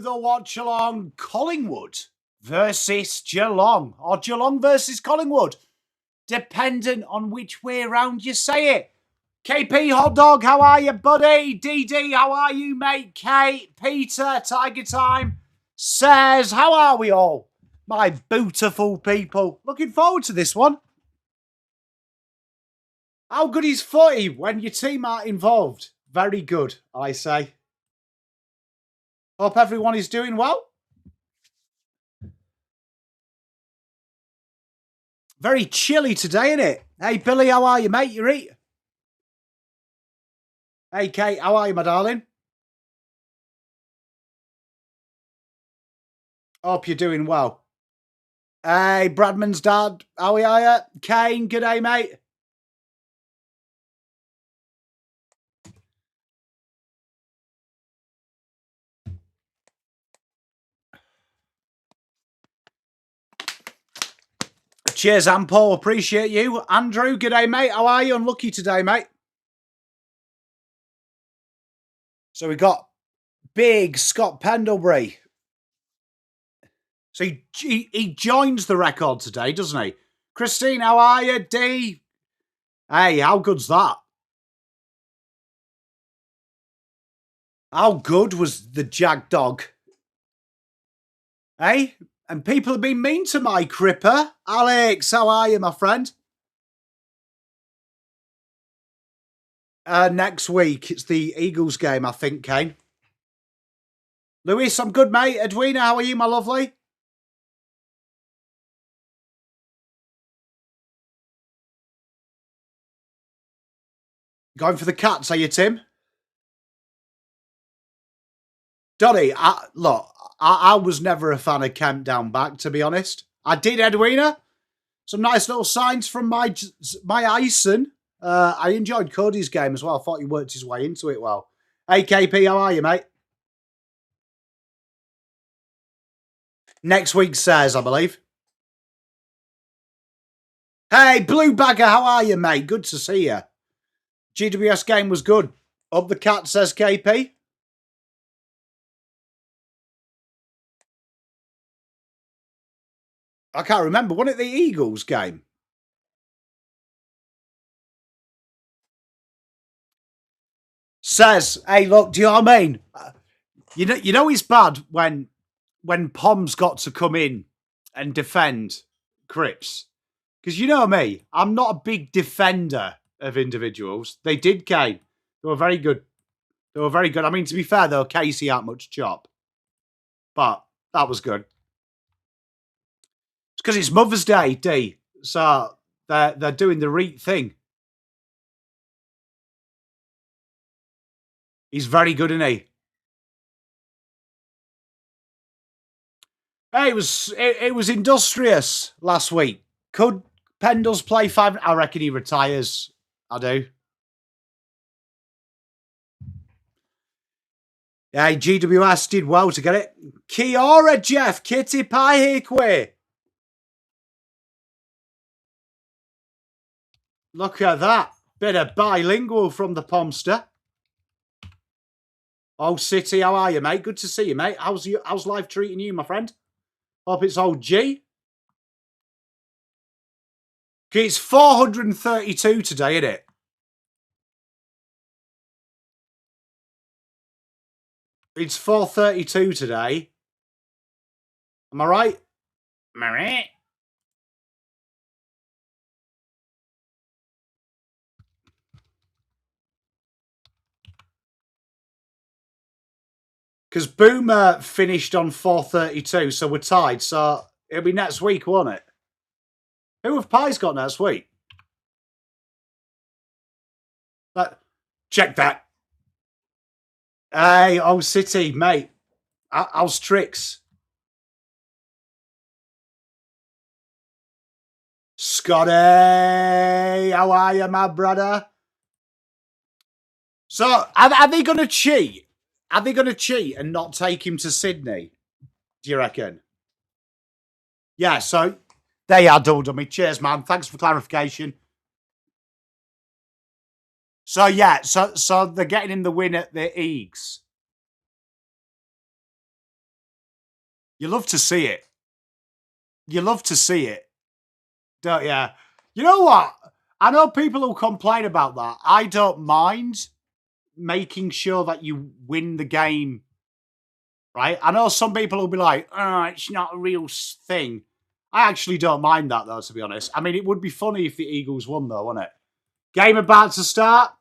AFL Watchalong, Collingwood versus Geelong, or Geelong versus Collingwood, dependent on which way around you say it. KP Hot Dog, how are you, buddy? DD, how are you, mate? Kate, Peter, Tiger Time says, how are we all? My beautiful people. Looking forward to this one. How good is footy when your team aren't involved? Very good, I say. Hope everyone is doing well. Very chilly today, isn't it? Hey, Billy, how are you, mate? You eat? Hey, Kate, how are you, my darling? Hope you're doing well. Hey, Bradman's dad, how are you? Kane, good day, mate. Cheers, Ampo. Appreciate you. Andrew, good day, mate. How are you? Unlucky today, mate. So we got big Scott Pendlebury. So he joins the record today, doesn't he? Christine, how are you? D. Hey, how good's that? How good was the Jag Dog? Hey? And people have been mean to my Cripper. Alex, how are you, my friend? Next week, it's the Eagles game, I think, Kane. Lewis, I'm good, mate. Edwina, how are you, my lovely? Going for the Cats, are you, Tim? Donny, look, I was never a fan of Kemp down back, to be honest. I did, Edwina. Some nice little signs from my Ison. I enjoyed Cody's game as well. I thought he worked his way into it well. Hey, KP, how are you, mate? Next week says, I believe. Hey, Blue Bagger, how are you, mate? Good to see you. GWS game was good. Up the cat, says KP. I can't remember. Wasn't it the Eagles game? Says, hey, look, do you know what I mean? You know it's bad when Pom's got to come in and defend Cripps. Because you know me, I'm not a big defender of individuals. They did, Kane. They were very good. They were very good. I mean, to be fair, though, Casey ain't much chop. But that was good. It's because it's Mother's Day, D. So they're doing the right thing. He's very good, isn't he? Hey, it was industrious last week. Could Pendles play 5? I reckon he retires. I do. Yeah, GWS did well to get it. Kia ora, Jeff. Kitty pie here, Look at that. Bit of bilingual from the Pomster. Oh, City, how are you, mate? Good to see you, mate. How's life treating you, my friend? Hope it's old G. Okay, it's 432 today, isn't it? It's 432 today. Am I right? Am I right? Because Boomer finished on 432, so we're tied. So it'll be next week, won't it? Who have Pies got next week? Check that. Hey, old City, mate. How's tricks? Scotty, how are you, my brother? So, are they going to cheat? Are they going to cheat and not take him to Sydney? Do you reckon? Yeah, so there you are, Dummy. Cheers, man. Thanks for clarification. So, yeah, so they're getting him the win at the Eags. You love to see it. You love to see it, don't you? You know what? I know people who complain about that. I don't mind making sure that you win the game, right? I know some people will be like, oh, it's not a real thing. I actually don't mind that, though, to be honest. I mean, it would be funny if the Eagles won, though, wouldn't it? Game about to start.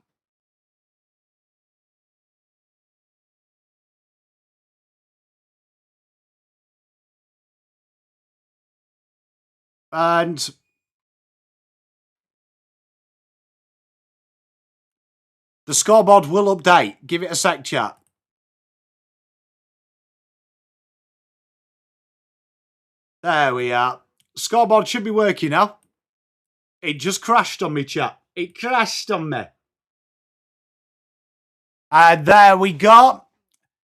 And the scoreboard will update. Give it a sec, chat. There we are. Scoreboard should be working now. It just crashed on me, chat. It crashed on me. And there we go.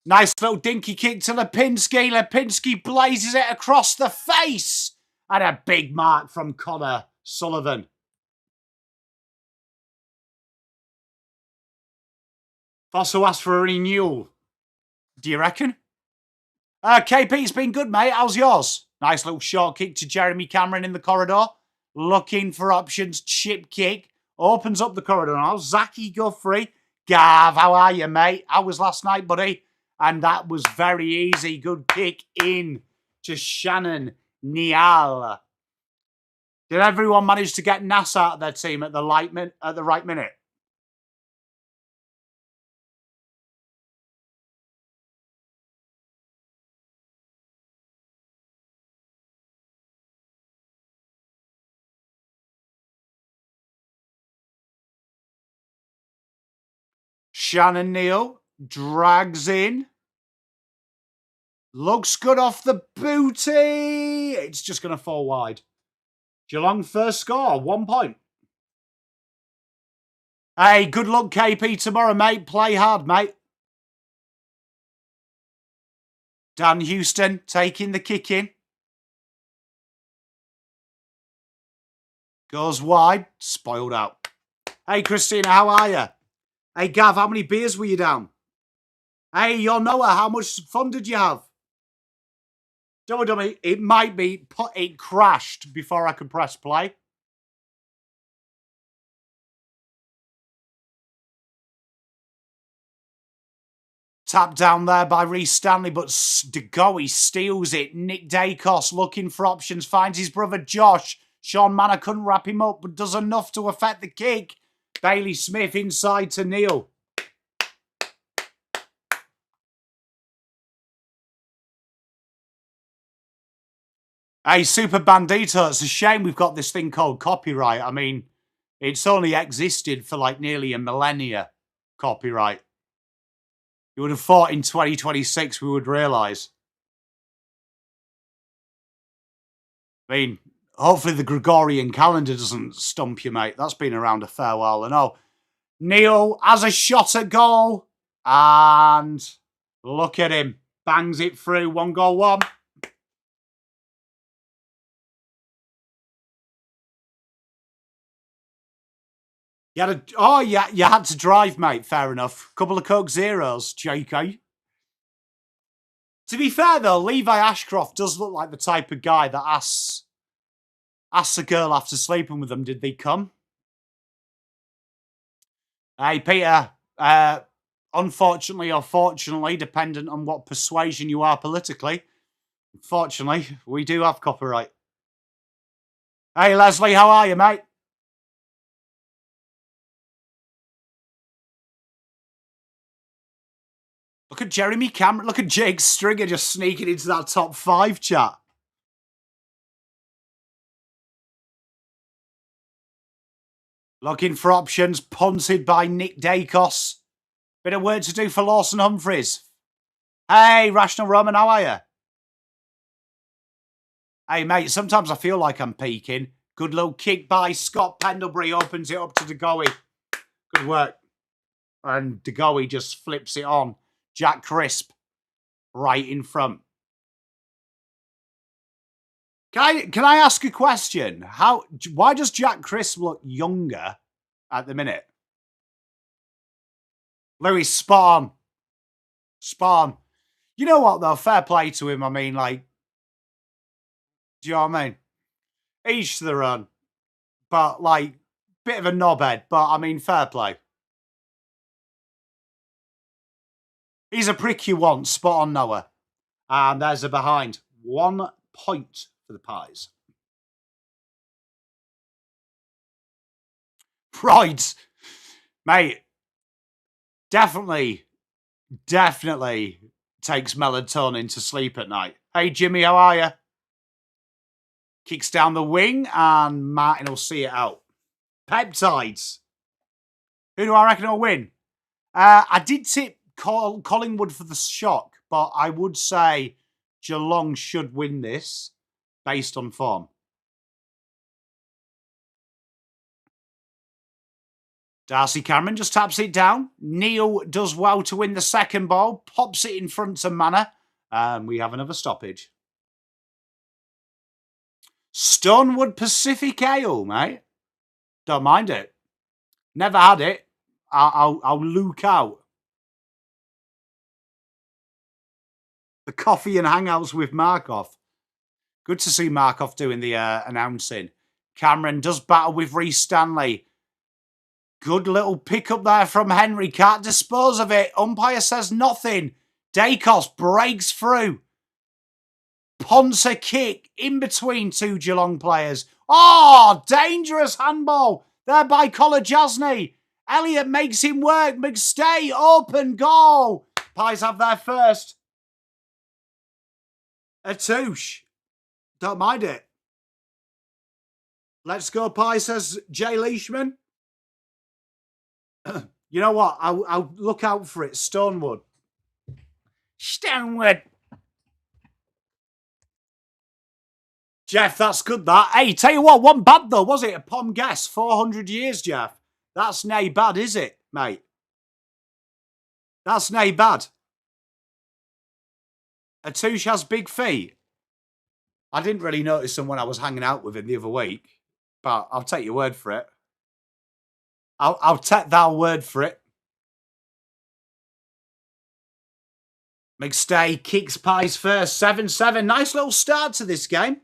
Nice little dinky kick to Lipinski. Lipinski blazes it across the face. And a big mark from Connor Sullivan. Fosso asked for a renewal. Do you reckon? KP's been good, mate. How's yours? Nice little short kick to Jeremy Cameron in the corridor. Looking for options. Chip kick. Opens up the corridor now. Zachy Guthrie. Gav, how are you, mate? How was last night, buddy? And that was very easy. Good kick in to Shannon Nial. Did everyone manage to get Nass out of their team at the right minute? Shannon Neal drags in. Looks good off the booty. It's just going to fall wide. Geelong first score, 1 point. Hey, good luck, KP, tomorrow, mate. Play hard, mate. Dan Houston taking the kick in. Goes wide. Spoiled out. Hey, Christina, how are you? Hey, Gav, how many beers were you down? Hey, you're Noah, how much fun did you have? Dummy, it might be, it crashed before I could press play. Tap down there by Reece Stanley, but DeGoey steals it. Nick Dacos looking for options, finds his brother Josh. Sean Manor couldn't wrap him up, but does enough to affect the kick. Bailey Smith inside to Neil. Hey, Super Bandito, it's a shame we've got this thing called copyright. I mean, it's only existed for like nearly a millennia, copyright. You would have thought in 2026 we would realise. I mean, hopefully the Gregorian calendar doesn't stump you, mate. That's been around a fair while, I know. Neil has a shot at goal. And look at him. Bangs it through. 1 goal, 1. You had to drive, mate. Fair enough. Couple of Coke Zeros, JK. To be fair, though, Levi Ashcroft does look like the type of guy that asks a girl after sleeping with them, did they come? Hey, Peter. Unfortunately or fortunately, dependent on what persuasion you are politically, unfortunately, we do have copyright. Hey, Leslie, how are you, mate? Look at Jeremy Cameron. Look at Jake Stringer just sneaking into that top 5 chat. Looking for options. Punted by Nick Dacos. Bit of work to do for Lawson Humphries. Hey, Rational Roman, how are you? Hey, mate, sometimes I feel like I'm peaking. Good little kick by Scott Pendlebury. Opens it up to DeGoey. Good work. And DeGoey just flips it on. Jack Crisp right in front. Can I ask a question? Why does Jack Crisp look younger at the minute? Louis, spot on. You know what, though? Fair play to him. I mean, like, Do you know what I mean? Each to their own. But, like, bit of a knobhead. But, I mean, fair play. He's a prick you want. Spot on, Noah. And there's a behind. 1 point for the Pies. Right. Mate. Definitely takes melatonin to sleep at night. Hey, Jimmy, how are you? Kicks down the wing, and Martin will see it out. Peptides. Who do I reckon will win? I did tip Collingwood for the shock, but I would say Geelong should win this based on form. Darcy Cameron just taps it down. Neil does well to win the second ball, pops it in front to Manor, and we have another stoppage. Stonewood Pacific Ale, mate. Don't mind it. Never had it. I'll look out. The coffee and hangouts with Markov. Good to see Markov doing the announcing. Cameron does battle with Reece Stanley. Good little pick up there from Henry. Can't dispose of it. Umpire says nothing. Dacos breaks through. Ponce kick in between 2 Geelong players. Oh, dangerous handball there by Kolajasny. Elliott makes him work. McStay, open goal. Pies have their first. A touche. Don't mind it. Let's go, Pies, says Jay Leishman. You know what? I'll look out for it. Stonewood. Stonewood. Jeff, that's good, that. Hey, tell you what, one bad, though, was it? A Pom guess. 400 years, Jeff. That's nae bad, is it, mate? That's nae bad. A touche has big feet. I didn't really notice them when I was hanging out with him the other week, but I'll take your word for it. I'll take thou word for it. McStay kicks Pies first. 7-7. Nice little start to this game.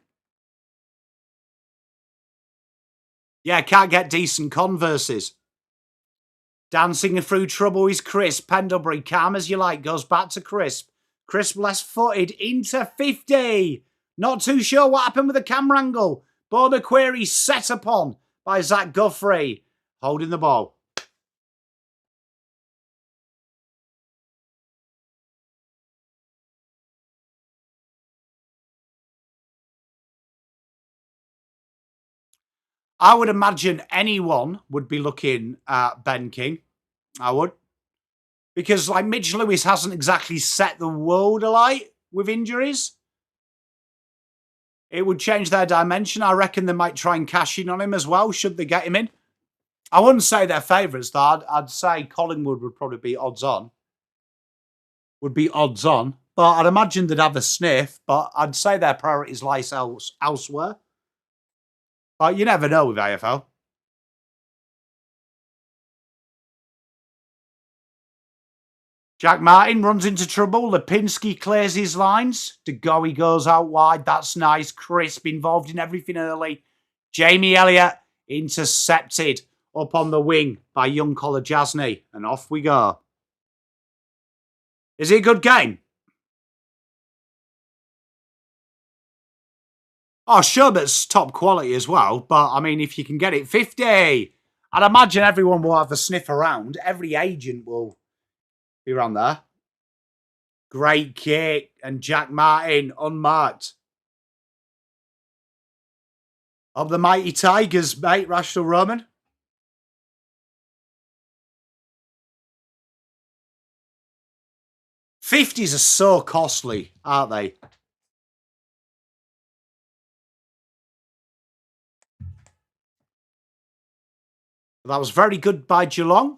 Yeah, can't get decent converses. Dancing through trouble is Crisp. Pendlebury, calm as you like, goes back to Crisp. Crisp left-footed into 50. Not too sure what happened with the camera angle. Bo McQuarrie set upon by Zach Guthrie. Holding the ball. I would imagine anyone would be looking at Ben King. I would. Because, like, Mitch Lewis hasn't exactly set the world alight with injuries. It would change their dimension. I reckon they might try and cash in on him as well, should they get him in. I wouldn't say they're favourites, though. I'd say Collingwood would probably be odds on. But I'd imagine they'd have a sniff. But I'd say their priorities lie elsewhere. But you never know with AFL. Jack Martin runs into trouble. Lipinski clears his lines. DeGoey goes out wide. That's nice. Crisp involved in everything early. Jamie Elliott intercepted up on the wing by young Kolajasny. And off we go. Is it a good game? Oh, Sherbert's top quality as well. But, I mean, if you can get it 50, I'd imagine everyone will have a sniff around. Every agent will be around there. Great kick. And Jack Martin unmarked. Of the mighty Tigers, mate, Rachel Roman. $50s are so costly, aren't they? That was very good by Geelong.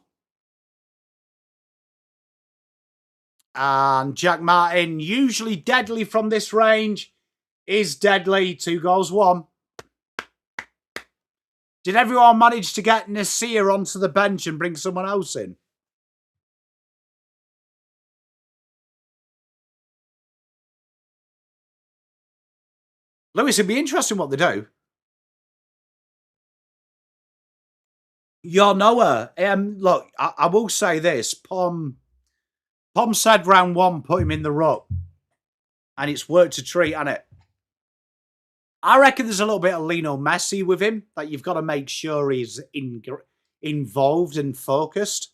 And Jack Martin, usually deadly from this range, is deadly. 2 goals, 1. Did everyone manage to get Nasir onto the bench and bring someone else in? Lewis, it'd be interesting what they do. You're Noah. Look, I will say this. Pom said round one, put him in the ruck. And it's worked a treat, hasn't it? I reckon there's a little bit of Lionel Messi with him. That you've got to make sure he's involved and focused.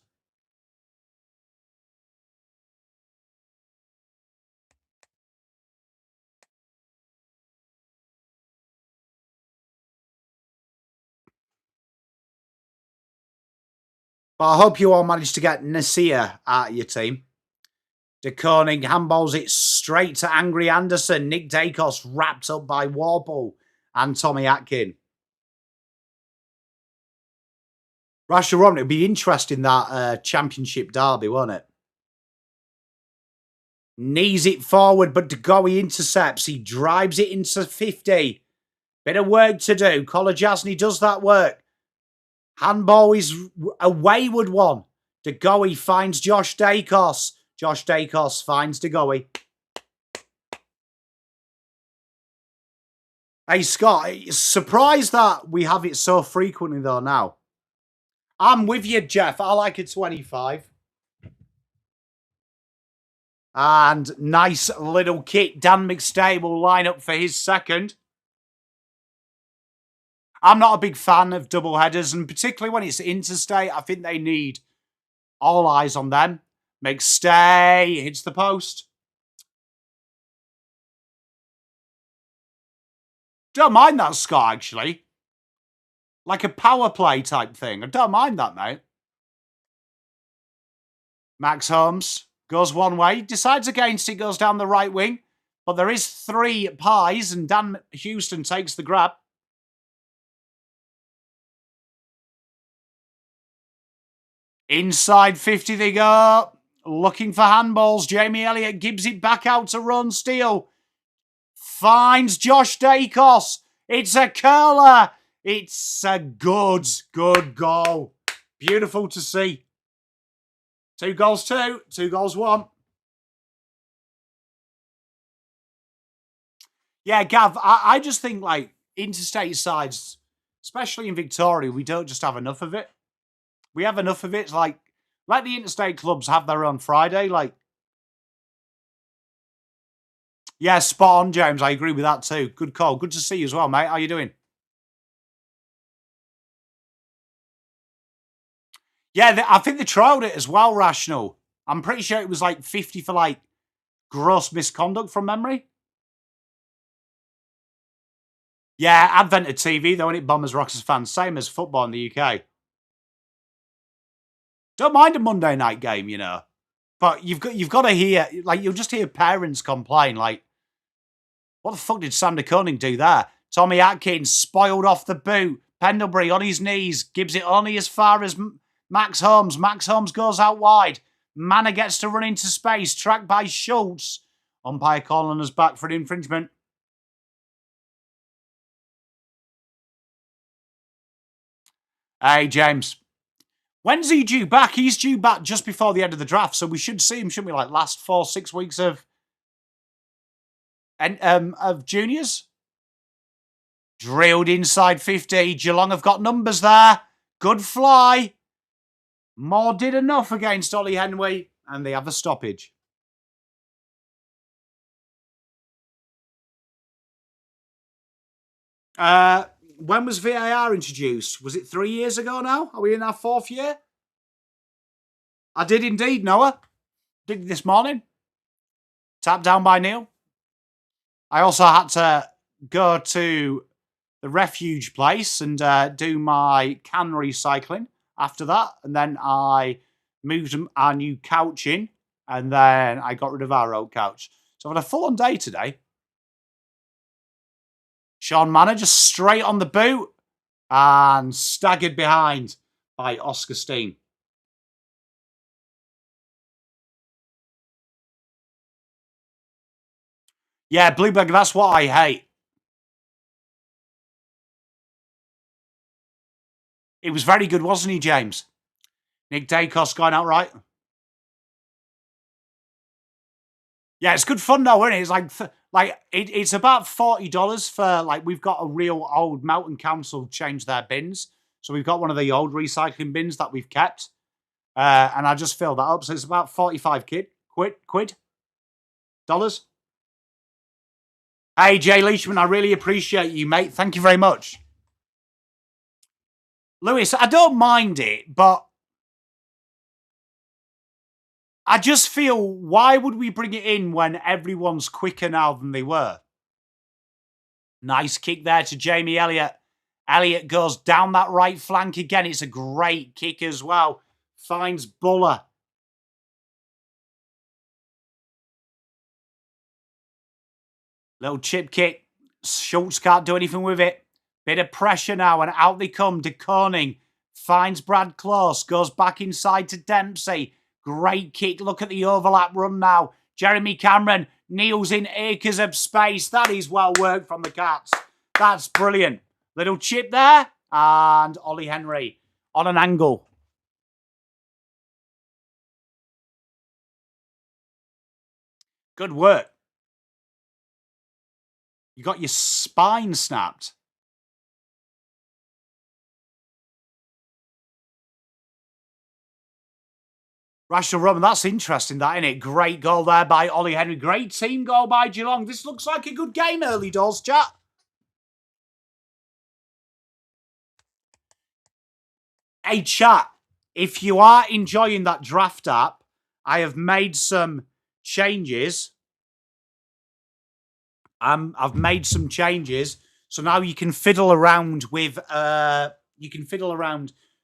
But I hope you all managed to get Nasir out of your team. De Koning handballs it straight to Angry Anderson. Nick Dacos wrapped up by Warple and Tommy Atkin. Rasha Ron, it'd be interesting that championship derby, won't it? Knees it forward, but DeGoey intercepts. He drives it into 50. Bit of work to do. Kolajasny does that work. Handball is a wayward one. DeGoey finds Josh Dacos. Josh Dacos finds DeGoey. Hey, Scott, surprised that we have it so frequently, though, now. I'm with you, Jeff. I like a 25. And nice little kick. Dan McStay will line up for his second. I'm not a big fan of double headers, and particularly when it's interstate, I think they need all eyes on them. McStay hits the post. Don't mind that, Scott, actually. Like a power play type thing. I don't mind that, mate. Max Holmes goes one way, decides against it, goes down the right wing. But there is 3 pies, and Dan Houston takes the grab. Inside 50 they go. Looking for handballs. Jamie Elliott gives it back out to Ron Steele. Finds Josh Dacos. It's a curler. It's a good goal. Beautiful to see. 2 goals 2. 2 goals 1. Yeah, Gav, I just think, like, interstate sides, especially in Victoria, we don't just have enough of it. We have enough of it. It's like, let the interstate clubs have their own Friday. Like, yeah, spot on, James. I agree with that too. Good call. Good to see you as well, mate. How you doing? Yeah, I think they trialled it as well, Rational. I'm pretty sure it was like 50 for like gross misconduct from memory. Yeah, advent of TV though, and it Bombers Rockers fans, same as football in the UK. Don't mind a Monday night game, you know. But you've got to hear, like, you'll just hear parents complain, like, what the fuck did Sam de Koning do there? Tommy Atkins spoiled off the boot. Pendlebury on his knees, gives it only as far as Max Holmes. Max Holmes goes out wide. Manor gets to run into space, tracked by Schultz. Umpire calling us back for an infringement. Hey, James. When's he due back? He's due back just before the end of the draft, so we should see him, shouldn't we? Like last 4-6 weeks of juniors. Drilled inside 50. Geelong have got numbers there. Good fly. Moore did enough against Ollie Henway, and they have a stoppage. When was VAR introduced? Was it 3 years ago now? Are we in our 4th year? I did indeed, Noah. Did this morning. Tapped down by Neil. I also had to go to the refuge place and do my can recycling after that. And then I moved our new couch in. And then I got rid of our old couch. So I've had a full-on day today. Sean Manor just straight on the boot and staggered behind by Oscar Steen. Yeah, Bluebag, that's what I hate. It was very good, wasn't he, James? Nick Dacos going out right. Yeah, it's good fun though, isn't it? It's Like, it's about $40 for, like, we've got a real old Mountain Council change their bins. So we've got one of the old recycling bins that we've kept. And I just filled that up. So it's about 45 quid. Dollars. Hey, Jay Leishman, I really appreciate you, mate. Thank you very much. Lewis, I don't mind it, but I just feel, why would we bring it in when everyone's quicker now than they were? Nice kick there to Jamie Elliott. Elliott goes down that right flank again. It's a great kick as well. Finds Buller. Little chip kick. Schultz can't do anything with it. Bit of pressure now, and out they come. De Koning finds Brad Close. Goes back inside to Dempsey. Great kick. Look at the overlap run now. Jeremy Cameron kneels in acres of space. That is well worked from the Cats. That's brilliant. Little chip there. And Ollie Henry on an angle. Good work. You got your spine snapped. Rachel Roman, that's interesting, that, isn't it? Great goal there by Ollie Henry. Great team goal by Geelong. This looks like a good game early doors, chat. Hey, chat, if you are enjoying that draft app, I have made some changes. I've made some changes, so now you can fiddle around with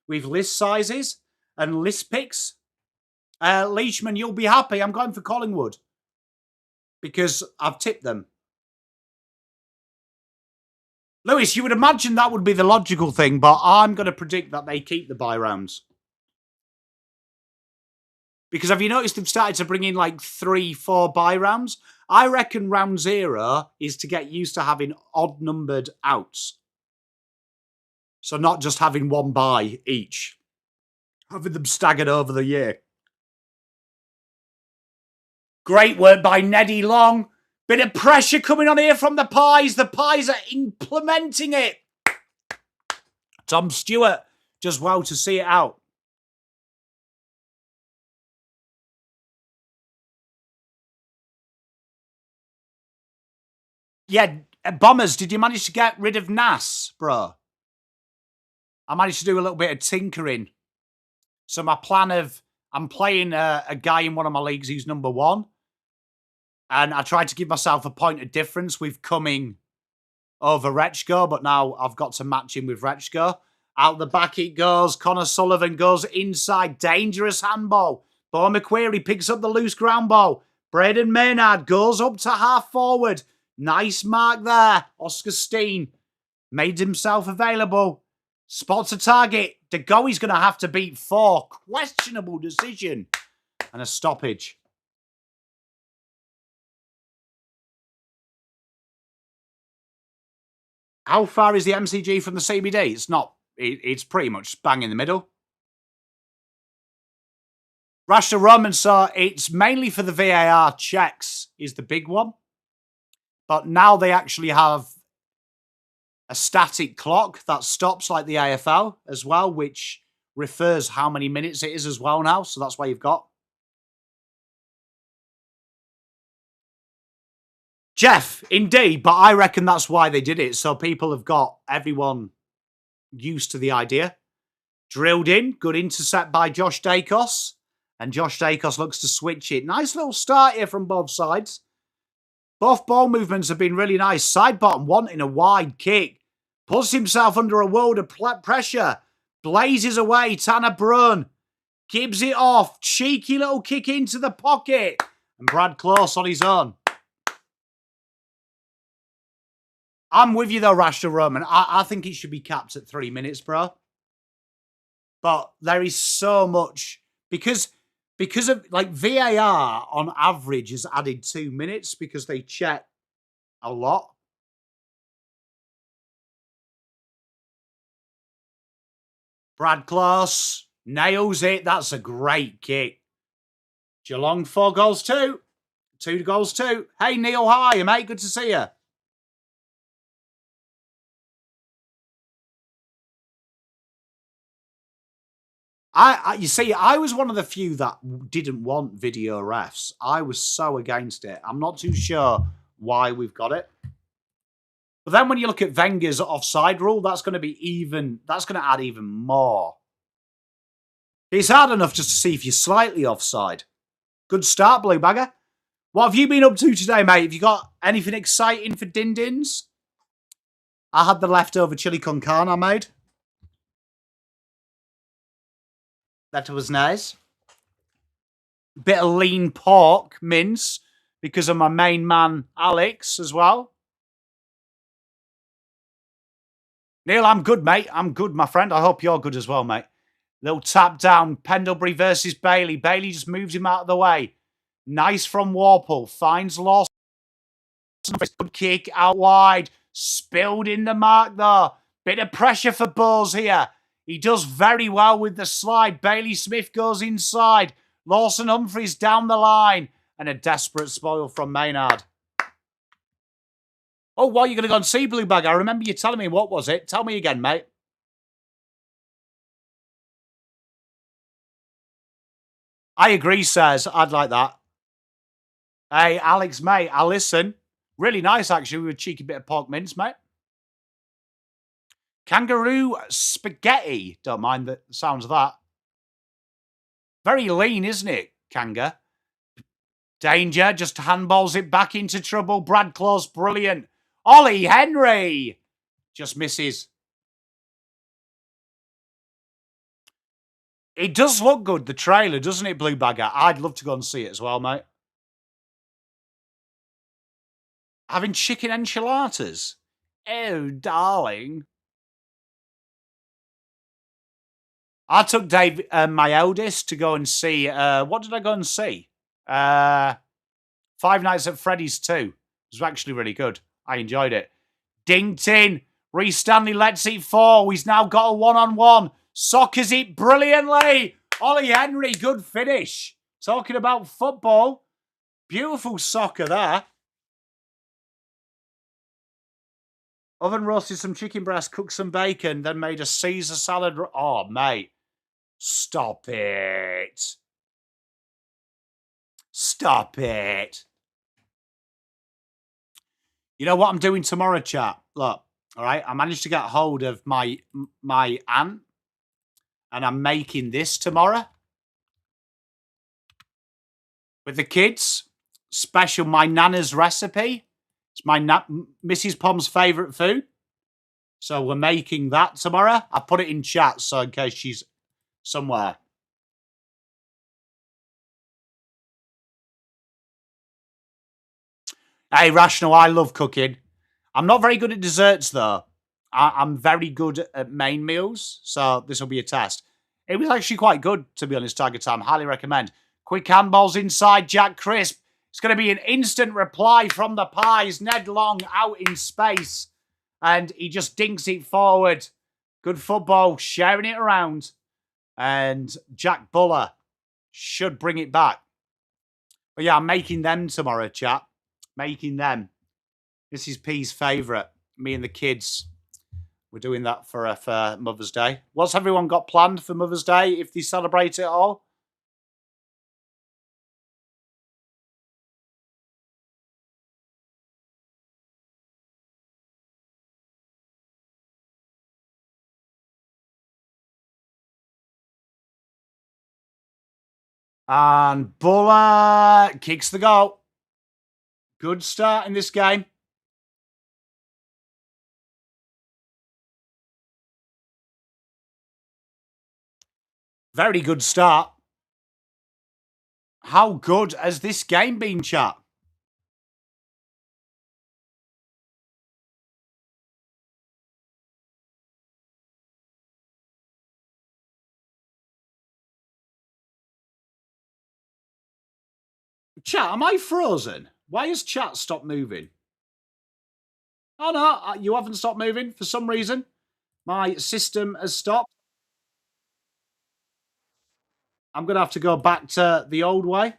list sizes and list picks. Leishman, you'll be happy. I'm going for Collingwood because I've tipped them. Lewis, you would imagine that would be the logical thing, but I'm going to predict that they keep the bye rounds. Because have you noticed they've started to bring in like 3-4 bye rounds? I reckon round 0 is to get used to having odd-numbered outs. So not just having one bye each. Having them staggered over the year. Great work by Neddy Long. Bit of pressure coming on here from the Pies. The Pies are implementing it. Tom Stewart does well to see it out. Yeah, Bombers, did you manage to get rid of Nas, bro? I managed to do a little bit of tinkering. So my plan of, I'm playing a guy in one of my leagues who's number 1. And I tried to give myself a point of difference with coming over Retchko, but now I've got to match him with Retchko. Out the back it goes. Connor Sullivan goes inside. Dangerous handball. Bo McQuarrie picks up the loose ground ball. Braden Maynard goes up to half forward. Nice mark there. Oscar Steen made himself available. Spots a target. De Goey's going to have to beat 4. Questionable decision. And a stoppage. How far is the MCG from the CBD? It's not. It's pretty much bang in the middle. Rashta Roman, so it's mainly for the VAR checks is the big one. But now they actually have a static clock that stops like the AFL as well, which refers how many minutes it is as well now. So that's why you've got. Jeff, indeed, but I reckon that's why they did it. So people have got everyone used to the idea. Drilled in, good intercept by Josh Dacos. And Josh Dacos looks to switch it. Nice little start here from both sides. Both ball movements have been really nice. Side bottom wanting a wide kick. Puts himself under a world of pressure. Blazes away, Tanner Brun. Gives it off. Cheeky little kick into the pocket. And Brad Close on his own. I'm with you though, Rashta Roman. I think it should be capped at 3 minutes, bro. But there is so much because of like VAR on average has added 2 minutes because they check a lot. Brad Close nails it. That's a great kick. Geelong 4 goals 2. 2 goals too. Hey, Neil, how are you, mate? Good to see you. You see, I was one of the few that didn't want video refs. I was so against it. I'm not too sure why we've got it. But then when you look at Wenger's offside rule, that's going to add even more. It's hard enough just to see if you're slightly offside. Good start, Blue Bagger. What have you been up to today, mate? Have you got anything exciting for Din-Dins? I had the leftover chili con carne I made. That was nice. Bit of lean pork mince because of my main man, Alex, as well. Neil, I'm good, mate. I'm good, my friend. I hope you're good as well, mate. Little tap down. Pendlebury versus Bailey. Bailey just moves him out of the way. Nice from Warple. Finds Lawson. Good kick out wide. Spilled in the mark, though. Bit of pressure for Bowles here. He does very well with the slide. Bailey Smith goes inside. Lawson Humphries down the line. And a desperate spoil from Maynard. Oh, what are you going to go and see, Blue Bag? I remember you telling me. What was it? Tell me again, mate. I agree, says. I'd like that. Hey, Alex, mate, I'll listen. Really nice, actually, with a cheeky bit of pork mince, mate. Kangaroo spaghetti. Don't mind the sounds of that. Very lean, isn't it, Kanga? Danger, just handballs it back into trouble. Brad Close, brilliant. Ollie Henry just misses. It does look good, the trailer, doesn't it, Blue Bagger? I'd love to go and see it as well, mate. Having chicken enchiladas? Oh, darling. I took Dave, my eldest, to go and see... what did I go and see? Five Nights at Freddy's 2. It was actually really good. I enjoyed it. Dinked in. Reece Stanley lets it fall. He's now got a one-on-one. Soccers it brilliantly. Ollie Henry, good finish. Talking about football. Beautiful soccer there. Oven roasted some chicken breast, cooked some bacon, then made a Caesar salad. Oh, mate. Stop it. Stop it. You know what I'm doing tomorrow, chat? Look, all right? I managed to get hold of my aunt, and I'm making this tomorrow with the kids. Special, my Nana's recipe. It's my Mrs. Pom's favourite food. So we're making that tomorrow. I put it in chat, so in case she's somewhere. Hey, Rational, I love cooking. I'm not very good at desserts, though. I'm very good at main meals, so this will be a test. It was actually quite good, to be honest, Tiger Time. Highly recommend. Quick handballs inside, Jack Crisp. It's going to be an instant reply from the Pies. Ned Long out in space, and he just dinks it forward. Good football, sharing it around. And Jack Buller should bring it back. But yeah, I'm making them tomorrow, chat. Making them. This is P's favourite. Me and the kids. We're doing that for Mother's Day. What's everyone got planned for Mother's Day, if they celebrate it all? And Buller kicks the goal. Good start in this game. Very good start. How good has this game been, chat? Chat, am I frozen? Why has chat stopped moving? Oh, no, you haven't stopped moving for some reason. My system has stopped. I'm going to have to go back to the old way.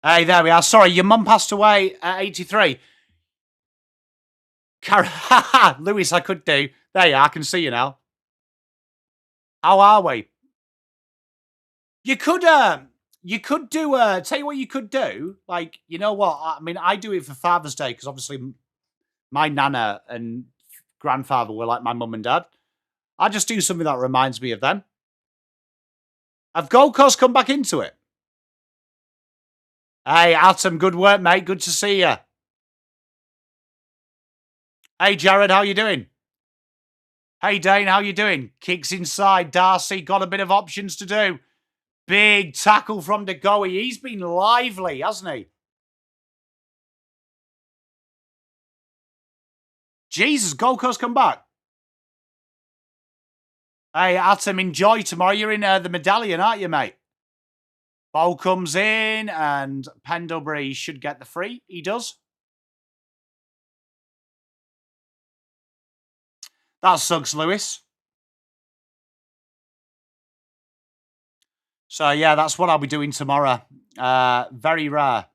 Hey, there we are. Sorry, your mum passed away at 83. Lewis, I could do. There you are. I can see you now. How are we? You could do, tell you what you could do. Like, you know what? I mean, I do it for Father's Day because obviously my nana and grandfather were like my mum and dad. I just do something that reminds me of them. Have Gold Coast come back into it? Hey, Atom, good work, mate. Good to see you. Hey, Jared, how you doing? Hey, Dane, how you doing? Kicks inside. Darcy got a bit of options to do. Big tackle from De Goey. He's been lively, hasn't he? Jesus, Gold Coast come back. Hey, Atom, enjoy tomorrow. You're in the medallion, aren't you, mate? Ball comes in and Pendlebury should get the free. He does. That sucks, Lewis. So, yeah, that's what I'll be doing tomorrow. Very rare.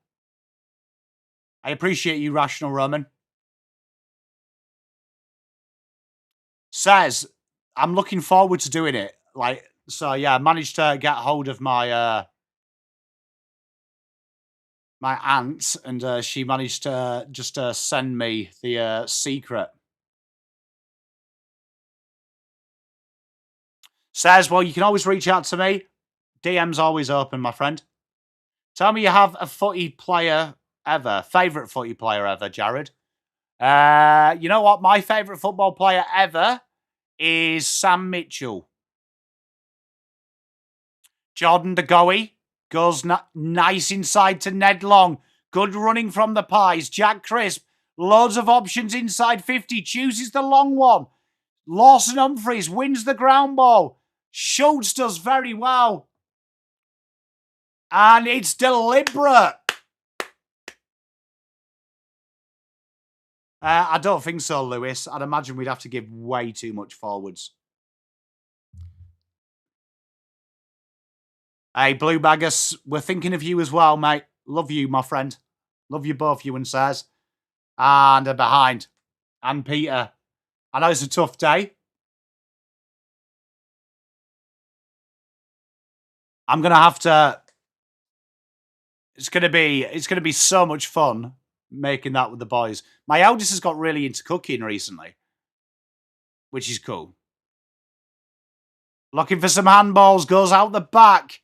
I appreciate you, Rational Roman. Says, I'm looking forward to doing it. So, yeah, I managed to get hold of my my aunt, and she managed to just send me the secret. Says, well, you can always reach out to me. DM's always open, my friend. Tell me you have a footy player ever. Favourite footy player ever, Jared. You know what? My favourite football player ever is Sam Mitchell. Jordan De Goey goes nice inside to Ned Long. Good running from the Pies. Jack Crisp. Loads of options inside 50. Chooses the long one. Lawson Humphries wins the ground ball. Schultz does very well. And it's deliberate. I don't think so, Lewis. I'd imagine we'd have to give way too much forwards. Hey, Blue Baggers, we're thinking of you as well, mate. Love you, my friend. Love you both, you and Saz. And behind. And Peter. I know it's a tough day. I'm going to have to... It's going to be so much fun making that with the boys. My eldest has got really into cooking recently, which is cool. Looking for some handballs, goes out the back.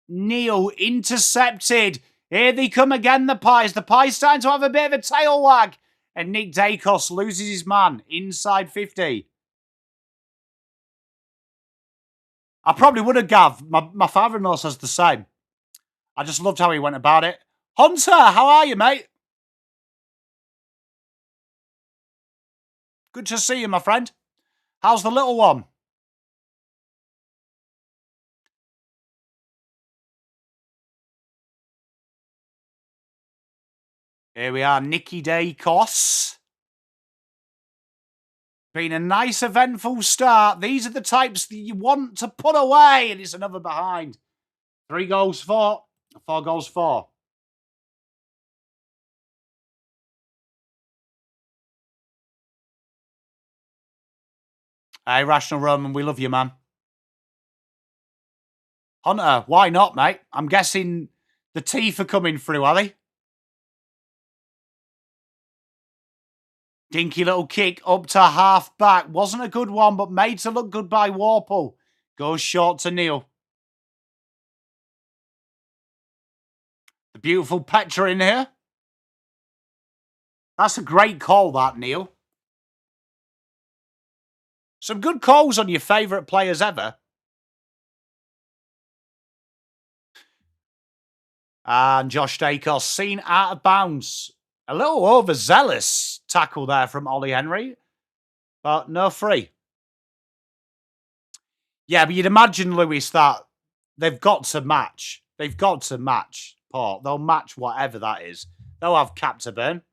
Neil intercepted. Here they come again, the Pies. The Pies starting to have a bit of a tail wag. And Nick Dacos loses his man inside 50. I probably would have, Gav. My father-in-law says the same. I just loved how he went about it. Hunter, how are you, mate? Good to see you, my friend. How's the little one? Here we are, Nicky Dacos. Been a nice, eventful start. These are the types that you want to put away, and it's another behind. 3 goals for, 4 goals for. Hey, Rational Roman, we love you, man. Hunter, why not, mate? I'm guessing the teeth are coming through, are they? Dinky little kick up to half back. Wasn't a good one, but made to look good by Warple. Goes short to Neil. The beautiful Petra in here. That's a great call, that, Neil. Some good calls on your favourite players ever. And Josh Dacos seen out of bounds. A little overzealous tackle there from Ollie Henry. But no free. Yeah, but you'd imagine, Lewis, that they've got to match. They've got to match Port. They'll match whatever that is. They'll have cap to burn.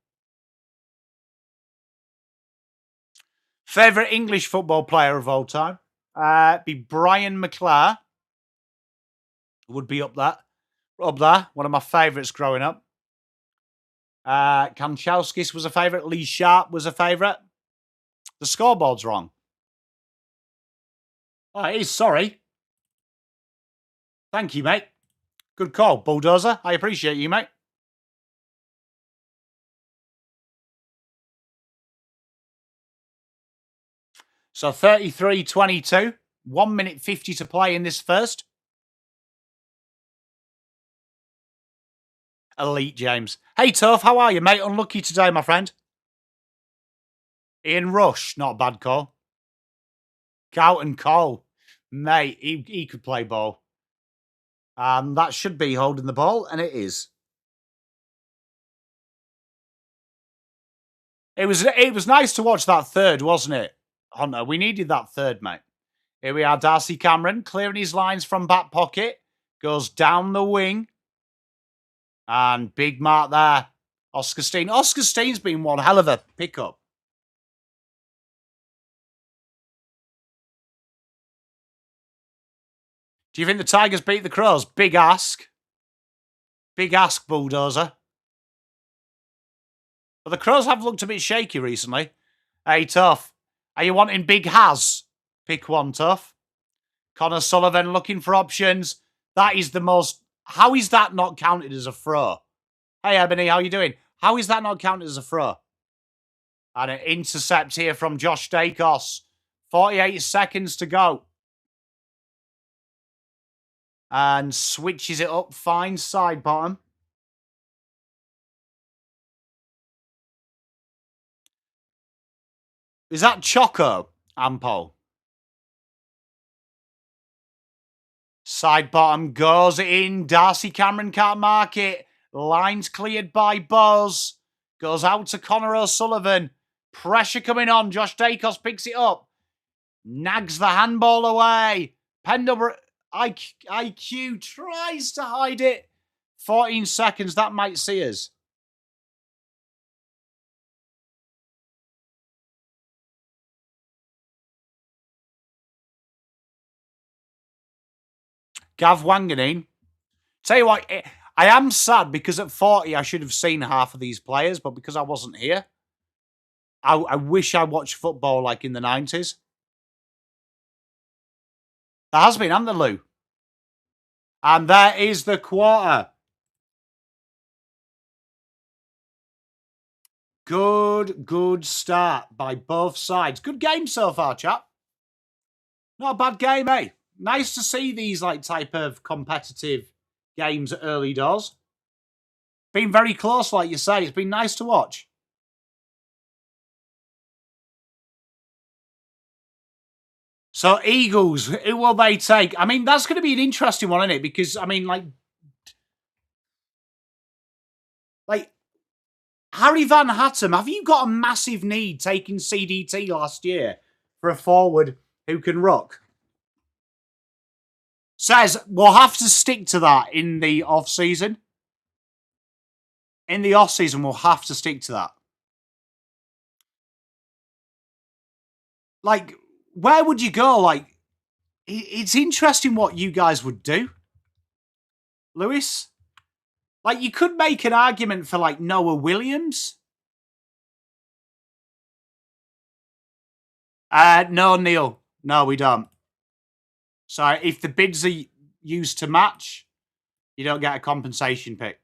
Favourite English football player of all time? Be Brian McClare. Would be up there. Up there. One of my favourites growing up. Kanchelskis was a favourite. Lee Sharp was a favourite. The scoreboard's wrong. Oh, it is. Sorry. Thank you, mate. Good call, Bulldozer. I appreciate you, mate. So 33-22. 1 minute 50 to play in this first. Elite, James. Hey, Tough, how are you, mate? Unlucky today, my friend. Ian Rush, not a bad call. Carlton Cole. Mate, he could play ball. That should be holding the ball, and it is. It was nice to watch that third, wasn't it, Hunter? We needed that third, mate. Here we are, Darcy Cameron, clearing his lines from back pocket. Goes down the wing. And big mark there. Oscar Steen. Oscar Steen's been one hell of a pickup. Do you think the Tigers beat the Crows? Big ask. Big ask, Bulldozer. But the Crows have looked a bit shaky recently. Hey, Tough. Are you wanting Big Haz? Pick one, Tough. Connor Sullivan looking for options. That is the most... How is that not counted as a throw? Hey, Ebony, how you doing? How is that not counted as a throw? And an intercept here from Josh Dacos. 48 seconds to go. And switches it up. Fine side bottom. Is that Choco, Ampol? Side bottom goes in. Darcy Cameron can't mark it. Lines cleared by Buzz. Goes out to Connor O'Sullivan. Pressure coming on. Josh Dacos picks it up. Nags the handball away. Pendlebury IQ tries to hide it. 14 seconds. That might see us. Gav Wanganeen. Tell you what, I am sad because at 40 I should have seen half of these players, but because I wasn't here, I wish I watched football like in the 90s. There has been, hasn't there, Lou? And there is the quarter. Good start by both sides. Good game so far, chap. Not a bad game, eh? Nice to see these type of competitive games at early doors. Been very close, like you say. It's been nice to watch. So, Eagles, who will they take? I mean, that's going to be an interesting one, isn't it? Because, I mean, like Harry Van Hattem, have you got a massive need taking CDT last year for a forward who can ruck? Says we'll have to stick to that in the off-season. In the off-season, we'll have to stick to that. Where would you go? It's interesting what you guys would do. Lewis? You could make an argument for, Noah Williams. No, Neil. No, we don't. So if the bids are used to match, you don't get a compensation pick.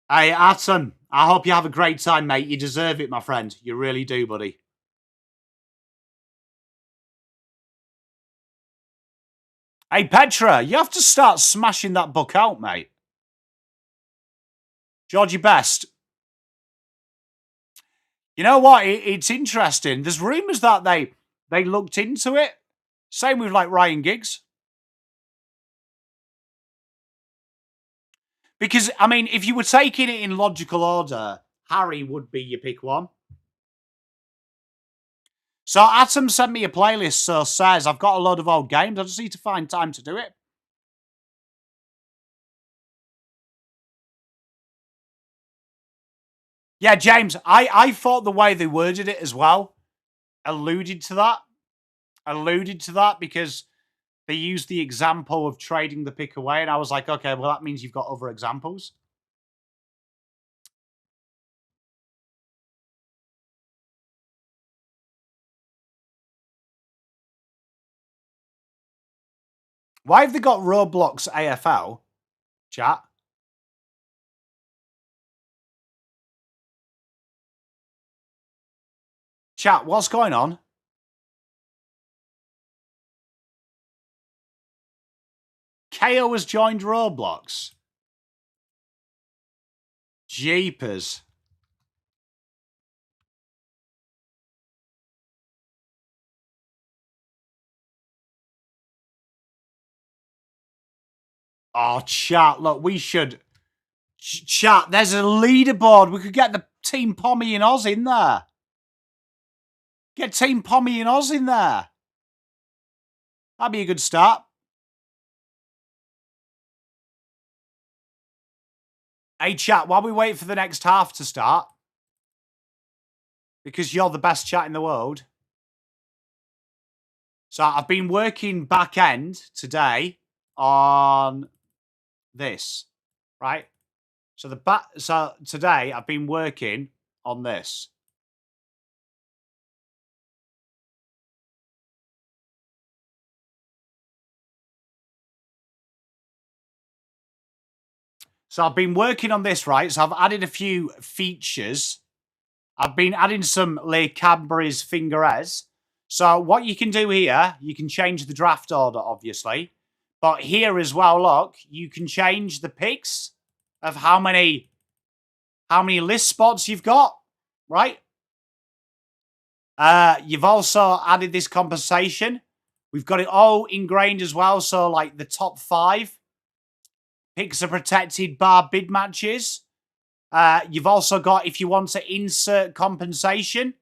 Hey, Atom, I hope you have a great time, mate. You deserve it, my friend. You really do, buddy. Hey, Petra, you have to start smashing that book out, mate. Georgie Best. You know what? It's interesting. There's rumours that they looked into it. Same with, Ryan Giggs. Because, I mean, if you were taking it in logical order, Harry would be your pick one. So Atom sent me a playlist, so says I've got a load of old games. I just need to find time to do it. Yeah, James, I thought the way they worded it as well alluded to that because they used the example of trading the pick away, and I was like, okay, well, that means you've got other examples. Why have they got Roblox AFL, chat? Chat, what's going on? KO has joined Roblox. Jeepers. Oh, chat, look, we should... Chat, there's a leaderboard. We could get the Team PommyInOz in there. Get Team PommyInOz in there. That'd be a good start. Hey, chat, while we wait for the next half to start, because you're the best chat in the world. So I've been working back end today on this, right? So today I've been working on this. So I've been working on this, right? So I've added a few features. I've been adding some Le Cadbury's fingerets. So what you can do here, you can change the draft order, obviously. But here as well, look, you can change the picks of how many list spots you've got, right? You've also added this compensation. We've got it all ingrained as well. So like the top 5 picks are protected bar bid matches. You've also got, if you want to insert compensation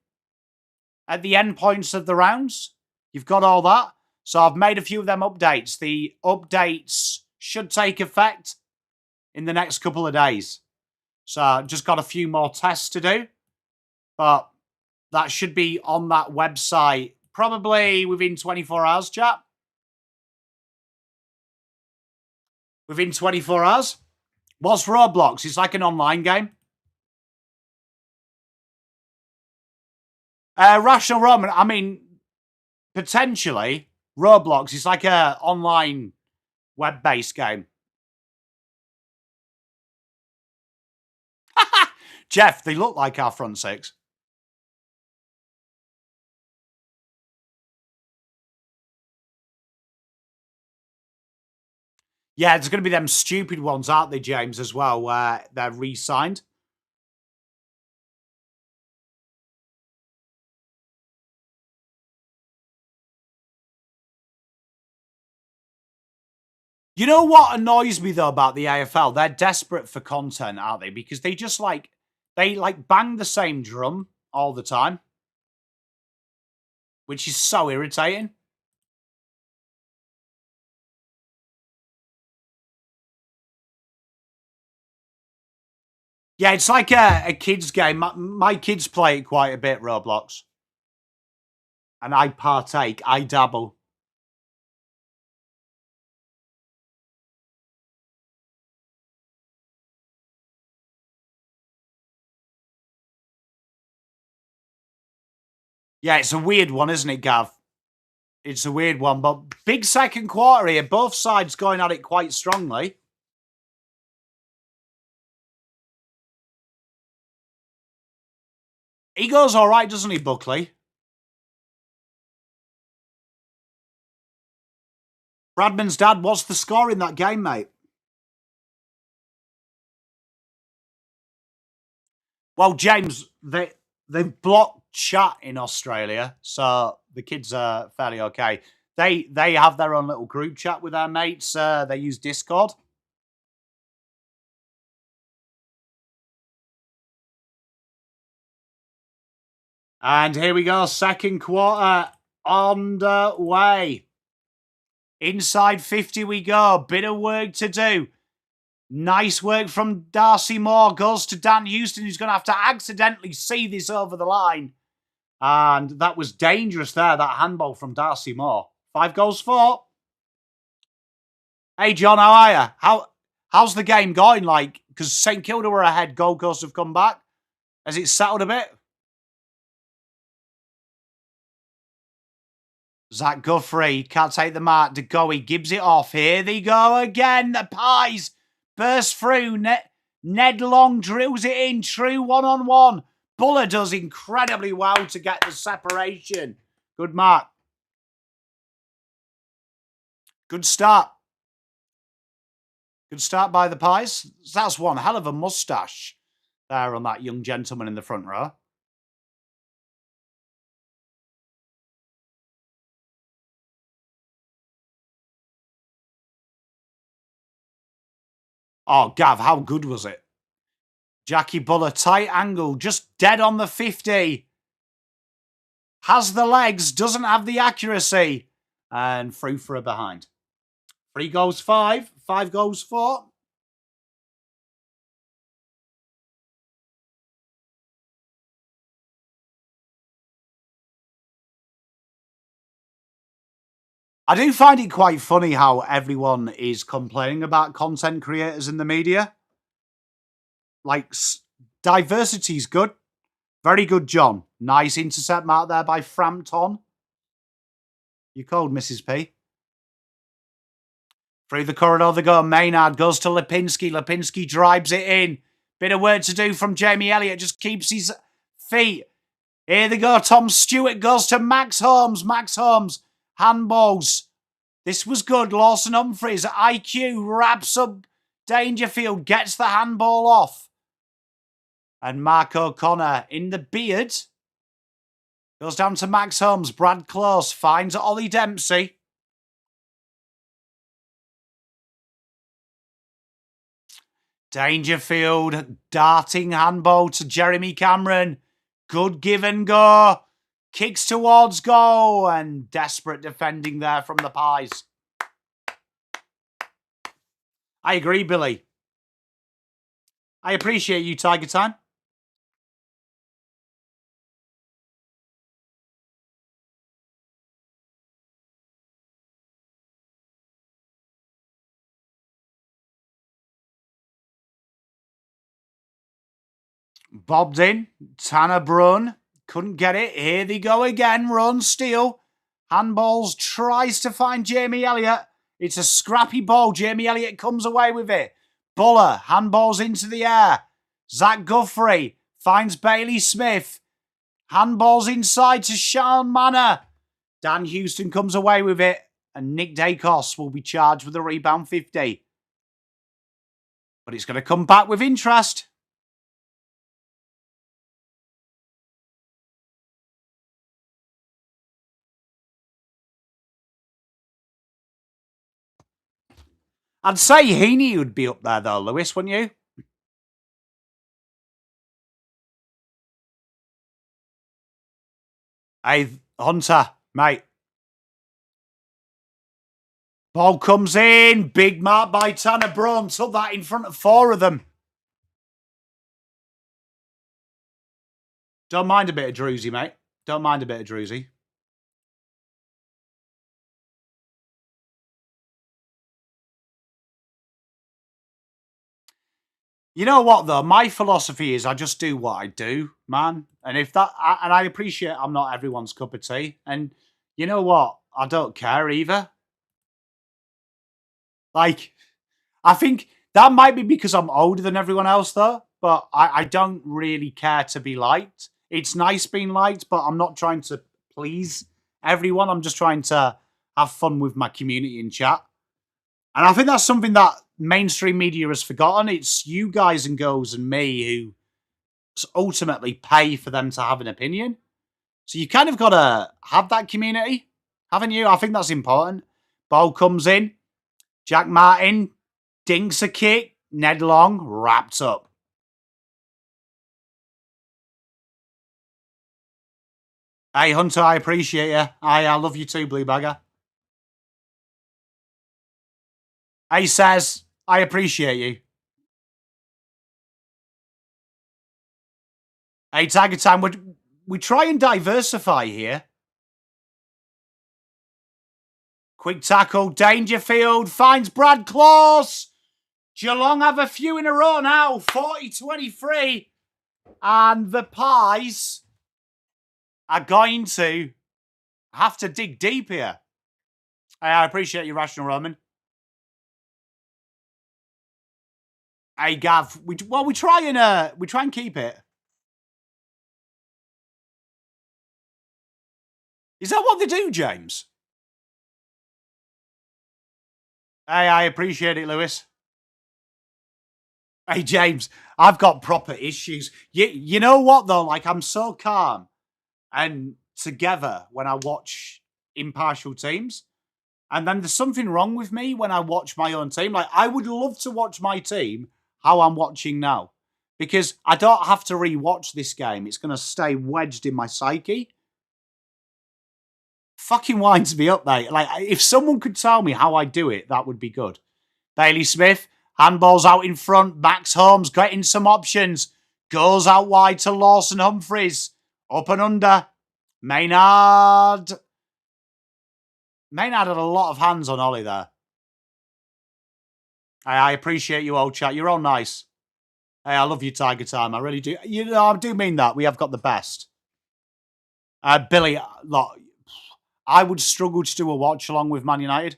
at the end points of the rounds, you've got all that. So I've made a few of them updates. The updates should take effect in the next couple of days. So just got a few more tests to do. But that should be on that website probably within 24 hours, chat. Within 24 hours. What's Roblox? It's like an online game. Rational Roman, I mean, potentially, Roblox is like an online web-based game. Jeff, they look like our front six. Yeah, there's going to be them stupid ones, aren't they, James, as well, where they're re-signed. You know what annoys me, though, about the AFL? They're desperate for content, aren't they? Because they just, they bang the same drum all the time. Which is so irritating. Yeah, it's like a kid's game. My kids play it quite a bit, Roblox. And I partake. I dabble. Yeah, it's a weird one, isn't it, Gav? It's a weird one, but big second quarter here. Both sides going at it quite strongly. He goes all right, doesn't he, Buckley? Bradman's dad, what's the score in that game, mate? Well, James, they've blocked chat in Australia, so the kids are fairly okay. They have their own little group chat with their mates. They use Discord. And here we go, second quarter on the way. Inside 50 we go. Bit of work to do. Nice work from Darcy Moore. Goes to Dan Houston, who's going to have to accidentally see this over the line. And that was dangerous there, that handball from Darcy Moore. 5 goals for. Hey, John, how are you? How's the game going? Like, because St Kilda were ahead, Gold Coast have come back. Has it settled a bit? Zach Guthrie can't take the mark. De Goey gives it off. Here they go again. The Pies burst through. Ned Long drills it in. True one-on-one. Buller does incredibly well to get the separation. Good mark. Good start. Good start by the Pies. That's one hell of a moustache there on that young gentleman in the front row. Oh, Gav, how good was it? Jackie Buller, tight angle, just dead on the 50. Has the legs, doesn't have the accuracy. And through for a behind. 3 goals 5, 5 goals 4. I do find it quite funny how everyone is complaining about content creators in the media. Like, diversity's good. Very good, John. Nice intercept mark there by Frampton. You called, Mrs. P. Through the corridor they go. Maynard goes to Lipinski. Lipinski drives it in. Bit of work to do from Jamie Elliott. Just keeps his feet. Here they go. Tom Stewart goes to Max Holmes. Max Holmes. Handballs. This was good. Lawson Humphries. IQ wraps up Dangerfield. Gets the handball off. And Mark O'Connor in the beard. Goes down to Max Holmes. Brad Close finds Ollie Dempsey. Dangerfield darting handball to Jeremy Cameron. Good give and go. Kicks towards goal and desperate defending there from the Pies. I agree, Billy. I appreciate you, Tiger Time. Bobbed in. Tanner Brun. Couldn't get it. Here they go again. Run, steal. Handballs tries to find Jamie Elliott. It's a scrappy ball. Jamie Elliott comes away with it. Buller. Handballs into the air. Zach Guthrie finds Bailey Smith. Handballs inside to Sean Manor. Dan Houston comes away with it. And Nick Dacos will be charged with a rebound 50. But it's going to come back with interest. I'd say Heaney would be up there though, Lewis, wouldn't you? Hey, Hunter, mate. Ball comes in. Big mark by Tanner Braun. Took that in front of 4 of them. Don't mind a bit of Druzy, mate. Don't mind a bit of Druzy. You know what, though? My philosophy is I just do what I do, man. And if that, and I appreciate I'm not everyone's cup of tea. And you know what? I don't care either. Like, I think that might be because I'm older than everyone else, though. But I don't really care to be liked. It's nice being liked, but I'm not trying to please everyone. I'm just trying to have fun with my community in chat. And I think that's something that mainstream media has forgotten. It's you guys and girls and me who ultimately pay for them to have an opinion. So you kind of got to have that community, haven't you? I think that's important. Ball comes in. Jack Martin dinks a kick. Ned Long wrapped up. Hey, Hunter, I appreciate you. I love you too, Blue Bagger. Hey, says, I appreciate you. Hey, Tiger Time, we try and diversify here. Quick tackle, Dangerfield finds Brad Claus. Geelong have a few in a row now, 40-23. And the Pies are going to have to dig deep here. I appreciate you, Rational Roman. Hey, Gav, we try and keep it. Is that what they do, James? Hey, I appreciate it, Lewis. Hey, James, I've got proper issues. You know what, though? Like, I'm so calm and together when I watch impartial teams. And then there's something wrong with me when I watch my own team. Like, I would love to watch my team how I'm watching now. Because I don't have to re-watch this game. It's going to stay wedged in my psyche. Fucking winds me up, mate. Like, if someone could tell me how I do it, that would be good. Bailey Smith, handballs out in front. Max Holmes getting some options. Goes out wide to Lawson Humphries. Up and under. Maynard had a lot of hands on Ollie there. I appreciate you, old chat. You're all nice. Hey, I love you, Tiger Time. I really do. You know, I do mean that. We have got the best. Billy, look, I would struggle to do a watch along with Man United.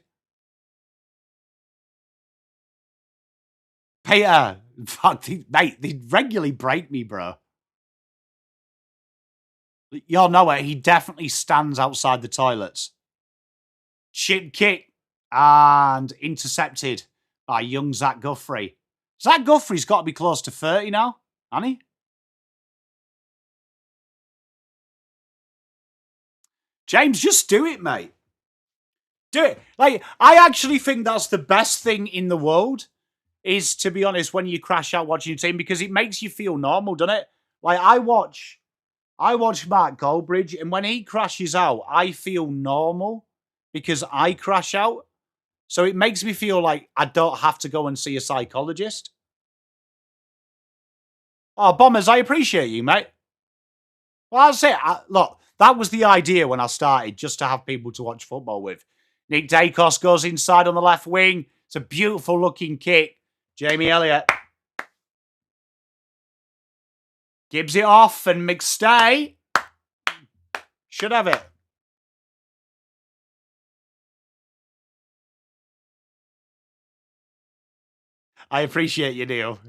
Peter, fuck, mate, they regularly break me, bro. Y'all know it. He definitely stands outside the toilets. Chip kick and intercepted by young Zach Guthrie. Zach Guthrie's got to be close to 30 now, hasn't he? James, just do it, mate. Do it. Like, I actually think that's the best thing in the world is, to be honest, when you crash out watching your team, because it makes you feel normal, doesn't it? Like, I watch Mark Goldbridge, and when he crashes out, I feel normal because I crash out. So it makes me feel like I don't have to go and see a psychologist. Oh, Bombers, I appreciate you, mate. Well, that's it. Look, that was the idea when I started, just to have people to watch football with. Nick Dacos goes inside on the left wing. It's a beautiful looking kick. Jamie Elliott gives it off, and McStay should have it. I appreciate you, Neil.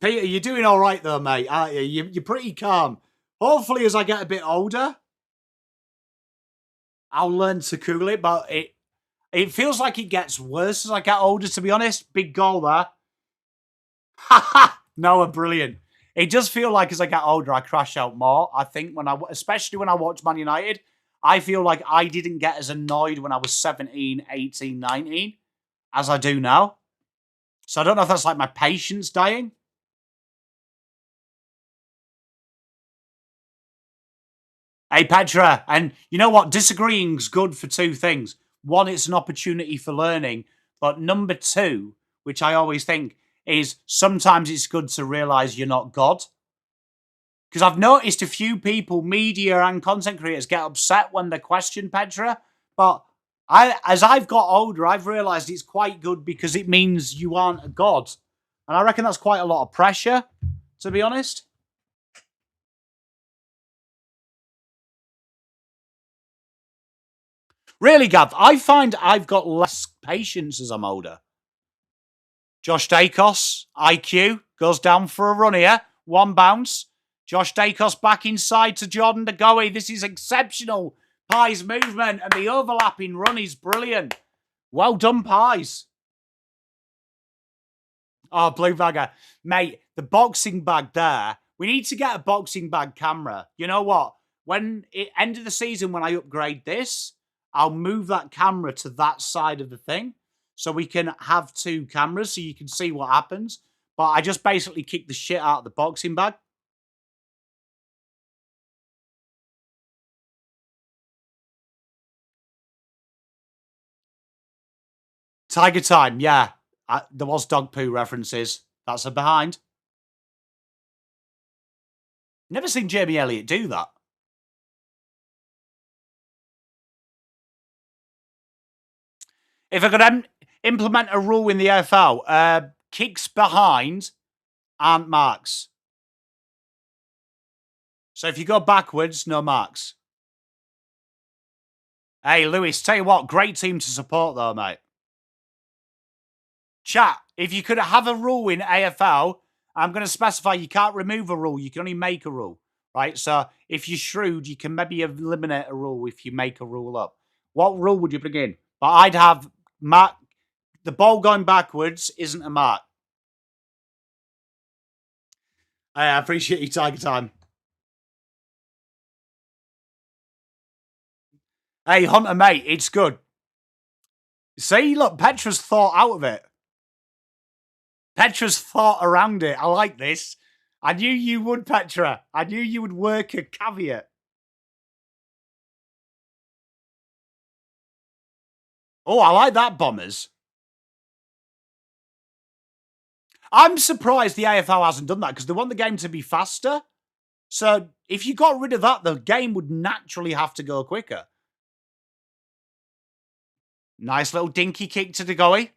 Peter, you're doing all right though, mate, aren't you? You're pretty calm. Hopefully, as I get a bit older, I'll learn to cool it, but it feels like it gets worse as I get older, to be honest. Big goal there. Noah, brilliant. It does feel like as I get older, I crash out more. I think especially when I watch Man United, I feel like I didn't get as annoyed when I was 17, 18, 19 as I do now. So I don't know if that's like my patience dying. Hey, Petra, and you know what? Disagreeing's good for two things. One, it's an opportunity for learning. But number two, which I always think, is sometimes it's good to realise you're not God. Because I've noticed a few people, media and content creators, get upset when they question Petra. But as I've got older, I've realised it's quite good because it means you aren't a god. And I reckon that's quite a lot of pressure, to be honest. Really, Gav, I find I've got less patience as I'm older. Josh Dacos, IQ, goes down for a run here. One bounce. Josh Dacos back inside to Jordan De Goey. This is exceptional. Pies movement and the overlapping run is brilliant. Well done, Pies. Oh, Blue Bagger. Mate, the boxing bag there. We need to get a boxing bag camera. You know what? End of the season, when I upgrade this, I'll move that camera to that side of the thing so we can have two cameras so you can see what happens. But I just basically kick the shit out of the boxing bag. Tiger time, yeah. There was dog poo references. That's a behind. Never seen Jamie Elliott do that. If I could implement a rule in the AFL, kicks behind aren't marks. So if you go backwards, no marks. Hey, Lewis, tell you what, great team to support though, mate. Chat, if you could have a rule in AFL, I'm going to specify you can't remove a rule, you can only make a rule, right? So if you're shrewd, you can maybe eliminate a rule if you make a rule up. What rule would you bring in? But I'd have mark. The ball going backwards isn't a mark. I appreciate your Tiger Time. Hey, Hunter, mate, it's good. See, look, Petra's thought out of it. Petra's thought around it. I like this. I knew you would, Petra. I knew you would work a caveat. Oh, I like that, Bombers. I'm surprised the AFL hasn't done that because they want the game to be faster. So if you got rid of that, the game would naturally have to go quicker. Nice little dinky kick to the goalie.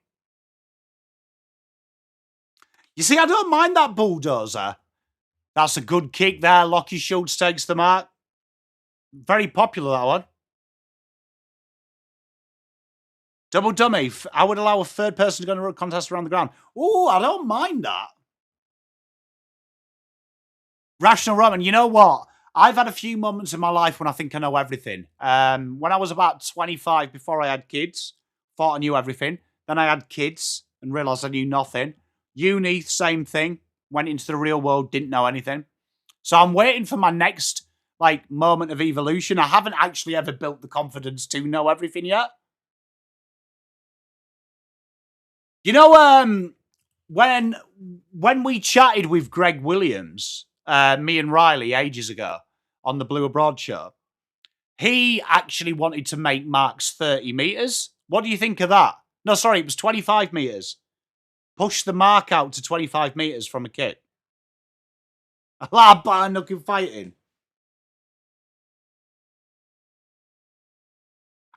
You see, I don't mind that bulldozer. That's a good kick there. Lockie Schultz takes the mark. Very popular, that one. Double dummy. I would allow a third person to go in a contest around the ground. Oh, I don't mind that. Rational Roman, you know what? I've had a few moments in my life when I think I know everything. When I was about 25, before I had kids, thought I knew everything. Then I had kids and realised I knew nothing. Uni, same thing. Went into the real world, didn't know anything. So I'm waiting for my next moment of evolution. I haven't actually ever built the confidence to know everything yet. You know, when we chatted with Greg Williams, me and Riley ages ago on the Blue Abroad show, he actually wanted to make marks 30 metres. What do you think of that? No, sorry, it was 25 metres. Push the mark out to 25 metres from a kick. A lot of bare knuckle fighting.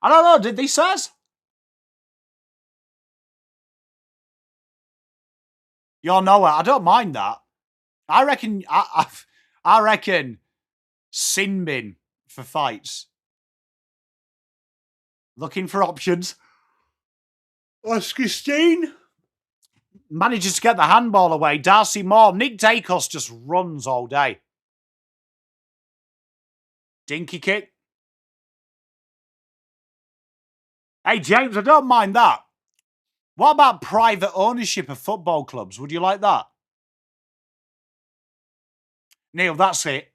I don't know, did they say? You'll know it. I don't mind that. I reckon sin bin for fights. Looking for options. Christine manages to get the handball away. Darcy Moore. Nick Dacos just runs all day. Dinky kick. Hey, James, I don't mind that. What about private ownership of football clubs? Would you like that? Neil, that's it.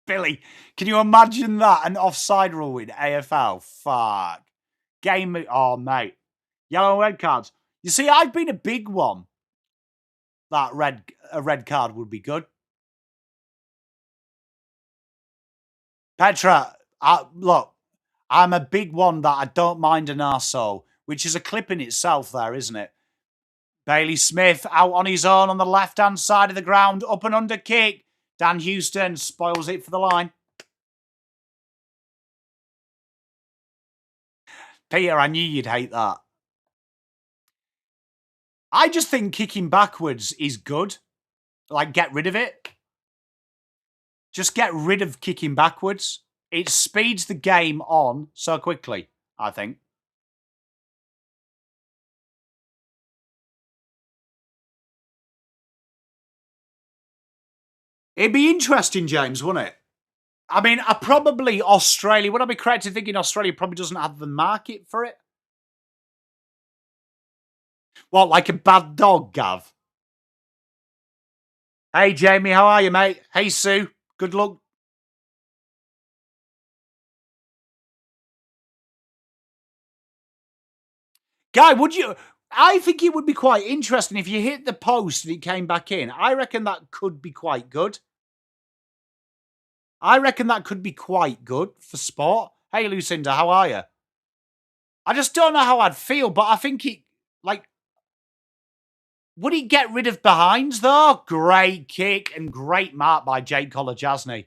Billy, can you imagine that? An offside rule in AFL? Fuck. Game. Oh, mate. Yellow and red cards. You see, I've been a big one. That a red card would be good. Petra, look, I'm a big one that I don't mind an arsehole, which is a clip in itself there, isn't it? Bailey Smith out on his own on the left-hand side of the ground, up and under kick. Dan Houston spoils it for the line. Peter, I knew you'd hate that. I just think kicking backwards is good. Get rid of it. Just get rid of kicking backwards. It speeds the game on so quickly, I think. It'd be interesting, James, wouldn't it? I mean, Australia, would I be correct in thinking Australia probably doesn't have the market for it? What, like a bad dog, Gav? Hey, Jamie, how are you, mate? Hey, Sue, good luck. Guy, would you... I think it would be quite interesting if you hit the post and it came back in. I reckon that could be quite good. I reckon that could be quite good for sport. Hey, Lucinda, how are you? I just don't know how I'd feel, but I think it, would he get rid of behinds, though? Great kick and great mark by Jake Kolajasny.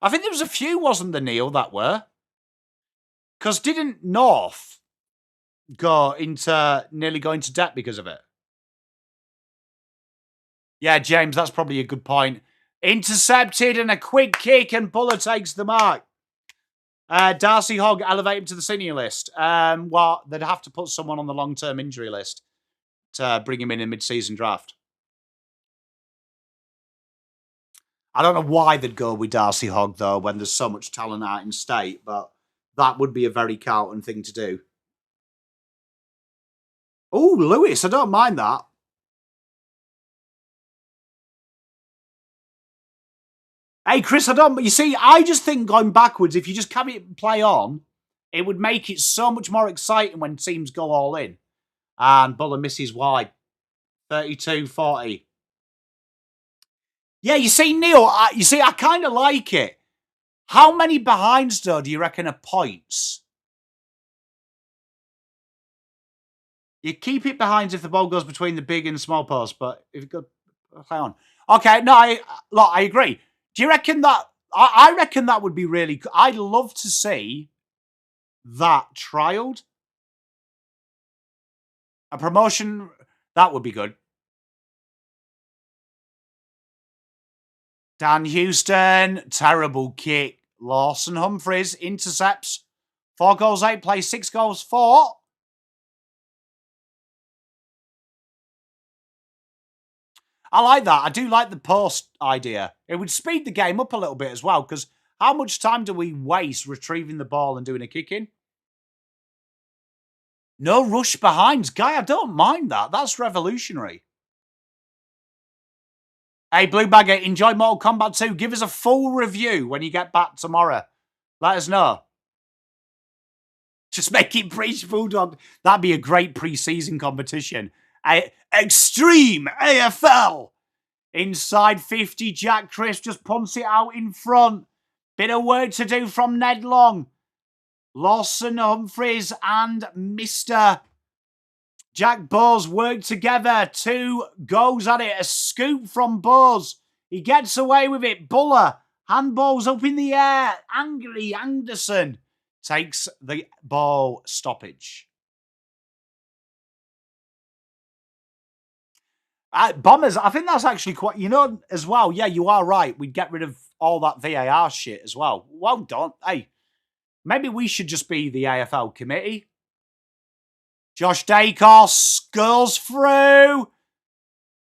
I think there was a few, wasn't there, Neil, that were? Because didn't North nearly go into debt because of it? Yeah, James, that's probably a good point. Intercepted and a quick kick, and Buller takes the mark. Darcy Hogg elevated him to the senior list. Well, they'd have to put someone on the long-term injury list to bring him in a mid-season draft. I don't know why they'd go with Darcy Hogg, though, when there's so much talent out in state, but that would be a very Carlton thing to do. Oh, Lewis, I don't mind that. Hey, Chris, you see, I just think going backwards, if you just play on, it would make it so much more exciting when teams go all in. And Buller misses wide. 32-40. Yeah, you see, Neil, I kind of like it. How many behinds, though, do you reckon are points? You keep it behind if the ball goes between the big and small post, but if you go, hang on. Okay, no, I agree. Do you reckon that? I reckon that would be really good. I'd love to see that trialed. A promotion, that would be good. Dan Houston, terrible kick. Lawson Humphries intercepts. 4 goals, 8 plays, 6 goals, 4. I like that. I do like the post idea. It would speed the game up a little bit as well, because how much time do we waste retrieving the ball and doing a kick-in? No rush behinds. Guy, I don't mind that. That's revolutionary. Hey, Blue Bagger, enjoy Mortal Kombat 2. Give us a full review when you get back tomorrow. Let us know. Just make it Breach Bulldog. That'd be a great pre-season competition. Extreme AFL. Inside 50, Jack Crisp just punts it out in front. Bit of work to do from Ned Long. Lawson Humphries and Mr. Jack Bowes work together. 2 goes at it. A scoop from Bowes. He gets away with it. Buller. Handballs up in the air. Angry Anderson takes the ball stoppage. Bombers, I think that's actually quite, as well, yeah, you are right. We'd get rid of all that VAR shit as well. Well done. Hey, maybe we should just be the AFL committee. Josh Dacos goes through.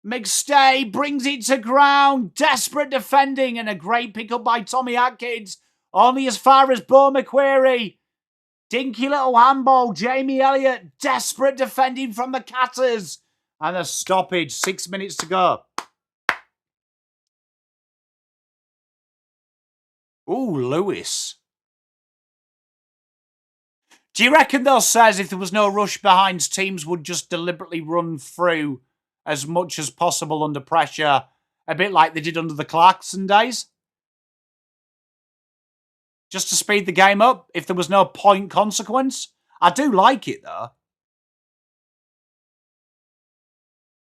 McStay brings it to ground. Desperate defending and a great pickup by Tommy Atkins. Only as far as Bo McQuarrie. Dinky little handball. Jamie Elliott. Desperate defending from the Catters. And a stoppage. 6 minutes to go. Ooh, Lewis. Do you reckon they'll says if there was no rush behind, teams would just deliberately run through as much as possible under pressure, a bit like they did under the Clarkson days? Just to speed the game up, if there was no point consequence? I do like it, though.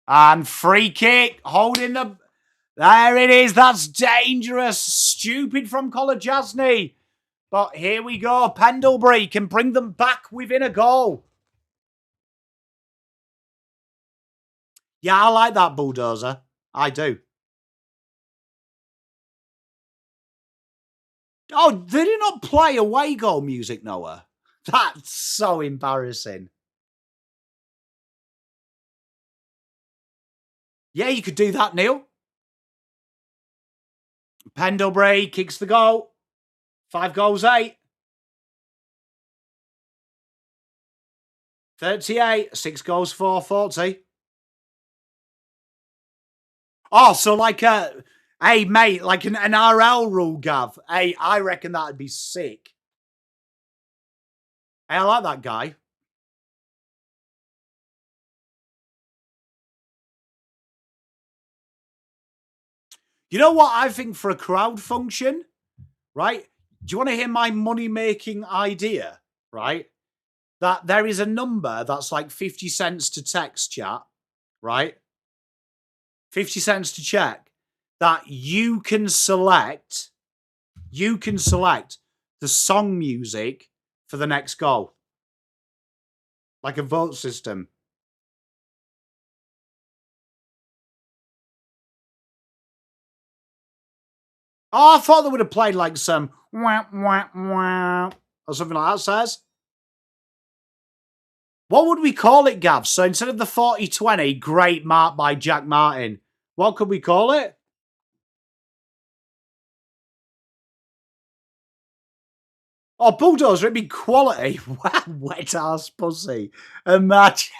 And free kick, holding the... There it is, that's dangerous. Stupid from Kolajasny. But here we go, Pendlebury can bring them back within a goal. Yeah, I like that bulldozer. I do. Oh, they did not play away goal music, Noah. That's so embarrassing. Yeah, you could do that, Neil. Pendlebury kicks the goal. 5 goals, 8. 38. 6 goals, 4, 40. Oh, so like hey, mate, like an RL rule, Gav. Hey, I reckon that'd be sick. Hey, I like that guy. You know what I think for a crowd function, right? Do you want to hear my money-making idea, right? That there is a number that's like 50 cents to text chat, right? 50 cents to check, that you can select you can select the song music for the next goal. Like a vote system. Oh, I thought they would have played like some wah, wah, wah, or something like that says. What would we call it, Gav? So instead of the 40-20, great mark by Jack Martin, what could we call it? Oh, Bulldozer, it'd be quality. Wet ass pussy. Imagine.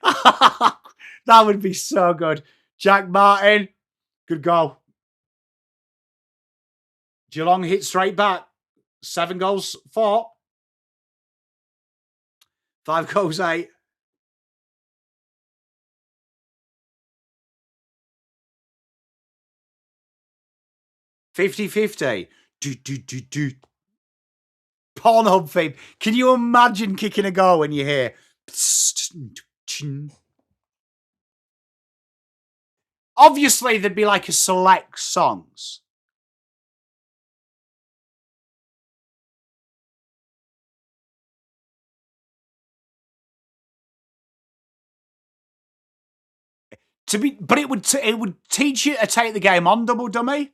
That would be so good. Jack Martin, good goal. Geelong hit straight back. 7 goals, 4. 5 goals, 8. $50-50. Do. Pornhub fame. Can you imagine kicking a goal when you hear? Obviously, there'd be like a select songs. But it would teach you to take the game on, double dummy.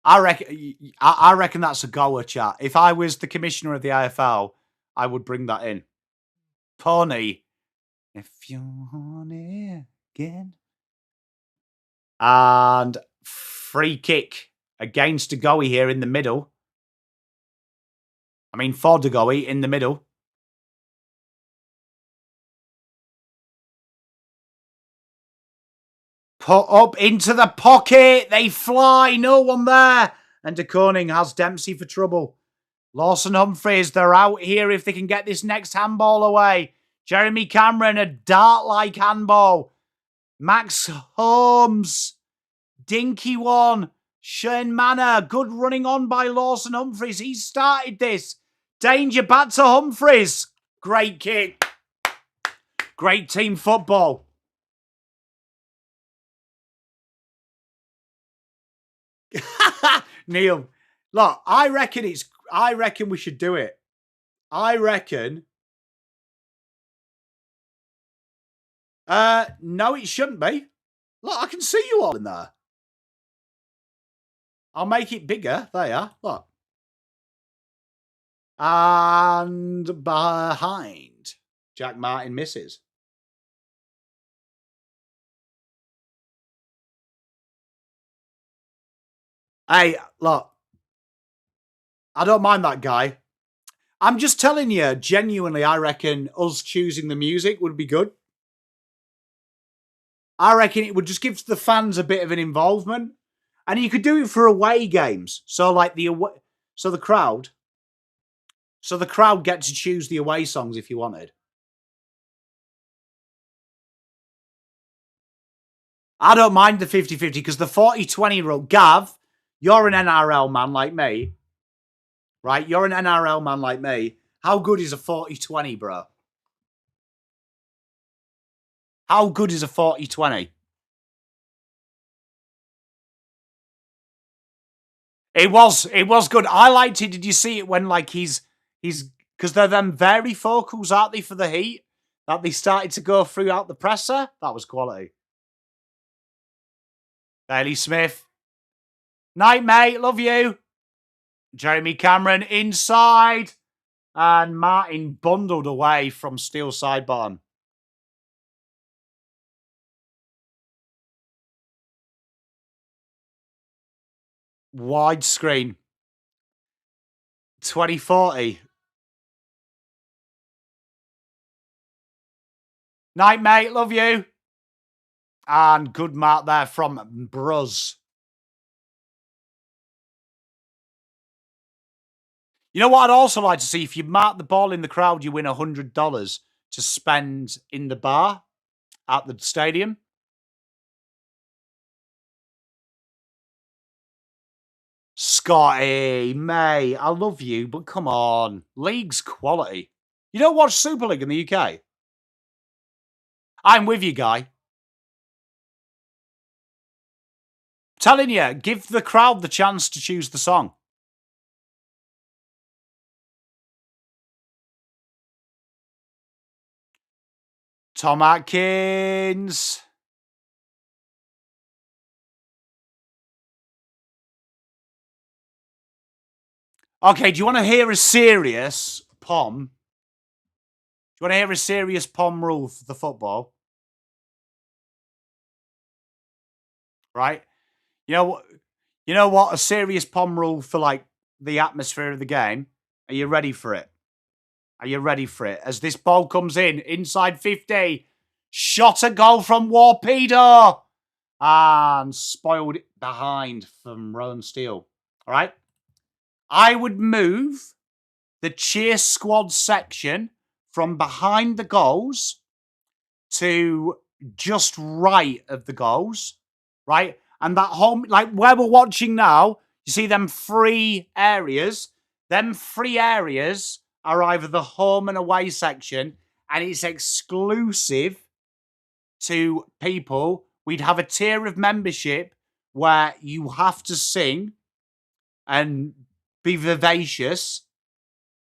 I reckon that's a goer, chat. If I was the commissioner of the AFL, I would bring that in. Pony, if you want it again. And free kick against De Goey here in the middle. I mean, for De Goey in the middle. Put up into the pocket. They fly. No one there. And De Koning has Dempsey for trouble. Lawson Humphries, they're out here if they can get this next handball away. Jeremy Cameron, a dart-like handball. Max Holmes, dinky one. Shane Manor, good running on by Lawson Humphries. He started this. Danger back to Humphries. Great kick. Great team football. Neil, look, I reckon we should do it. I reckon. No, it shouldn't be. Look, I can see you all in there. I'll make it bigger. There you are. Look. And behind. Jack Martin misses. Hey, look. I don't mind that guy. I'm just telling you, genuinely, I reckon us choosing the music would be good. I reckon it would just give the fans a bit of an involvement. And you could do it for away games. So like the crowd get to choose the away songs if you wanted. I don't mind the 50-50 because the 40-20 rule, Gav, you're an NRL man like me. Right? You're an NRL man like me. How good is a 40-20, bro? How good is a 40-20? It was good. I liked it. Did you see it when like he's because they're them varifocals, aren't they, for the Heat? That they started to go throughout the presser? That was quality. Bailey Smith. Night, mate. Love you. Jeremy Cameron inside. And Martin bundled away from Steel Sidebottom. Widescreen. 2040. Night, mate. Love you. And good mark there from Bruz. You know what I'd also like to see? If you mark the ball in the crowd, you win $100 to spend in the bar at the stadium. Scotty, mate, I love you, but come on. League's quality. You don't watch Super League in the UK? I'm with you, Guy. Telling you, give the crowd the chance to choose the song. Tom Atkins. Okay, do you want to hear a serious Pom? Do you want to hear a serious Pom rule for the football? Right? You know what? A serious Pom rule for like the atmosphere of the game. Are you ready for it? Are you ready for it? As this ball comes in, inside 50, shot a goal from Warpedo and spoiled it behind from Rowan Steele. All right? I would move the cheer squad section from behind the goals to just right of the goals, right? And that home, like where we're watching now, you see them three areas. Them three areas are either the home and away section, and it's exclusive to people. We'd have a tier of membership where you have to sing and be vivacious.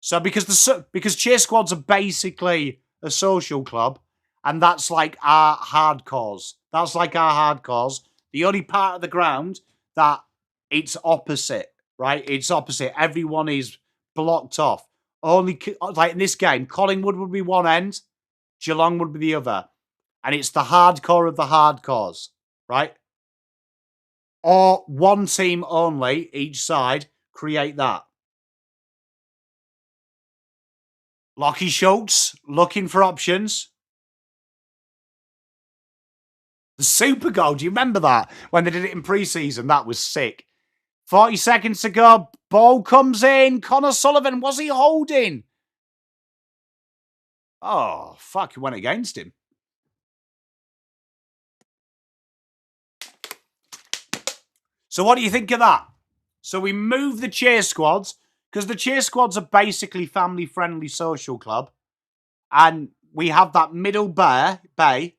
So because cheer squads are basically a social club, and that's like our hardcores. That's like our hardcores. The only part of the ground that it's opposite, right? It's opposite. Everyone is blocked off. Only like in this game, Collingwood would be one end, Geelong would be the other, and it's the hardcore of the hardcores, right? Or one team only, each side, create that. Lockie Schultz looking for options. The Super Goal, do you remember that? When they did it in pre-season, that was sick. 40 seconds to go. Ball comes in. Connor Sullivan, was he holding? Oh, fuck, he went against him. So what do you think of that? So we move the cheer squads, because the cheer squads are basically family-friendly social club. And we have that middle bay.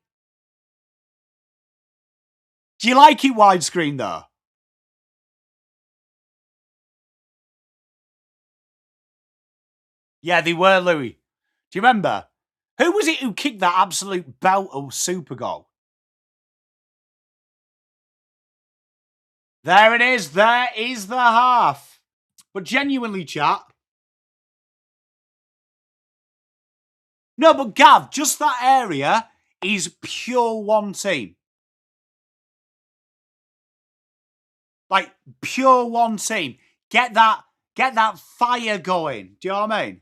Do you like it widescreen, though? Yeah, they were, Louis. Do you remember? Who was it who kicked that absolute belt of Super Goal? There it is. There is the half. But genuinely, chat. No, but Gav, just that area is pure one team. Like, pure one team. Get that fire going. Do you know what I mean?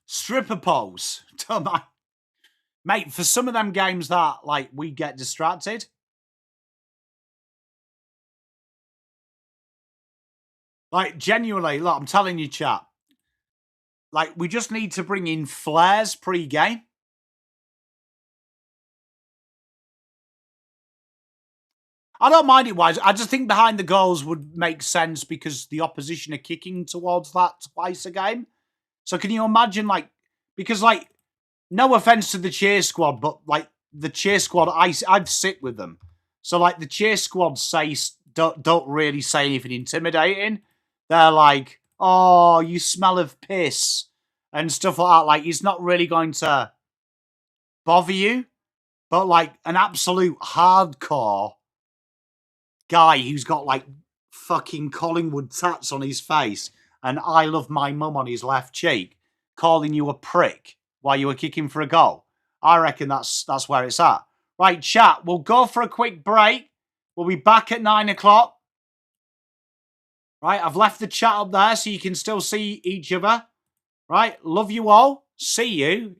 Stripper poles. Don't mind. Mate, for some of them games that, like, we get distracted. Like, genuinely, look, I'm telling you, chat. Like, we just need to bring in flares pre-game. I don't mind it wise. I just think behind the goals would make sense because the opposition are kicking towards that twice a game. So can you imagine, like, because, like, no offense to the cheer squad, but, like, the cheer squad, I'd sit with them. So, like, the cheer squad don't really say anything intimidating. They're like, oh, you smell of piss and stuff like that. Like, it's not really going to bother you. But, like, an absolute hardcore guy who's got like fucking Collingwood tats on his face and I love my mum on his left cheek, calling you a prick while you were kicking for a goal. I reckon that's where it's at. Right, chat, we'll go for a quick break. We'll be back at 9 o'clock. Right, I've left the chat up there so you can still see each other. Right, love you all. See you.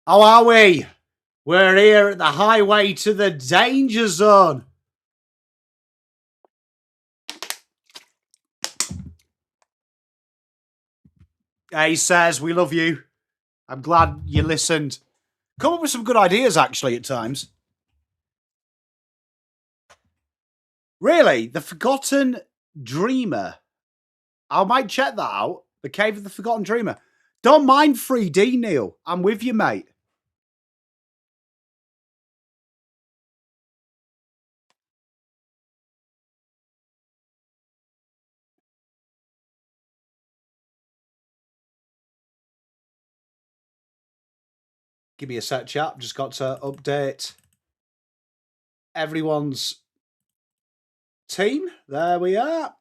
How are we? We're here at the highway to the danger zone. He says, we love you. I'm glad you listened. Come up with some good ideas, actually, at times. Really? The Forgotten Dreamer. I might check that out. The Cave of the Forgotten Dreamer. Don't mind 3D, Neil. I'm with you, mate. Give me a sec, chap. Just got to update everyone's team. There we are.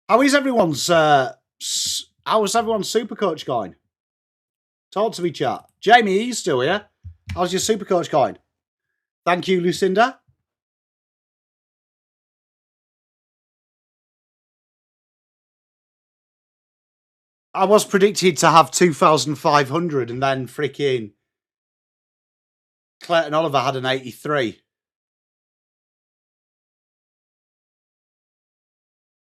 How is everyone's super coach going? Talk to me, chat. Jamie, are you still here? How's your super coach going? Thank you, Lucinda. I was predicted to have 2,500 and then freaking Clayton Oliver had an 83.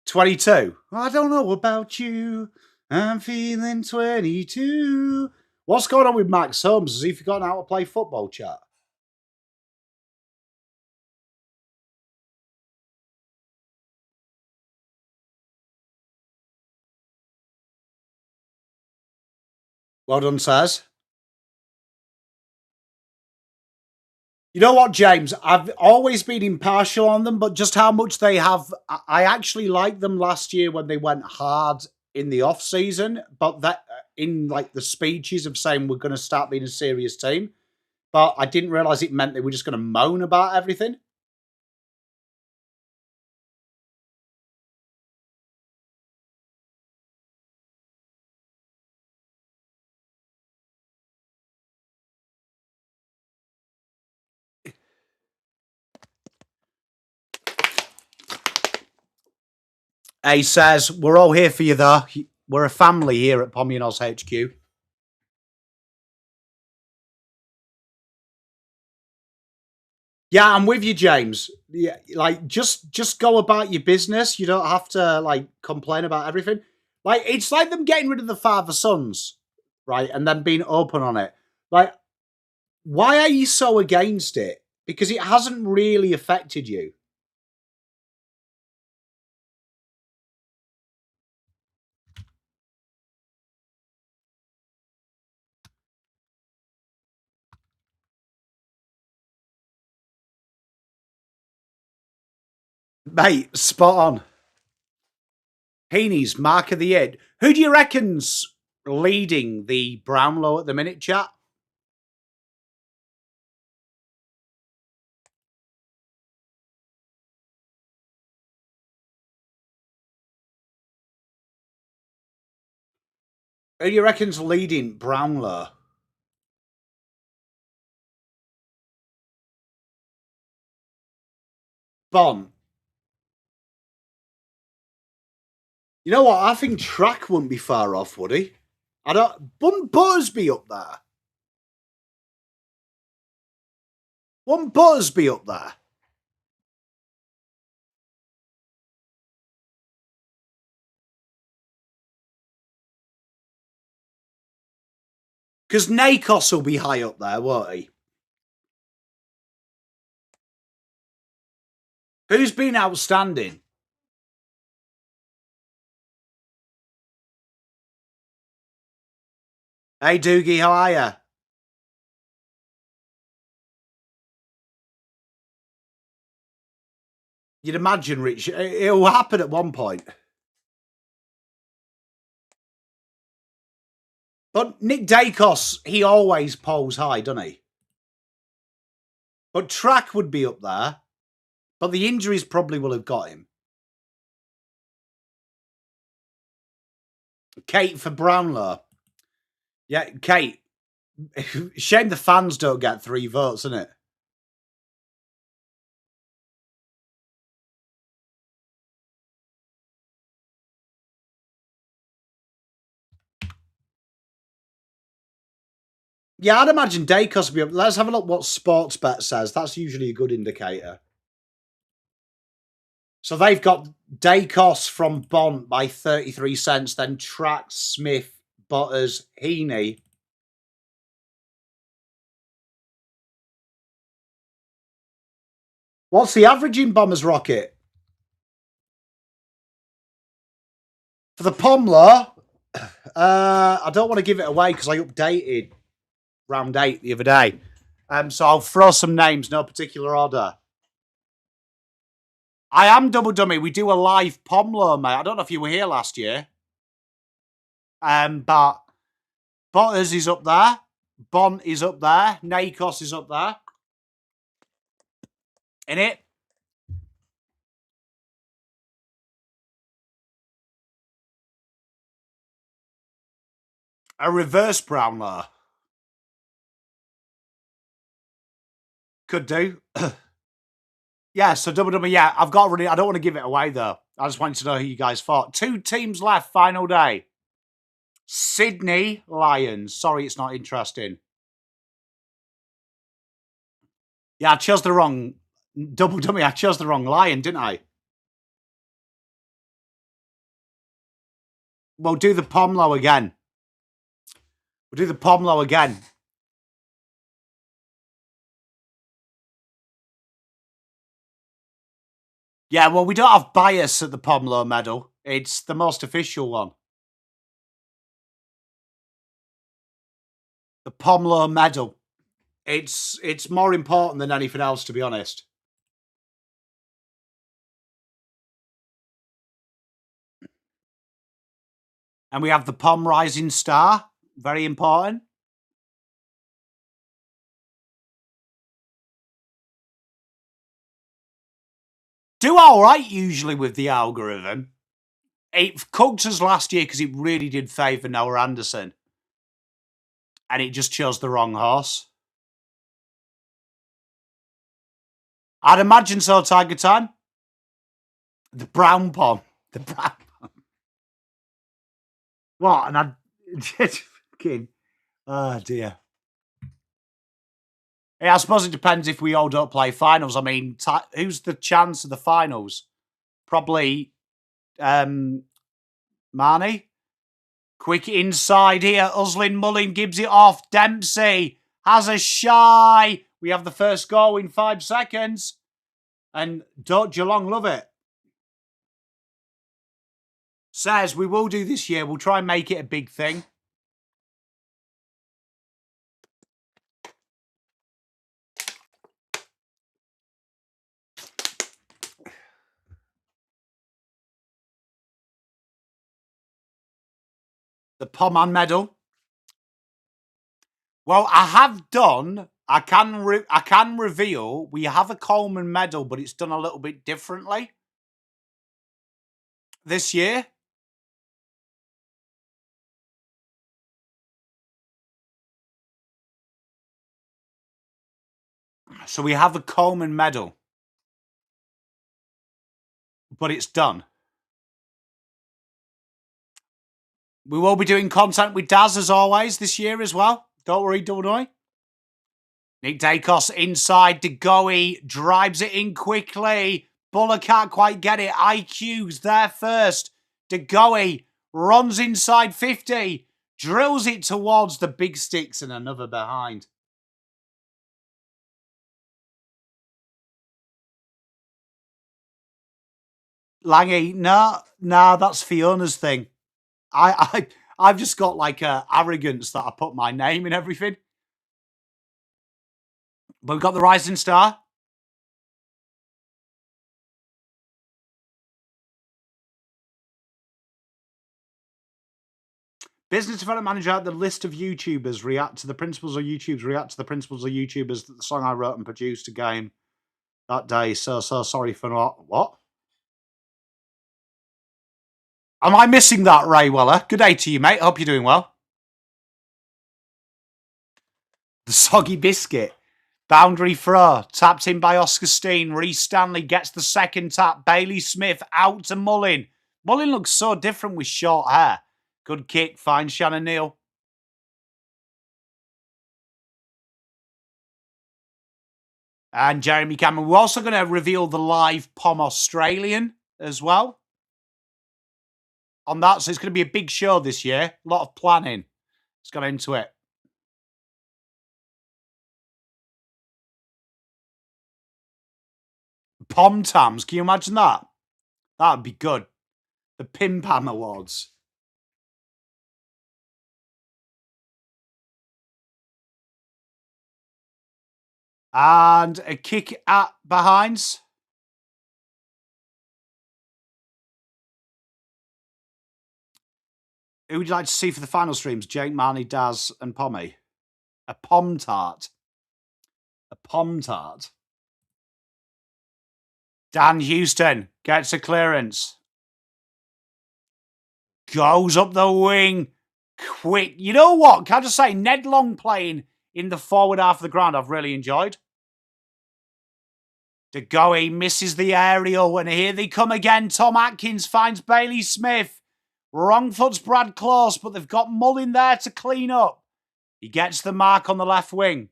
22. I don't know about you. I'm feeling 22. What's going on with Max Holmes? Has he forgotten how to play football, chat? Well done, Saz. You know what, James? I've always been impartial on them, but just how much they have... I actually liked them last year when they went hard in the off-season, but that in like the speeches of saying we're going to start being a serious team. But I didn't realise it meant they were just going to moan about everything. He says, we're all here for you, though. We're a family here at PommyInOz HQ. Yeah, I'm with you, James. Yeah, like just go about your business. You don't have to like complain about everything. Like it's like them getting rid of the father sons, right, and then being open on it. Like, why are you so against it? Because it hasn't really affected you. Mate, spot on. Heaney's mark of the year. Who do you reckon's leading the Brownlow at the minute, chat? Who do you reckon's leading Brownlow? Bon. You know what? I think Track wouldn't be far off, would he? Wouldn't Buttersby up there? Wouldn't Buttersby up there? Because Nakos will be high up there, won't he? Who's been outstanding? Hey, Doogie, how are you? You'd imagine, Rich, it'll happen at one point. But Nick Dacos, he always polls high, doesn't he? But Track would be up there. But the injuries probably will have got him. Kate for Brownlow. Yeah, Kate. Shame the fans don't get 3 votes, isn't it? Yeah, I'd imagine Dacos would be up. Let's have a look what Sportsbet says. That's usually a good indicator. So they've got Dacos from Bont by 33 cents, then Trax, Smith, Butters, Heaney. What's the average in Bombers Rocket? For the Pomler, I don't want to give it away because I updated round 8 the other day. So I'll throw some names, no particular order. I am Double Dummy. We do a live Pomler, mate. I don't know if you were here last year. But Butters is up there. Bont is up there. Nakos is up there. In it. A reverse Brownlow. Could do. Yeah, so Double Double, yeah, I've got really, I don't want to give it away though. I just wanted to know who you guys thought. 2 teams left, final day. Sydney Lions. Sorry, it's not interesting. Yeah, I chose the wrong Double Dummy. I chose the wrong Lion, didn't I? We'll do the Pomlo again. We'll do the Pomlo again. Yeah, well, we don't have bias at the Pomlo medal. It's the most official one. The Pomlo medal. It's more important than anything else, to be honest. And we have the Pom Rising Star. Very important. Do all right usually with the algorithm. It cooked us last year because it really did favour Noah Anderson. And it just chose the wrong horse. I'd imagine so, Tiger Time. The brown Pom. The brown Pom. What? And I just fucking... Oh, dear. Yeah, I suppose it depends if we all don't play finals. I mean, who's the chance of the finals? Probably Marnie. Quick inside here. Uslin Mullin gives it off. Dempsey has a shy. We have the first goal in 5 seconds. And don't Geelong love it? Says we will do this year. We'll try and make it a big thing. The Pomman medal. Well, I have done. I can reveal we have a Coleman medal, but it's done a little bit differently this year. So we have a Coleman medal, but it's done. We will be doing content with Daz as always this year as well. Don't worry, don't worry. Nick Dacos inside. DeGoey drives it in quickly. Buller can't quite get it. IQ's there first. DeGoey runs inside 50. Drills it towards the big sticks and another behind. Langy, no, that's Fiona's thing. I've just got like a arrogance that I put my name in everything. But we've got the Rising Star. Business development manager, the list of YouTubers react to the principles of YouTubers, react to the principles of YouTubers that the song I wrote and produced a game that day. So sorry for not. What? Am I missing that, Ray Weller? Good day to you, mate. Hope you're doing well. The Soggy Biscuit. Boundary throw. Tapped in by Oscar Steen. Reece Stanley gets the second tap. Bailey Smith out to Mullin. Mullin looks so different with short hair. Good kick. Finds Shannon Neal. And Jeremy Cameron. We're also going to reveal the live Pom Australian as well on that. So it's going to be a big show this year. A lot of planning. Let's get into it. Pom Tams. Can you imagine that? That would be good. The Pim Pam Awards. And a kick at behinds. Who would you like to see for the final streams? Jake, Marnie, Daz, and Pommy. A Pom Tart. A Pom Tart. Dan Houston gets a clearance. Goes up the wing. Quick. You know what? Can I just say, Ned Long playing in the forward half of the ground, I've really enjoyed. De Goey misses the aerial, and here they come again. Tom Atkins finds Bailey Smith. Wrong foot's Brad Close, but they've got Mullin there to clean up. He gets the mark on the left wing.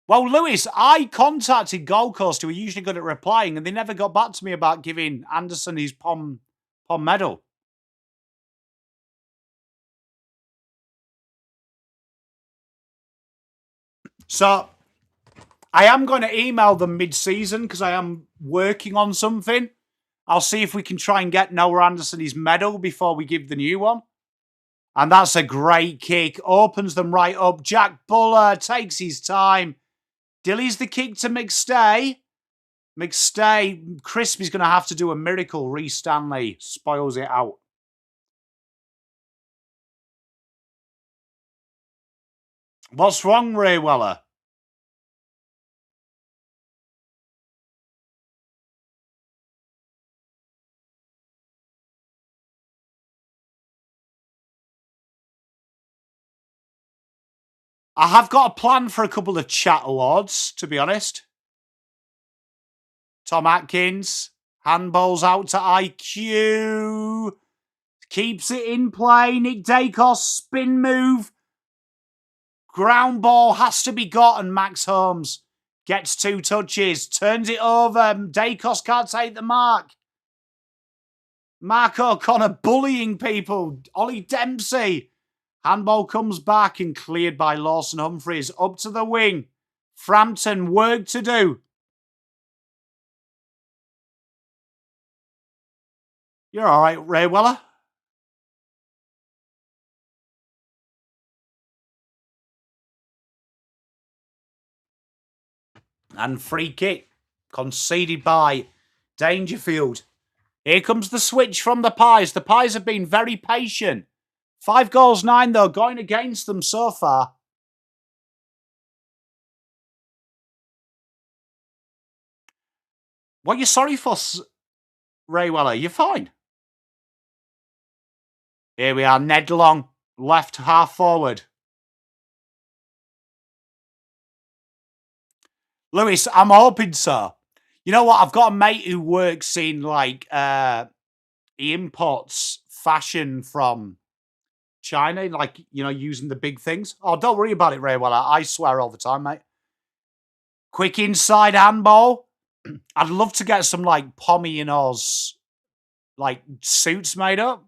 Well, Lewis, I contacted Gold Coast, who are usually good at replying, and they never got back to me about giving Anderson his Pom medal. So, I am going to email them mid-season because I am working on something. I'll see if we can try and get Noah Anderson his medal before we give the new one. And that's a great kick. Opens them right up. Jack Buller takes his time. Dilly's the kick to McStay. McStay, Crispy's going to have to do a miracle. Reece Stanley spoils it out. What's wrong, Ray Weller? I have got a plan for a couple of chat awards, to be honest. Tom Atkins, handballs out to IQ. Keeps it in play. Nick Dacos, spin move. Ground ball has to be got, and Max Holmes gets 2 touches. Turns it over. Dacos can't take the mark. Mark O'Connor bullying people. Ollie Dempsey. Handball comes back and cleared by Lawson Humphreys. Up to the wing. Frampton, work to do. You're all right, Ray Weller. And free kick conceded by Dangerfield. Here comes the switch from the Pies. The Pies have been very patient. 5 goals, 9, though, going against them so far. What are you sorry for, Ray Weller? You're fine. Here we are, Ned Long, left half forward. Lewis, I'm hoping so. You know what? I've got a mate who works in, like, he imports fashion from China, like, you know, using the big things. Oh, don't worry about it, Ray Weller. I swear all the time, mate. Quick inside handball. I'd love to get some, like, PommyInOz, like, suits made up.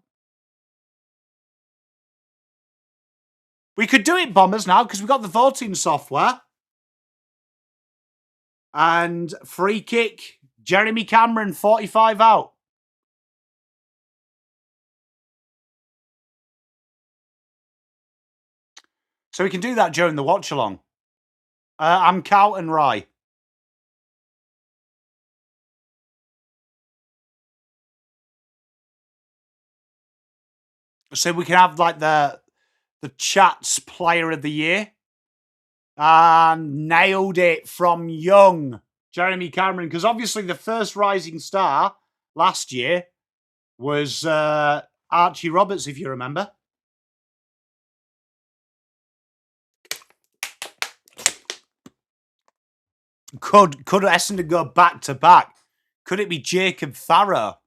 We could do it, Bombers, now, because we've got the voting software. And free kick. Jeremy Cameron, 45 out. So we can do that during the watch-along. I'm Carlton Rye. So we can have, like, the chat's player of the year. And nailed it from young Jeremy Cameron. Because obviously the first rising star last year was Archie Roberts, if you remember. Could Essendon go back to back? Could it be Jacob Farrow?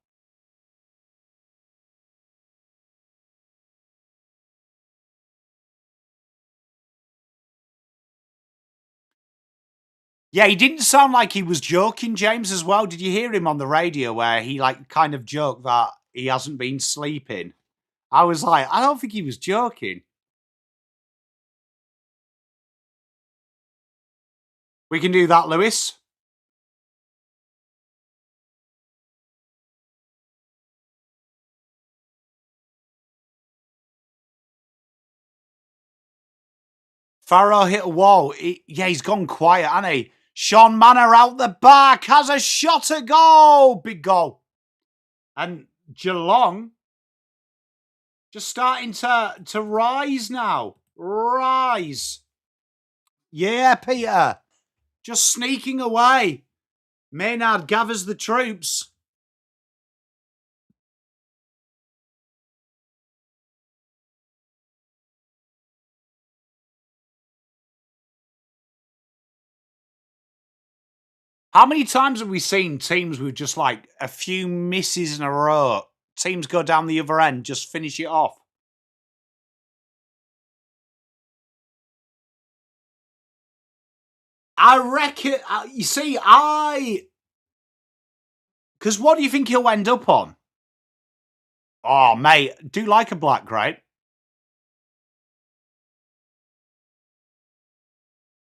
Yeah, he didn't sound like he was joking, James, as well. Did you hear him on the radio where he kind of joked that he hasn't been sleeping? I was like, I don't think he was joking. We can do that, Lewis. Farrow hit a wall. He's gone quiet, hasn't he? Sean Manor out the back has a shot at goal. Big goal. And Geelong just starting to rise now. Rise. Yeah, Peter. Just sneaking away. Maynard gathers the troops. How many times have we seen teams with just like a few misses in a row? Teams go down the other end, just finish it off. I reckon, you see, because what do you think he'll end up on? Oh, mate, do like a black grape.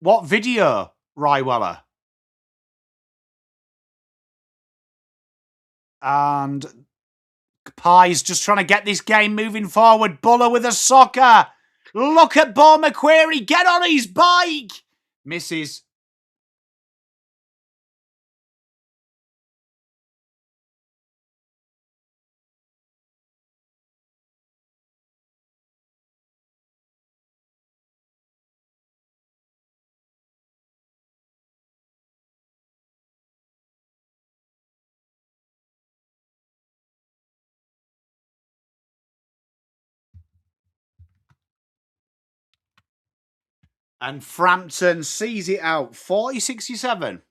What video, Ryweller? And Pie's just trying to get this game moving forward. Buller with a soccer. Look at Bo McQuarrie. Get on his bike. Misses. And Frampton sees it out. 40-67.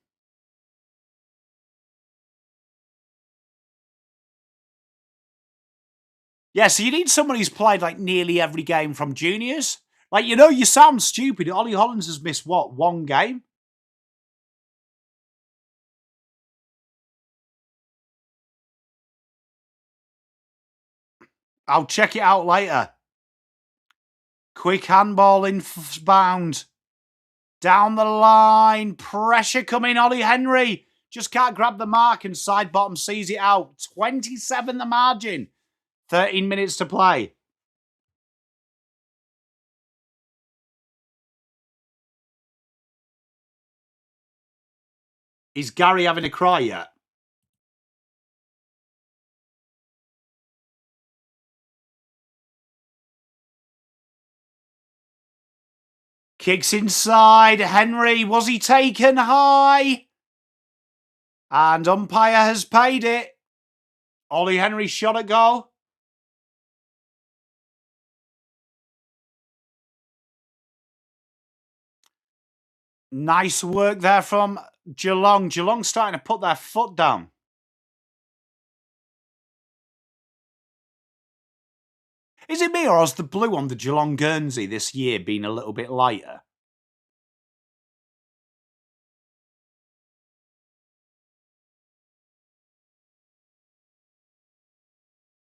Yeah, so you need someone who's played like nearly every game from juniors. Like, you sound stupid. Ollie Hollins has missed, what, one game? I'll check it out later. Quick handball inbound. Down the line. Pressure coming. Ollie Henry just can't grab the mark and side bottom sees it out. 27 the margin. 13 minutes to play. Is Gary having a cry yet? Kicks inside. Henry, was he taken high? And umpire has paid it. Ollie Henry shot at goal. Nice work there from Geelong. Geelong starting to put their foot down. Is it me or has the blue on the Geelong Guernsey this year been a little bit lighter?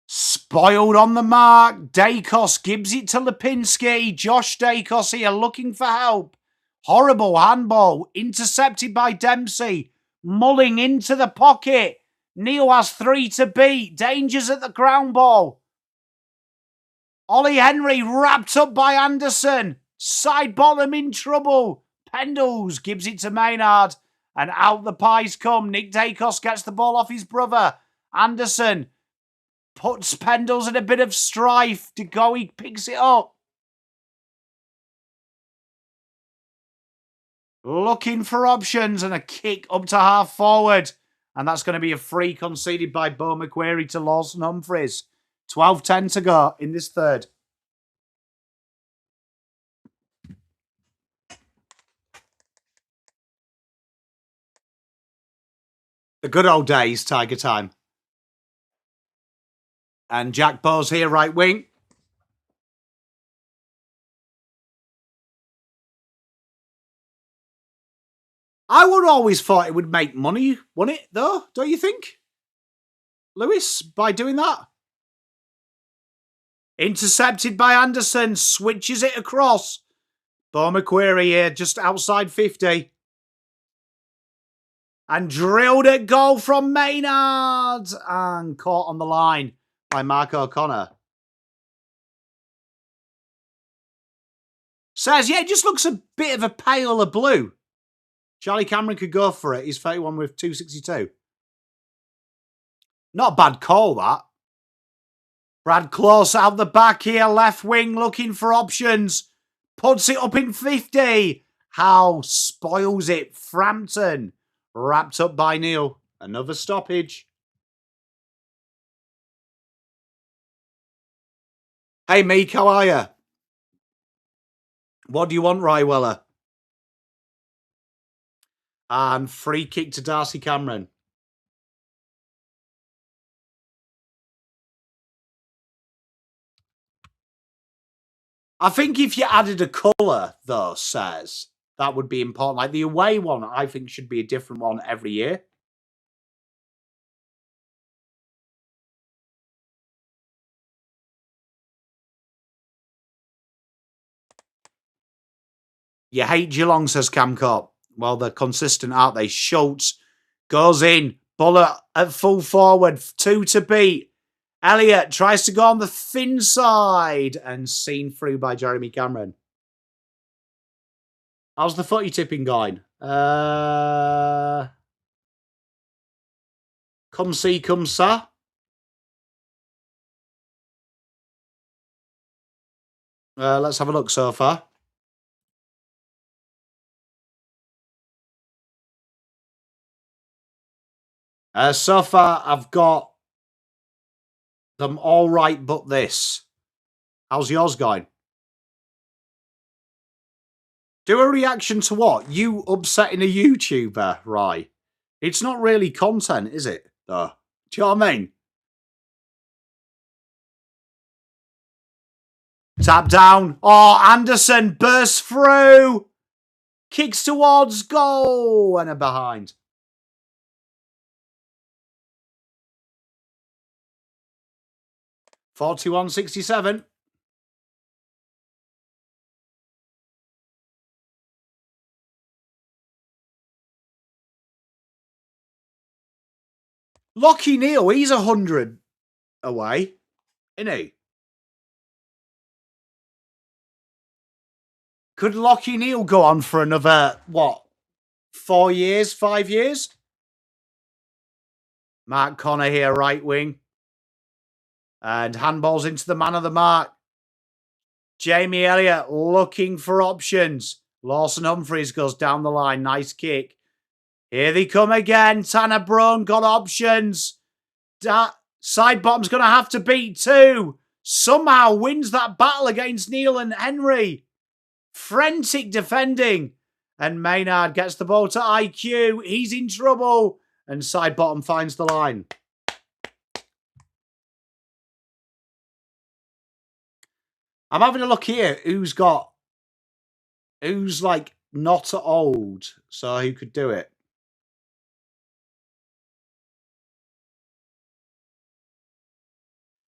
Spoiled on the mark. Dacos gives it to Lipinski. Josh Dacos here looking for help. Horrible handball. Intercepted by Dempsey. Mulling into the pocket. Neil has 3 to beat. Dangers at the ground ball. Ollie Henry wrapped up by Anderson. Side bottom in trouble. Pendles gives it to Maynard. And out the Pies come. Nick Dacos gets the ball off his brother. Anderson puts Pendles in a bit of strife. DeGoey picks it up. Looking for options and a kick up to half forward. And that's going to be a free conceded by Bo McQuarrie to Lawson Humphries. 12-10 to go in this third. The good old days, Tiger time. And Jack Bowes here, right wing. I would always thought it would make money, wouldn't it, though? Don't you think? Lewis, by doing that? Intercepted by Anderson, switches it across. Bo McQuarrie here, just outside 50. And drilled at goal from Maynard. And caught on the line by Mark O'Connor. Says, yeah, it just looks a bit of a paler blue. Charlie Cameron could go for it. He's 31 with 262. Not a bad call, that. Brad Close out the back here. Left wing looking for options. Puts it up in 50. Howe spoils it. Frampton wrapped up by Neil. Another stoppage. Hey, Meek, how are you? What do you want, Ryweller? And free kick to Darcy Cameron. I think if you added a colour, though, says, that would be important. Like the away one, I think should be a different one every year. You hate Geelong, says Camcop. Well, they're consistent, aren't they? Schultz goes in. Buller at full forward. 2 to beat. Elliott tries to go on the thin side and seen through by Jeremy Cameron. How's the footy tipping going? Come see, come sa. Let's have a look so far. So far, I've got them all right but this. How's yours going? Do a reaction to what? You upsetting a YouTuber, right? It's not really content, is it? Though. Do you know what I mean? Tap down. Oh, Anderson bursts through. Kicks towards goal. And a behind. $41.67. Lockie Neal, he's 100 away, isn't he? Could Lockie Neal go on for another, what, 4 years, 5 years? Mark Connor here, right wing. And handballs into the man of the mark. Jamie Elliott looking for options. Lawson Humphries goes down the line. Nice kick. Here they come again. Tanner Brown got options. Side bottom's going to have to beat 2. Somehow wins that battle against Neil and Henry. Frantic defending. And Maynard gets the ball to IQ. He's in trouble. And side bottom finds the line. I'm having a look here. Who's like not old, so who could do it?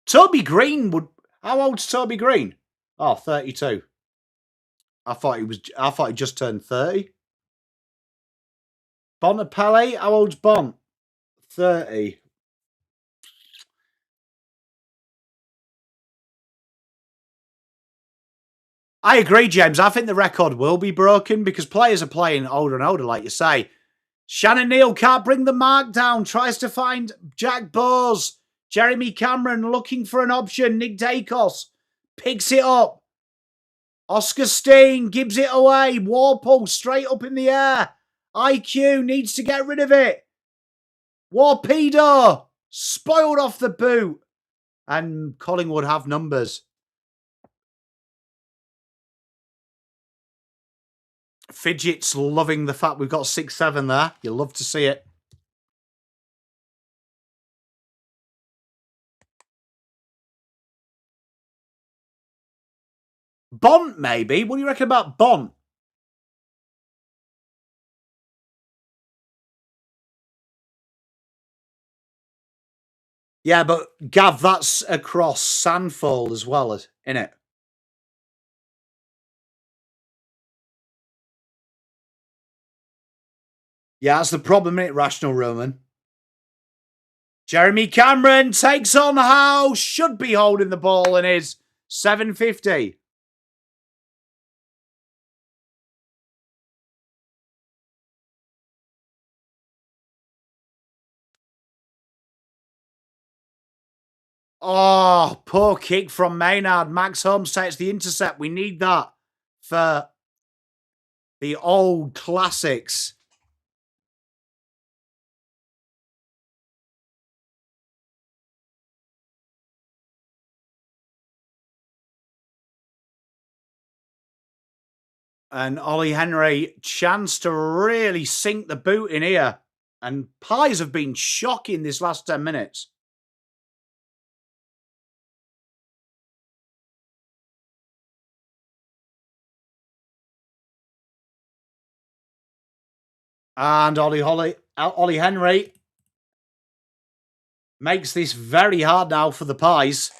Toby Green would. How old's Toby Green? Oh, 32. I thought he just turned 30. Bontempelli, how old's Bont? 30. I agree, James. I think the record will be broken because players are playing older and older, like you say. Shannon Neal can't bring the mark down. Tries to find Jack Bowes. Jeremy Cameron looking for an option. Nick Dacos picks it up. Oscar Steen gives it away. Warple straight up in the air. IQ needs to get rid of it. Warpedo spoiled off the boot. And Collingwood have numbers. Fidget's loving the fact we've got 6-7 there. You'll love to see it. Bont, maybe? What do you reckon about Bont? Yeah, but Gav, that's across Sandfold as well, isn't it? Yeah, that's the problem, isn't it, Rational Roman? Jeremy Cameron takes on Howe, should be holding the ball and is 750. Oh, poor kick from Maynard. Max Holmes takes the intercept. We need that for the old classics. And Ollie Henry, chance to really sink the boot in here. And Pies have been shocking this last 10 minutes. And Ollie Henry makes this very hard now for the Pies.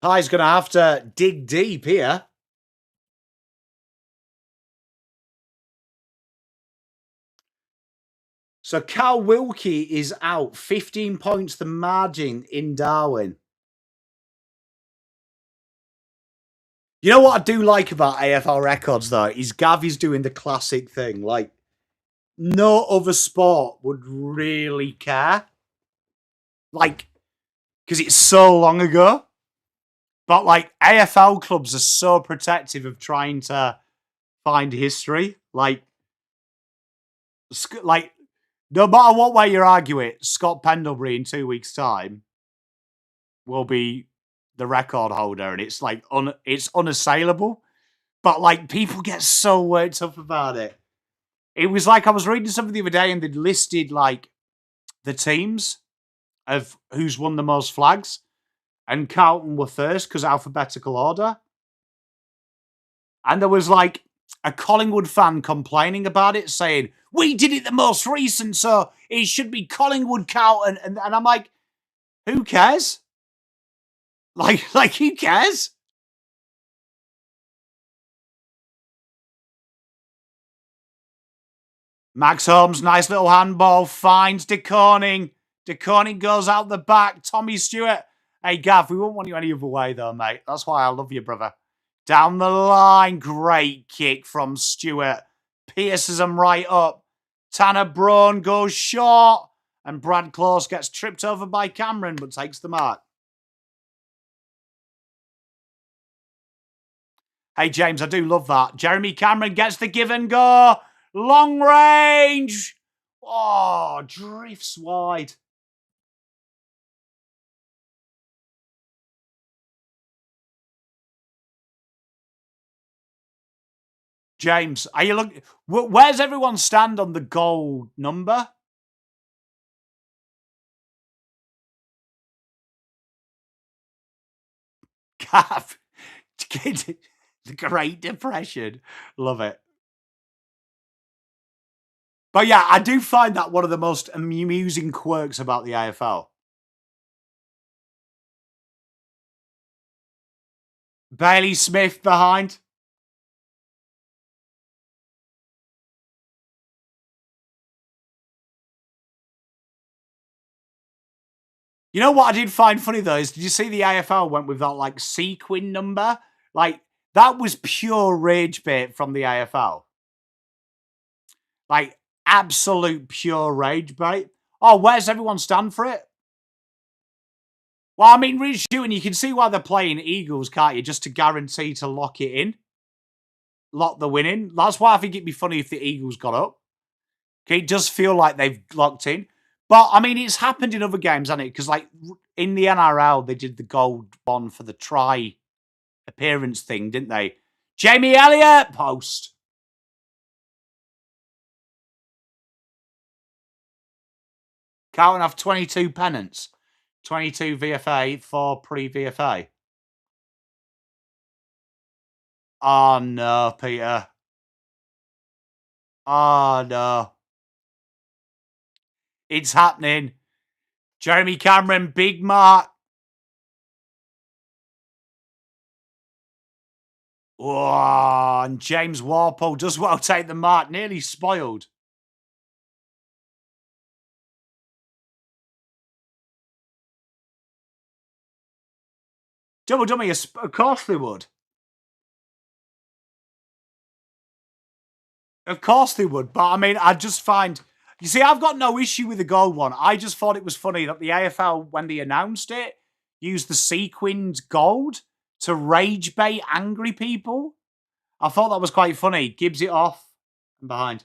Pies going to have to dig deep here. So Cal Wilkie is out. 15 points the margin in Darwin. You know what I do like about AFL records, though, is Gavy's doing the classic thing. Like, no other sport would really care. Like, because it's so long ago. But, like, AFL clubs are so protective of trying to find history. Like, no matter what way you argue it, Scott Pendlebury in 2 weeks' time will be the record holder, and it's like it's unassailable. But like people get so worked up about it. It was like I was reading something the other day, and they'd listed like the teams of who's won the most flags, and Carlton were first because alphabetical order. And there was like a Collingwood fan complaining about it, saying, "We did it the most recent, so it should be Collingwood, Carlton." And I'm like, who cares? Like who cares? Max Holmes, nice little handball, finds De Corning. De Corning goes out the back. Tommy Stewart. Hey, Gav, we won't want you any other way, though, mate. That's why I love you, brother. Down the line, great kick from Stewart. Pierces him right up. Tanner Braun goes short. And Brad Close gets tripped over by Cameron, but takes the mark. Hey, James, I do love that. Jeremy Cameron gets the give and go. Long range. Oh, drifts wide. James, are you looking? Where's everyone stand on the goal number? Gav, the Great Depression. Love it. But yeah, I do find that one of the most amusing quirks about the AFL. Bailey Smith behind. You know what I did find funny though is, did you see the AFL went with that like sequin number? Like that was pure rage bait from the AFL. Like absolute pure rage bait. Oh, where's everyone stand for it? Well, I mean, Rich Hewen, you can see why they're playing Eagles, can't you? Just to guarantee to lock it in. Lock the win in. That's why I think it'd be funny if the Eagles got up. Okay, it does feel like they've locked in. But, I mean, it's happened in other games, hasn't it? Because, like, in the NRL, they did the gold one for the try appearance thing, didn't they? Jamie Elliott, post. Carlton have 22 pennants. 22 VFA, 4 pre-VFA. Oh, no, Peter. Oh, no. It's happening. Jeremy Cameron, big mark. Oh, and James Warple does well take the mark. Nearly spoiled. Double dummy, of course they would. Of course they would. But I mean, I just find... You see, I've got no issue with the gold one. I just thought it was funny that the AFL, when they announced it, used the sequined gold to rage bait angry people. I thought that was quite funny. Gibbs it off and behind.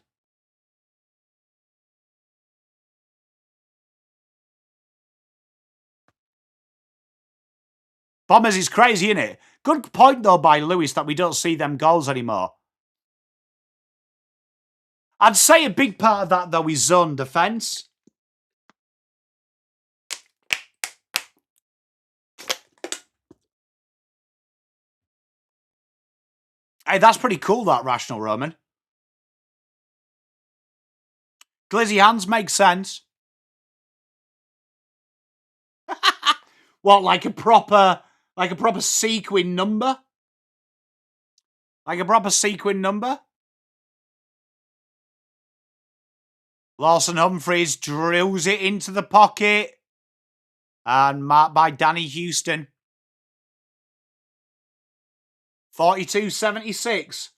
Bombers is crazy, isn't it? Good point, though, by Lewis that we don't see them goals anymore. I'd say a big part of that, though, is zone defence. Hey, that's pretty cool, that Rational Roman. Glizzy hands make sense. What, like a proper sequin number? Like a proper sequin number? Lawson Humphries drills it into the pocket. And marked by Danny Houston. 42-76.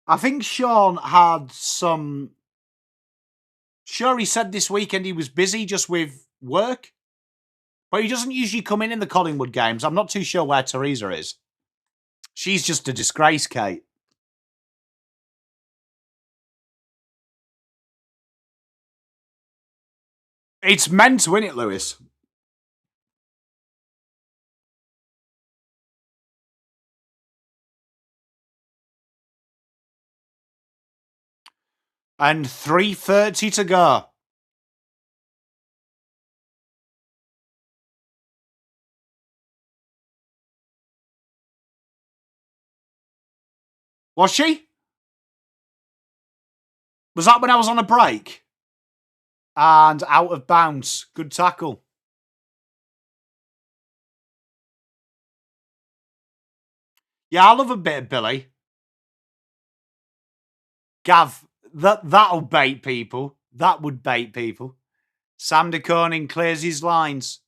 I think Sean had some... Sure, he said this weekend he was busy just with work. But he doesn't usually come in the Collingwood games. I'm not too sure where Teresa is. She's just a disgrace, Kate. It's meant to win it, Lewis. And 3:30 to go. Was she? Was that when I was on a break? And out of bounds. Good tackle. Yeah, I love a bit of Billy. Gav, that'll bait people. That would bait people. Sam de Koning clears his lines.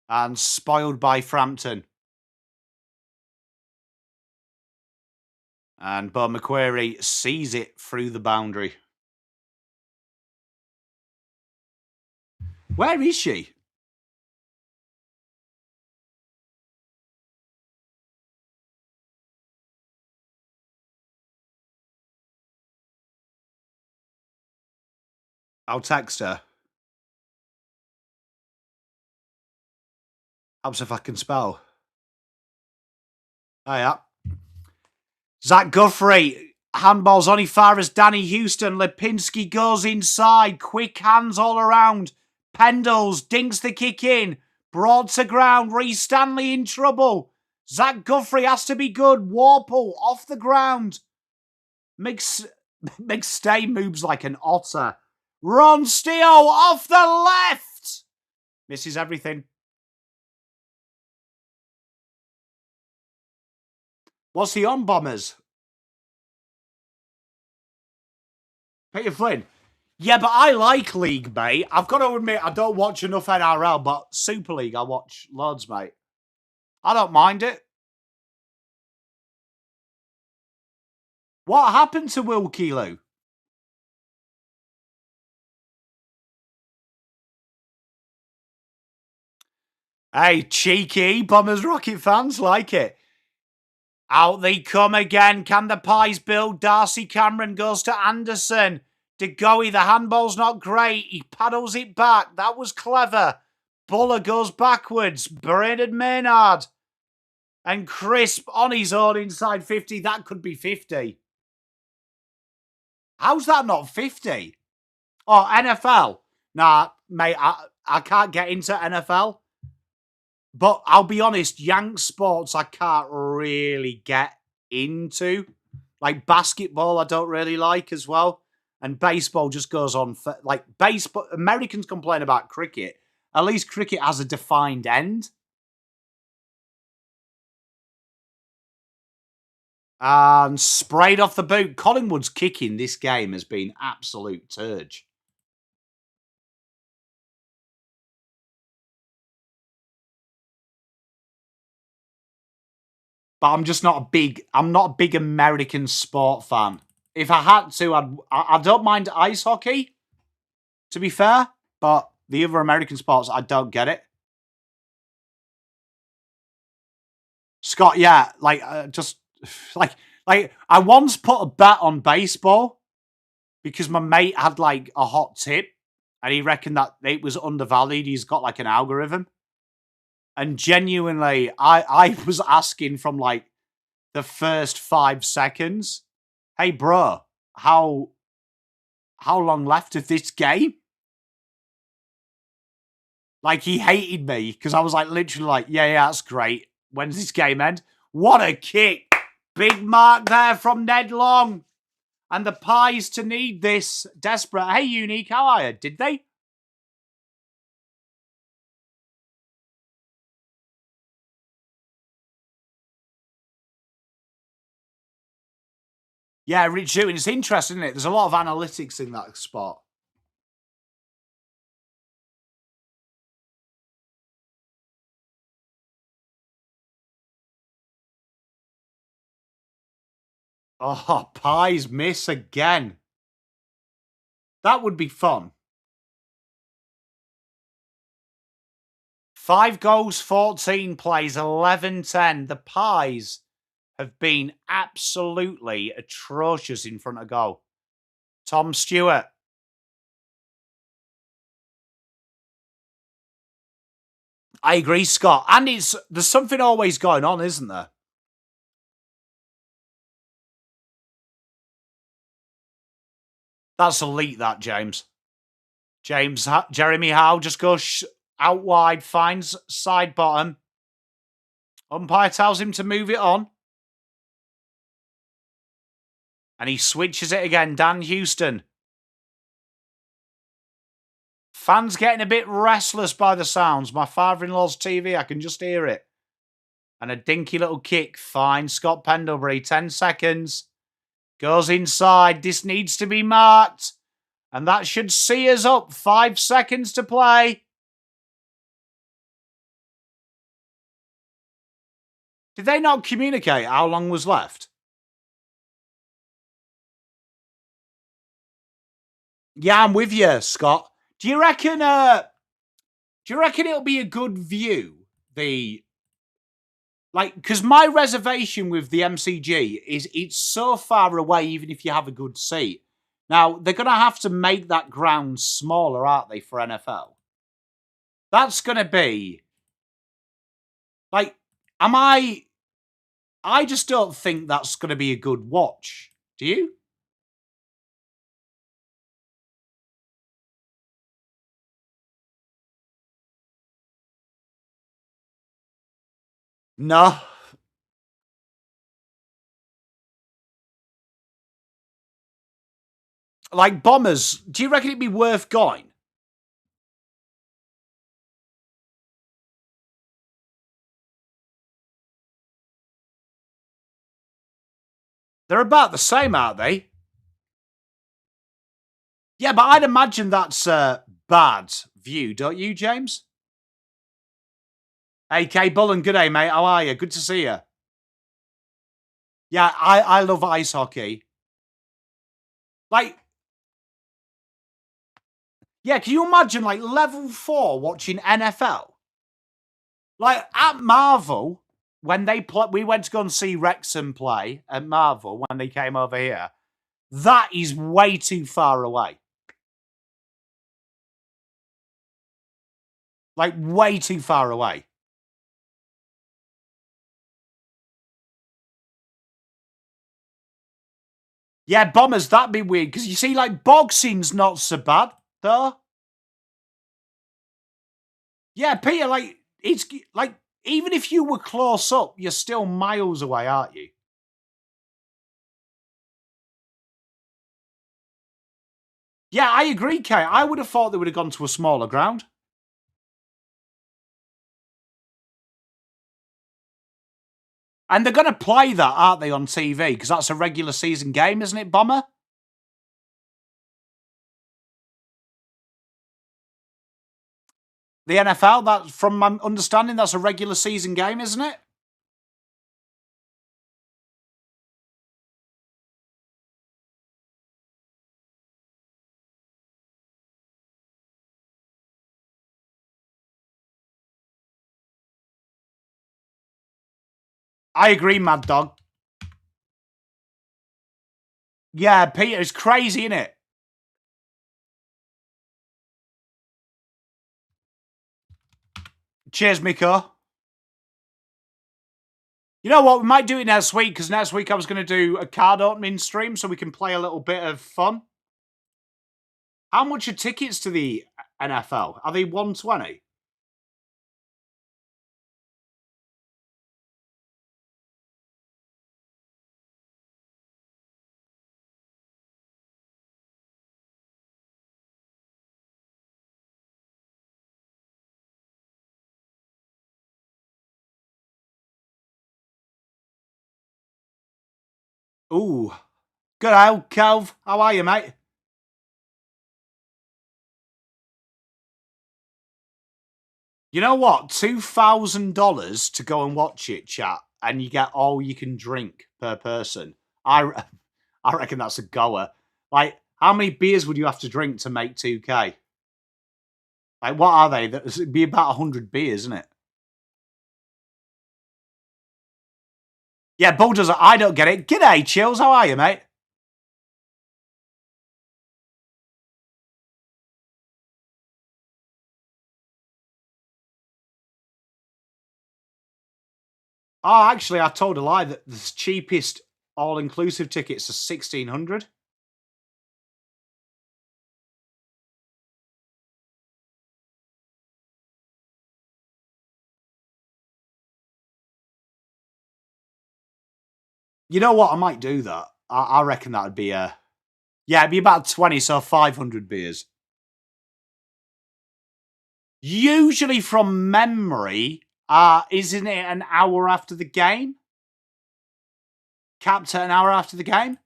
And spoiled by Frampton. And Bo McQuarrie sees it through the boundary. Where is she? I'll text her. Helps if I can spell. Oh, yeah. Zach Guthrie. Handball's only far as Danny Houston. Lipinski goes inside. Quick hands all around. Pendles dinks the kick in. Broad to ground. Rhys Stanley in trouble. Zach Guthrie has to be good. Warple off the ground. McStay moves like an otter. Ron Steele off the left. Misses everything. What's he on, Bombers? Peter Flynn. Yeah, but I like League, mate. I've got to admit, I don't watch enough NRL, but Super League, I watch loads, mate. I don't mind it. What happened to Will Kilo? Hey, cheeky. Bombers Rocket fans like it. Out they come again. Can the Pies build? Darcy Cameron goes to Anderson. DeGoey, the handball's not great. He paddles it back. That was clever. Buller goes backwards. Brainerd Maynard. And Crisp on his own inside 50. That could be 50. How's that not 50? Oh, NFL. Nah, mate, I can't get into NFL. But I'll be honest, Yank sports I can't really get into. Like basketball, I don't really like as well. And baseball just goes on for, like, baseball. Americans complain about cricket. At least cricket has a defined end. And sprayed off the boot. Collingwood's kicking this game has been absolute turge. But I'm just not a big American sport fan. If I had to, I don't mind ice hockey, to be fair, but the other American sports, I don't get it. Scott, yeah, just like I once put a bet on baseball because my mate had like a hot tip and he reckoned that it was undervalued. He's got like an algorithm. And genuinely, I was asking from like the first 5 seconds, hey bro, how long left of this game? Like he hated me because I was like literally like, yeah, that's great. When's this game end? What a kick. Big mark there from Ned Long. And the Pies to need this. Desperate. Hey, Unique, how are you? Did they? Yeah, Rich shooting. It's interesting, isn't it? There's a lot of analytics in that spot. Oh, Pies miss again. That would be fun. 5 goals, 14 plays, 11-10. The Pies have been absolutely atrocious in front of goal. Tom Stewart. I agree, Scott. And there's something always going on, isn't there? That's elite, that, James. Jeremy Howe just goes out wide, finds side bottom. Umpire tells him to move it on. And he switches it again. Dan Houston. Fans getting a bit restless by the sounds. My father-in-law's TV, I can just hear it. And a dinky little kick. Fine. Scott Pendlebury, 10 seconds. Goes inside. This needs to be marked. And that should see us up. 5 seconds to play. Did they not communicate how long was left? Yeah, I'm with you, Scott. Do you reckon it'll be a good view? Because my reservation with the MCG is it's so far away, even if you have a good seat. Now, they're going to have to make that ground smaller, aren't they, for NFL? That's going to be... Like, I just don't think that's going to be a good watch. Do you? No. Like, Bombers, do you reckon it'd be worth going? They're about the same, aren't they? Yeah, but I'd imagine that's a bad view, don't you, James? Hey, K Bullen, good day, mate. How are you? Good to see you. Yeah, I love ice hockey. Like, yeah, can you imagine, like, level 4 watching NFL? Like, at Marvel, when we went to go and see Wrexham play at Marvel when they came over here. That is way too far away. Like, way too far away. Yeah, Bombers, that'd be weird. Because you see, like, boxing's not so bad, though. Yeah, Peter, like, it's like, even if you were close up, you're still miles away, aren't you? Yeah, I agree, Kate. I would have thought they would have gone to a smaller ground. And they're going to play that, aren't they, on TV? Because that's a regular season game, isn't it, Bomber? The NFL, that, from my understanding, that's a regular season game, isn't it? I agree, Mad Dog. Yeah, Peter, it's crazy, isn't it? Cheers, Miko. You know what? We might do it next week, because next week I was going to do a card opening stream so we can play a little bit of fun. How much are tickets to the NFL? Are they 120? Ooh. Good old Kelv. How are you, mate? You know what? $2,000 to go and watch it, chat, and you get all you can drink per person. I reckon that's a goer. Like, how many beers would you have to drink to make 2K? Like, what are they? It'd be about 100 beers, isn't it? Yeah, Bulldozer, I don't get it. G'day, Chills. How are you, mate? Oh, actually, I told a lie that the cheapest all-inclusive tickets are 1,600. You know what? I might do that. I reckon that would be a... Yeah, it'd be about 20, so 500 beers. Usually from memory, isn't it an hour after the game? Capped at an hour after the game?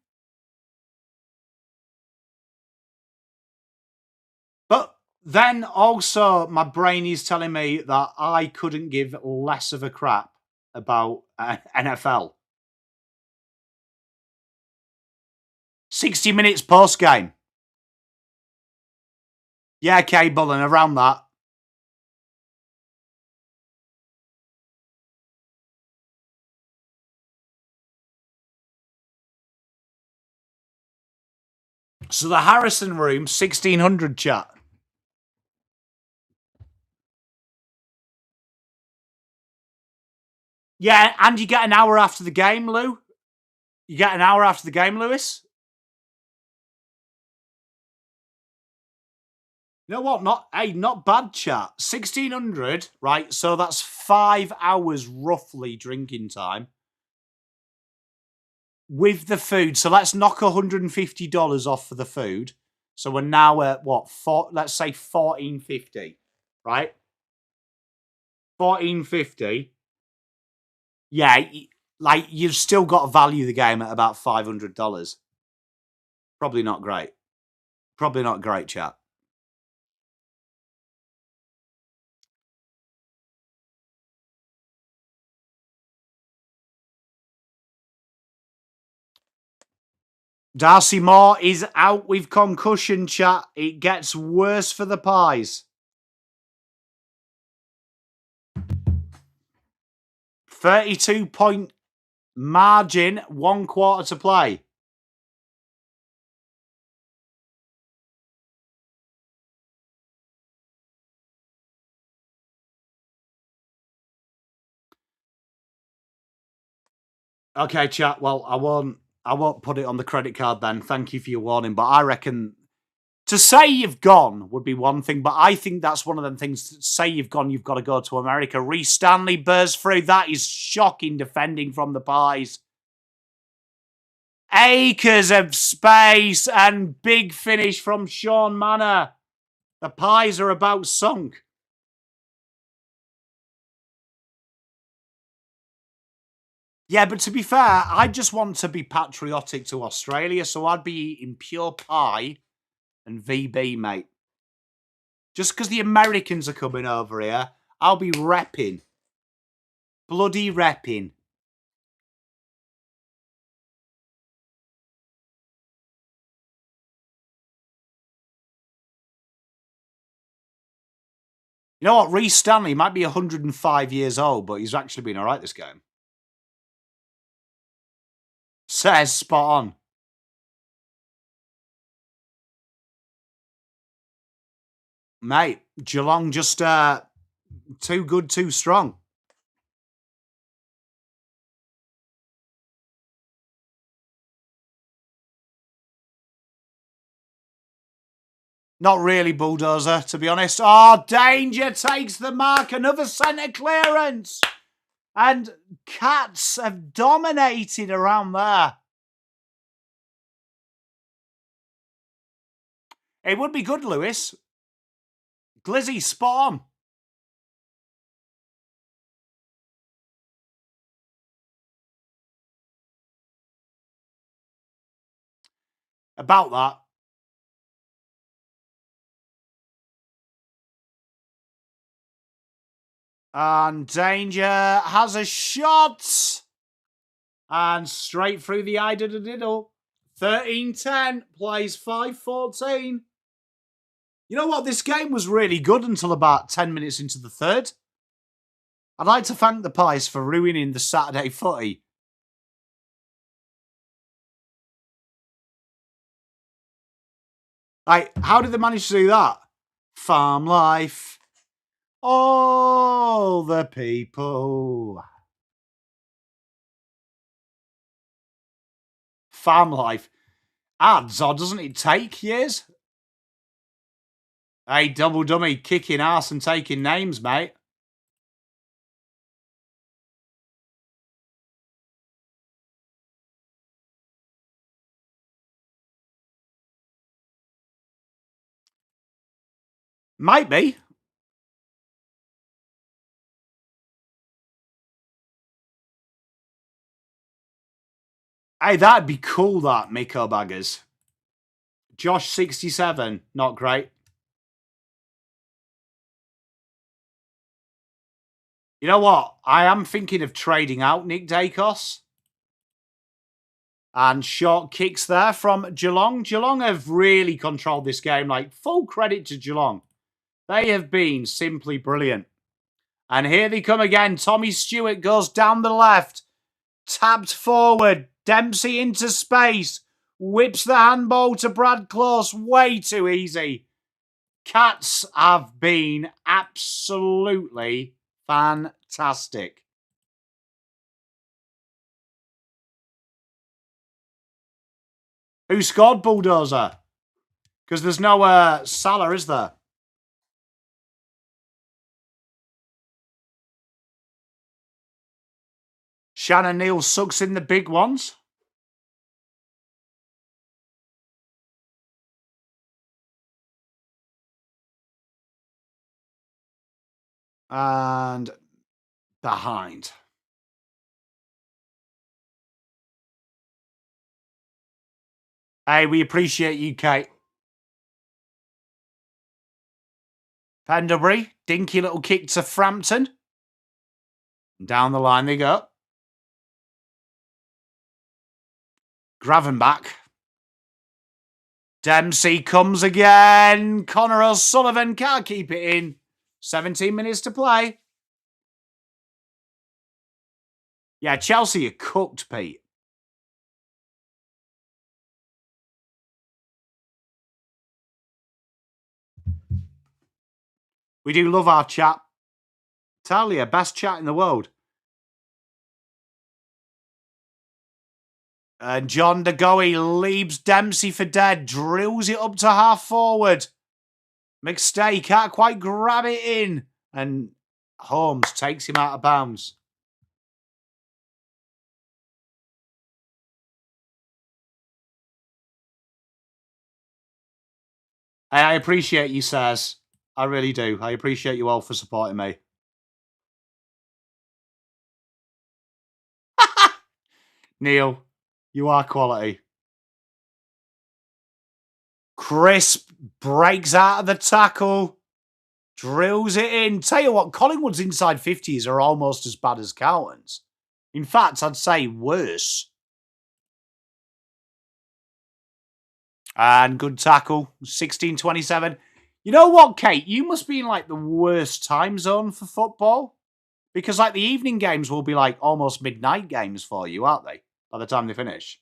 But then also, my brain is telling me that I couldn't give less of a crap about NFL. 60 minutes post game. Yeah, cable and around that. So the Harrison room, 1,600, chat. Yeah, and you get an hour after the game, Lou. You get an hour after the game, Lewis. You know what? Not bad, chat. 1,600, right? So that's 5 hours roughly drinking time with the food. So let's knock $150 off for the food. So we're now at what? Let's say $14.50, right? $14.50. Yeah, like you've still got to value the game at about $500. Probably not great. Probably not great, chat. Darcy Moore is out with concussion, chat. It gets worse for the Pies. 32-point margin, 1 quarter to play. Okay, chat. Well, I won't put it on the credit card then. Thank you for your warning. But I reckon To say you've gone would be one thing, but I think that's one of them things. To say you've gone, you've got to go to America. Reece Stanley bursts through. That is shocking defending from the Pies. Acres of space and big finish from Sean Manor. The Pies are about sunk. Yeah, but to be fair, I just want to be patriotic to Australia, so I'd be eating pure pie and VB, mate. Just because the Americans are coming over here, I'll be repping. Bloody repping. You know what? Reece Stanley might be 105 years old, but he's actually been all right this game. Says spot on. Mate, Geelong just too good, too strong. Not really, Bulldozer, to be honest. Oh, Danger takes the mark. Another centre clearance. And Cats have dominated around there. It would be good, Lewis. Glizzy, spot on. About that. And Danger has a shot. And straight through the eye to the diddle. 13-10, plays 5-14. You know what? This game was really good until about 10 minutes into the third. I'd like to thank the Pies for ruining the Saturday footy. Like, how did they manage to do that? Farm life. All the people. Farm life. Adds, or doesn't it take years? Hey, double dummy, kicking ass and taking names, mate. Might be. Hey, that'd be cool, that, Miko Baggers. Josh 67, not great. You know what? I am thinking of trading out Nick Dacos. And short kicks there from Geelong. Geelong have really controlled this game. Like, full credit to Geelong. They have been simply brilliant. And here they come again. Tommy Stewart goes down the left. Tapped forward. Dempsey into space. Whips the handball to Brad Close. Way too easy. Cats have been absolutely fantastic. Who scored, Bulldozer? Because there's no Salah, is there? Shannon Neal sucks in the big ones. And behind. Hey, we appreciate you, Kate. Pendlebury, dinky little kick to Frampton. Down the line they go. Gravenbach. Dempsey comes again. Connor O'Sullivan can't keep it in. 17 minutes to play. Yeah, Chelsea are cooked, Pete. We do love our chat. Talia, best chat in the world. And John de Goey leaves Dempsey for dead, drills it up to half forward. McStay can't quite grab it in. And Holmes takes him out of bounds. I appreciate you, sirs. I really do. I appreciate you all for supporting me. Neil, you are quality. Crisp breaks out of the tackle. Drills it in. Tell you what, Collingwood's inside 50s are almost as bad as Carlton's. In fact, I'd say worse. And good tackle. 16-27. You know what, Kate? You must be in like the worst time zone for football. Because like the evening games will be like almost midnight games for you, aren't they? By the time they finish.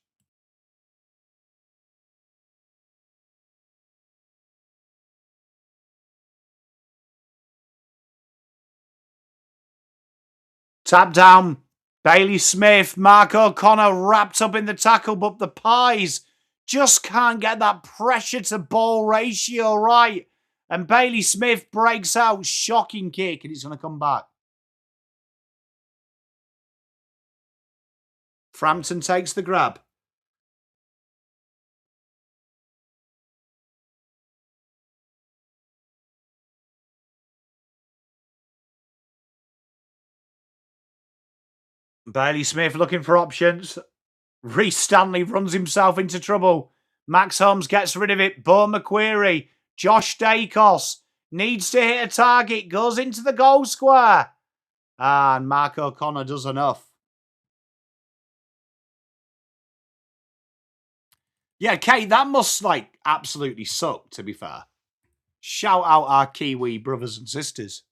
Tap down. Bailey Smith, Mark O'Connor wrapped up in the tackle, but the Pies just can't get that pressure to ball ratio right. And Bailey Smith breaks out, shocking kick, and he's going to come back. Frampton takes the grab. Bailey Smith looking for options. Rhys Stanley runs himself into trouble. Max Holmes gets rid of it. Bo McQuarrie. Josh Dacos needs to hit a target. Goes into the goal square. And Mark O'Connor does enough. Yeah, Kate, that must like absolutely suck, to be fair. Shout out our Kiwi brothers and sisters.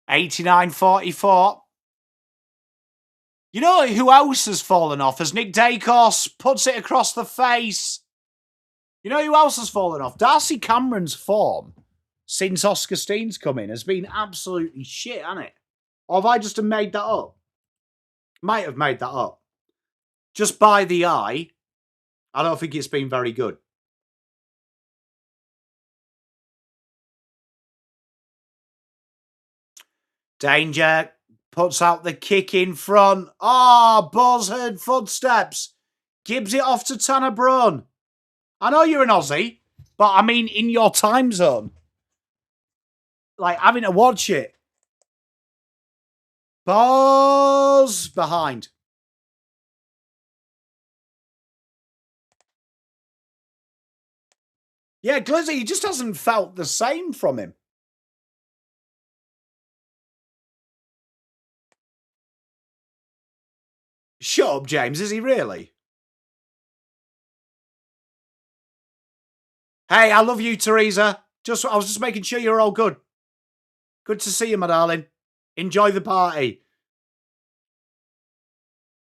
89-44. You know who else has fallen off? As Nick Dacos puts it across the face. You know who else has fallen off? Darcy Cameron's form since Oscar Steen's come in has been absolutely shit, hasn't it? Or have I just made that up? Might have made that up. Just by the eye, I don't think it's been very good. Danger puts out the kick in front. Oh, Boz heard footsteps. Gives it off to Tanner Braun. I know you're an Aussie, but I mean in your time zone. Like having to watch it. Boz behind. Yeah, Glizzy, he just hasn't felt the same from him. Shut up, James. Is he really? Hey, I love you, Teresa. I was just making sure you're all good. Good to see you, my darling. Enjoy the party.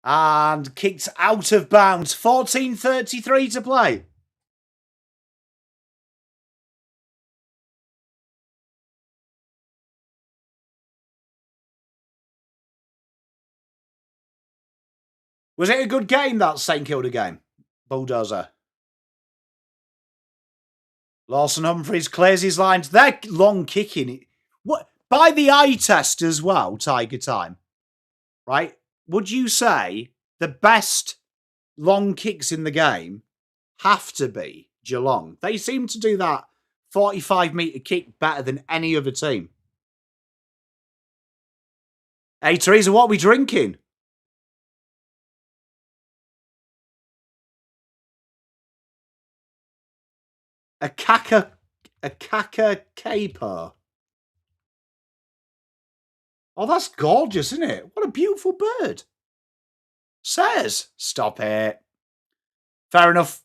And kicked out of bounds. 14:33 to play. Was it a good game, that St Kilda game? Bulldozer. Lawson Humphries clears his lines. They're long kicking. What by the eye test as well, Tiger Time, right? Would you say the best long kicks in the game have to be Geelong? They seem to do that 45-metre kick better than any other team. Hey, Teresa, what are we drinking? A caca caper. Oh, that's gorgeous, isn't it? What a beautiful bird. Says, stop it. Fair enough.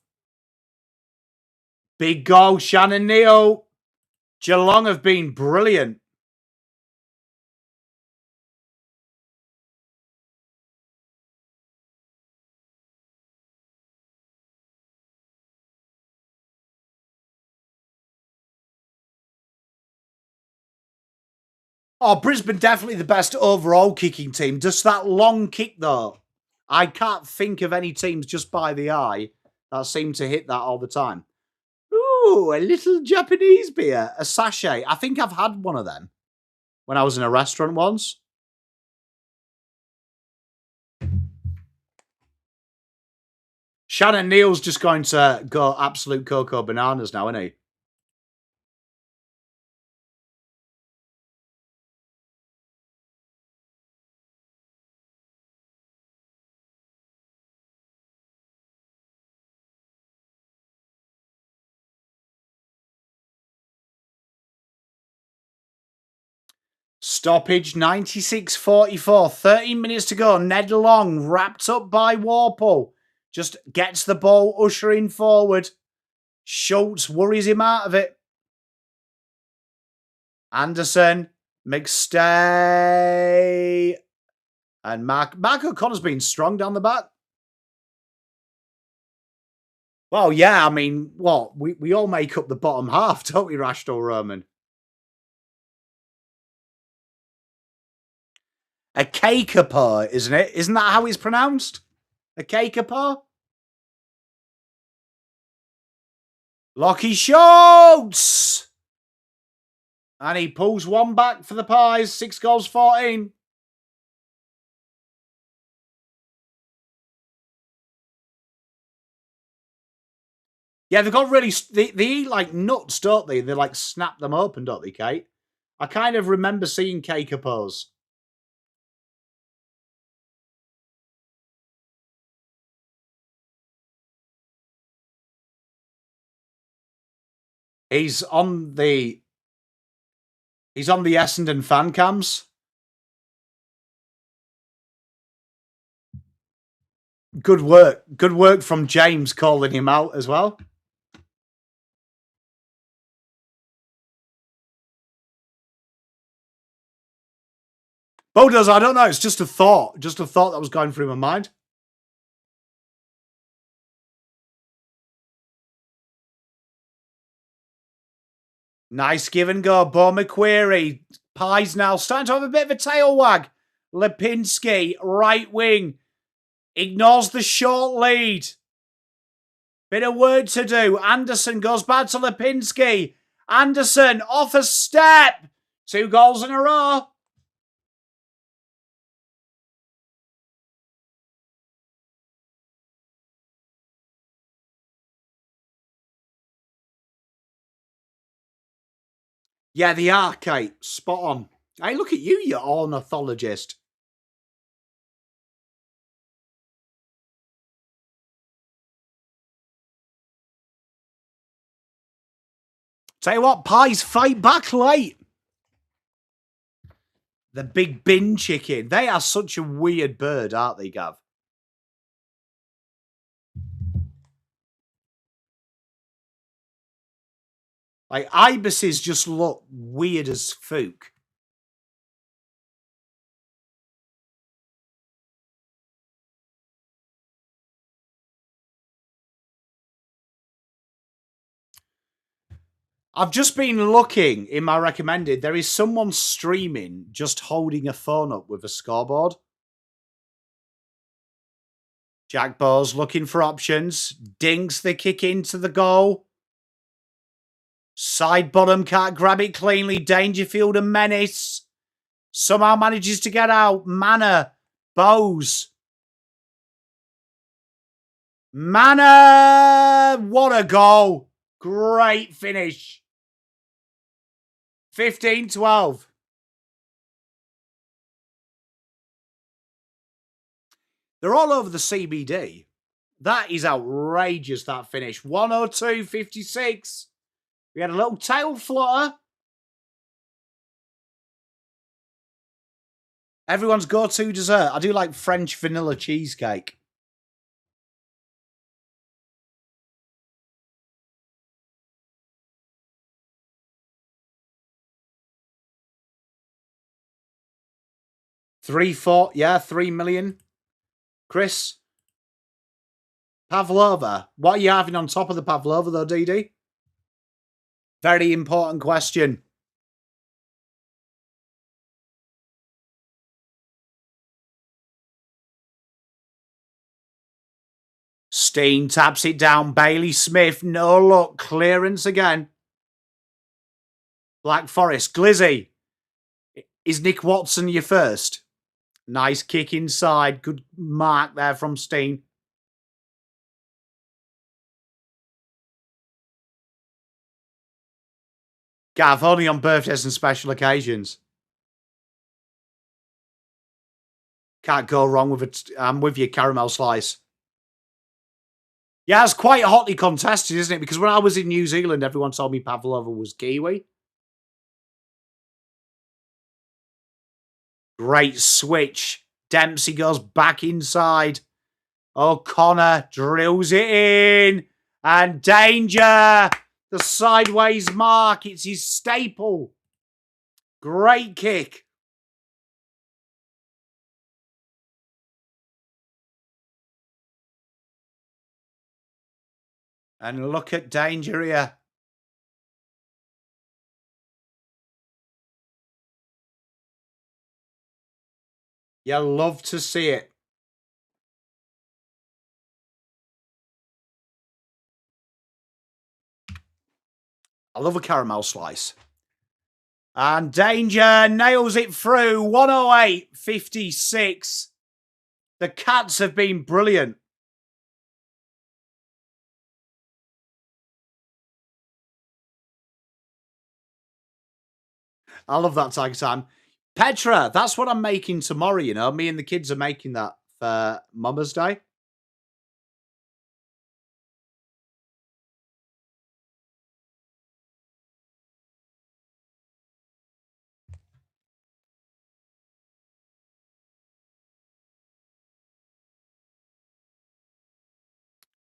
Big goal, Shannon Neal. Geelong have been brilliant. Oh, Brisbane definitely the best overall kicking team. Just that long kick, though. I can't think of any teams just by the eye that seem to hit that all the time. Ooh, a little Japanese beer, a sachet. I think I've had one of them when I was in a restaurant once. Shannon Neal's just going to go absolute cocoa bananas now, isn't he? Stoppage 96-44. 13 minutes to go. Ned Long wrapped up by Warple. Just gets the ball ushering forward. Schultz worries him out of it. Anderson, McStay, and Mark O'Connor's been strong down the back. Well, yeah, I mean, what? We all make up the bottom half, don't we, Rashto Roman? A Kakapo, isn't it? Isn't that how it's pronounced? A Kakapo? Lockie Schultz! And he pulls one back for the Pies. 6 goals, 14. Yeah, they've got really... They eat like nuts, don't they? They like snap them open, don't they, Kate? I kind of remember seeing Kakapos. He's on the Essendon fan cams. Good work. Good work from James calling him out as well. Bulldozer, I don't know. It's just a thought. Just a thought that was going through my mind. Nice give and go. Bo McQuarrie. Pies now starting to have a bit of a tail wag. Lipinski, right wing. Ignores the short lead. Bit of work to do. Anderson goes back to Lipinski. Anderson off a step. 2 goals in a row. Yeah, they are, Kate. Spot on. Hey, look at you, you ornithologist. Tell you what, Pies fight back late. The big bin chicken. They are such a weird bird, aren't they, Gav? Like, ibises just look weird as fook. I've just been looking in my recommended. There is someone streaming just holding a phone up with a scoreboard. Jack Bowes looking for options. Dinks the kick into the goal. Side bottom can't grab it cleanly. Dangerfield and Menace. Somehow manages to get out. Manor. Bowes. Manor. What a goal. Great finish. 15-12. They're all over the CBD. That is outrageous, that finish. 102-56. We had a little tail flutter. Everyone's go-to dessert. I do like French vanilla cheesecake. Yeah, 3 million. Chris? Pavlova. What are you having on top of the Pavlova, though, DD? Very important question. Steen taps it down. Bailey Smith, no luck. Clearance again. Black Forest. Glizzy. Is Nick Watson your first? Nice kick inside. Good mark there from Steen. Gav, only on birthdays and special occasions. Can't go wrong with it. I'm with you, caramel slice. Yeah, it's quite hotly contested, isn't it? Because when I was in New Zealand, everyone told me Pavlova was Kiwi. Great switch. Dempsey goes back inside. O'Connor drills it in. And danger. The sideways mark. It's his staple. Great kick. And look at danger here. You love to see it. I love a caramel slice. And danger nails it through. 108.56. The Cats have been brilliant. I love that tag time. Petra, that's what I'm making tomorrow, you know. Me and the kids are making that for Mother's Day.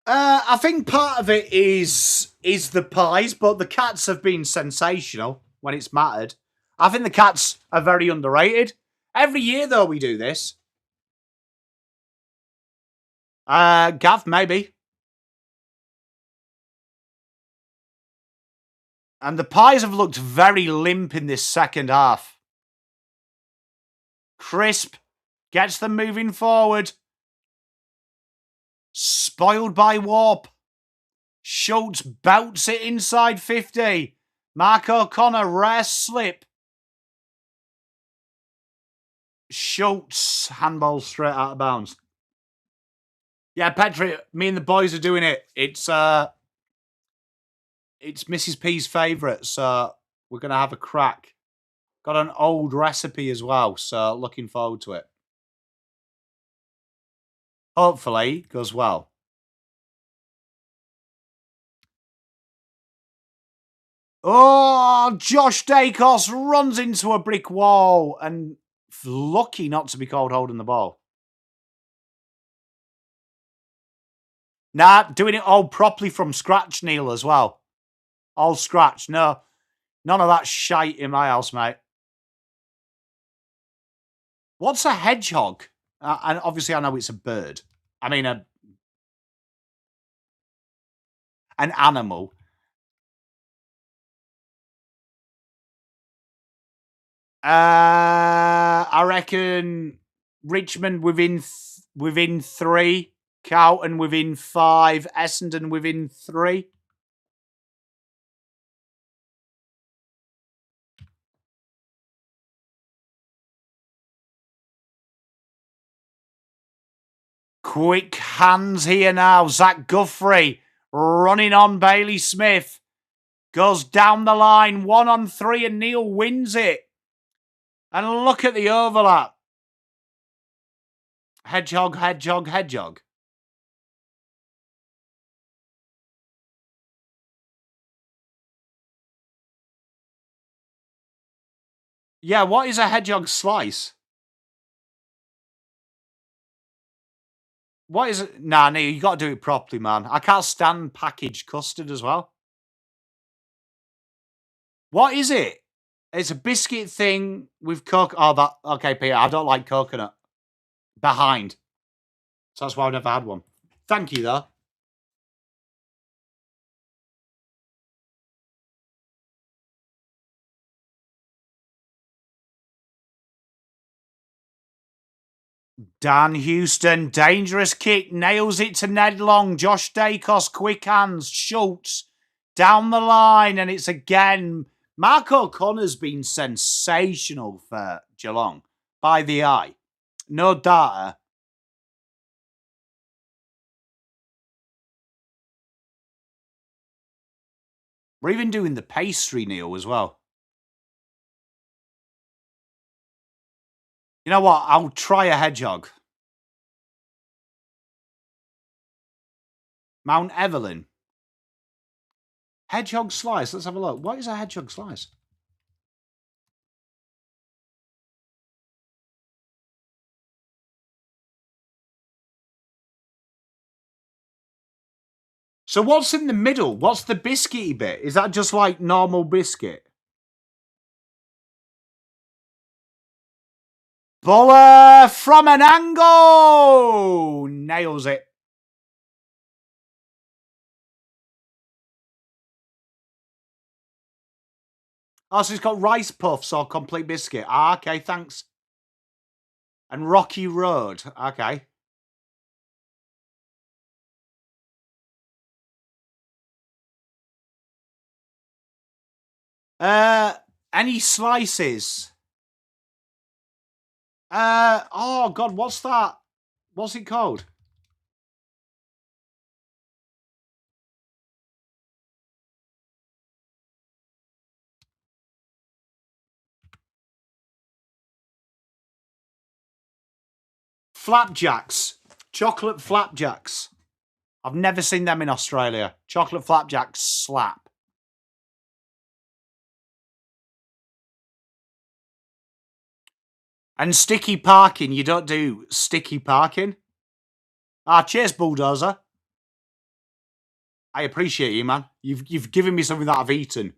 I think part of it is the pies, but the Cats have been sensational when it's mattered. I think the Cats are very underrated. Every year, though, we do this. Gav, maybe. And the Pies have looked very limp in this second half. Crisp gets them moving forward. Spoiled by Warp. Schultz belts it inside 50. Mark O'Connor, rare slip. Schultz handball straight out of bounds. Yeah, Patrick, me and the boys are doing it. It's Mrs. P's favourite, so we're going to have a crack. Got an old recipe as well, so looking forward to it. Hopefully, it goes well. Oh, Josh Dacos runs into a brick wall and lucky not to be called holding the ball. Nah, doing it all properly from scratch, Neil, as well. All scratch. No, none of that shite in my house, mate. What's a hedgehog? And obviously I know it's a bird. I mean, an animal. I reckon Richmond within 3, Carlton within 5, Essendon within 3. Quick hands here now. Zach Guthrie running on Bailey Smith. Goes down the line, 1-on-3, and Neil wins it. And look at the overlap. Hedgehog, hedgehog, hedgehog. Yeah, what is a hedgehog slice? What is it? Nah, Neil, you got to do it properly, man. I can't stand packaged custard as well. What is it? It's a biscuit thing with coconut. Oh, that okay, Peter. I don't like coconut. Behind. So that's why I've never had one. Thank you, though. Dan Houston, dangerous kick, nails it to Ned Long. Josh Dacos, quick hands, Schultz down the line, and it's again. Mark O'Connor's been sensational for Geelong by the eye. No data. We're even doing the pastry, Neil, as well. You know what? I'll try a hedgehog. Mount Evelyn. Hedgehog slice. Let's have a look. What is a hedgehog slice? So what's in the middle? What's the biscuity bit? Is that just like normal biscuit? Buller from an angle! Nails it. Oh, so it's got rice puffs or complete biscuit. Ah, okay, thanks. And Rocky Road. Okay. Any slices? Oh God, what's that? What's it called? Flapjacks. Chocolate flapjacks. I've never seen them in Australia. Chocolate flapjacks slap. And sticky parking. You don't do sticky parking? Ah, cheers, Bulldozer. I appreciate you, man. You've given me something that I've eaten.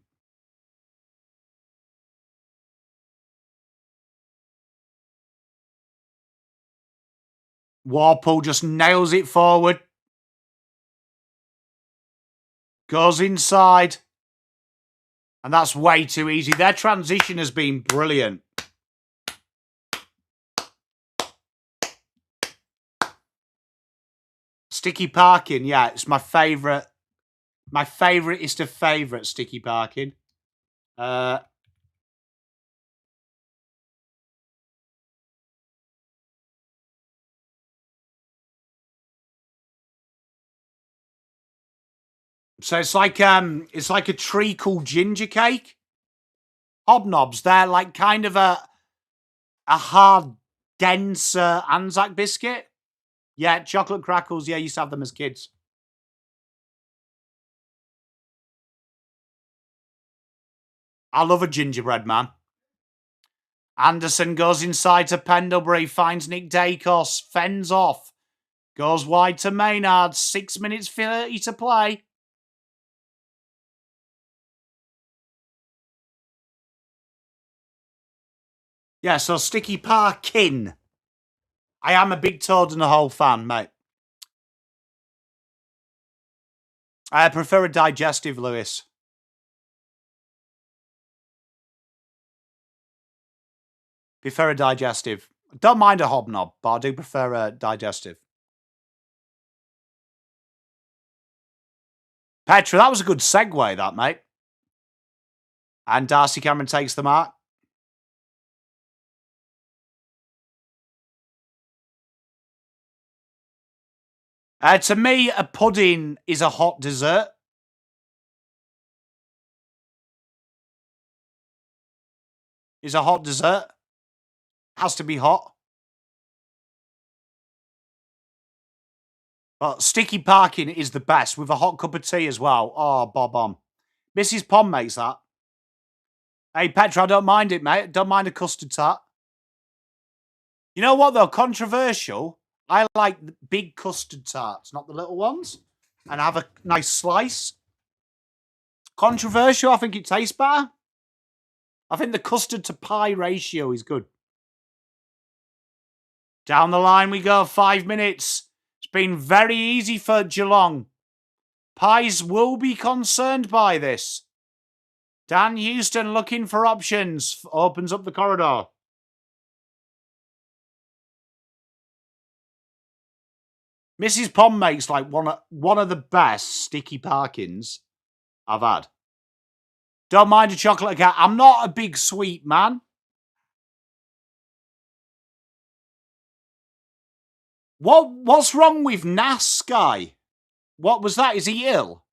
Warple just nails it forward. Goes inside. And that's way too easy. Their transition has been brilliant. Sticky parking, yeah, it's my favourite. My favourite is the favourite sticky parking. So it's like a treacle ginger cake. Hobnobs, they're like kind of a hard, denser Anzac biscuit. Yeah, chocolate crackles. Yeah, I used to have them as kids. I love a gingerbread man. Anderson goes inside to Pendlebury, finds Nick Dacos, fends off, goes wide to Maynard. 6 minutes 30 to play. Yeah, so sticky parking. I am a big Toad and the Hole fan, mate. I prefer a digestive, Lewis. Prefer a digestive. Don't mind a hobnob, but I do prefer a digestive. Petra, that was a good segue, that, mate. And Darcy Cameron takes the mark. To me, a pudding is a hot dessert. Is a hot dessert. Has to be hot. But sticky parking is the best with a hot cup of tea as well. Oh, bob-omb. Mrs. Pom makes that. Hey, Petra, I don't mind it, mate. Don't mind a custard tart. You know what, though? Controversial. I like the big custard tarts, not the little ones. And have a nice slice. Controversial. I think it tastes better. I think the custard to pie ratio is good. Down the line we go. 5 minutes. It's been very easy for Geelong. Pies will be concerned by this. Dan Houston looking for options. Opens up the corridor. Mrs. Pom makes like one of the best sticky parkins I've had. Don't mind a chocolate cat. I'm not a big sweet man. What's wrong with Nas guy? What was that? Is he ill?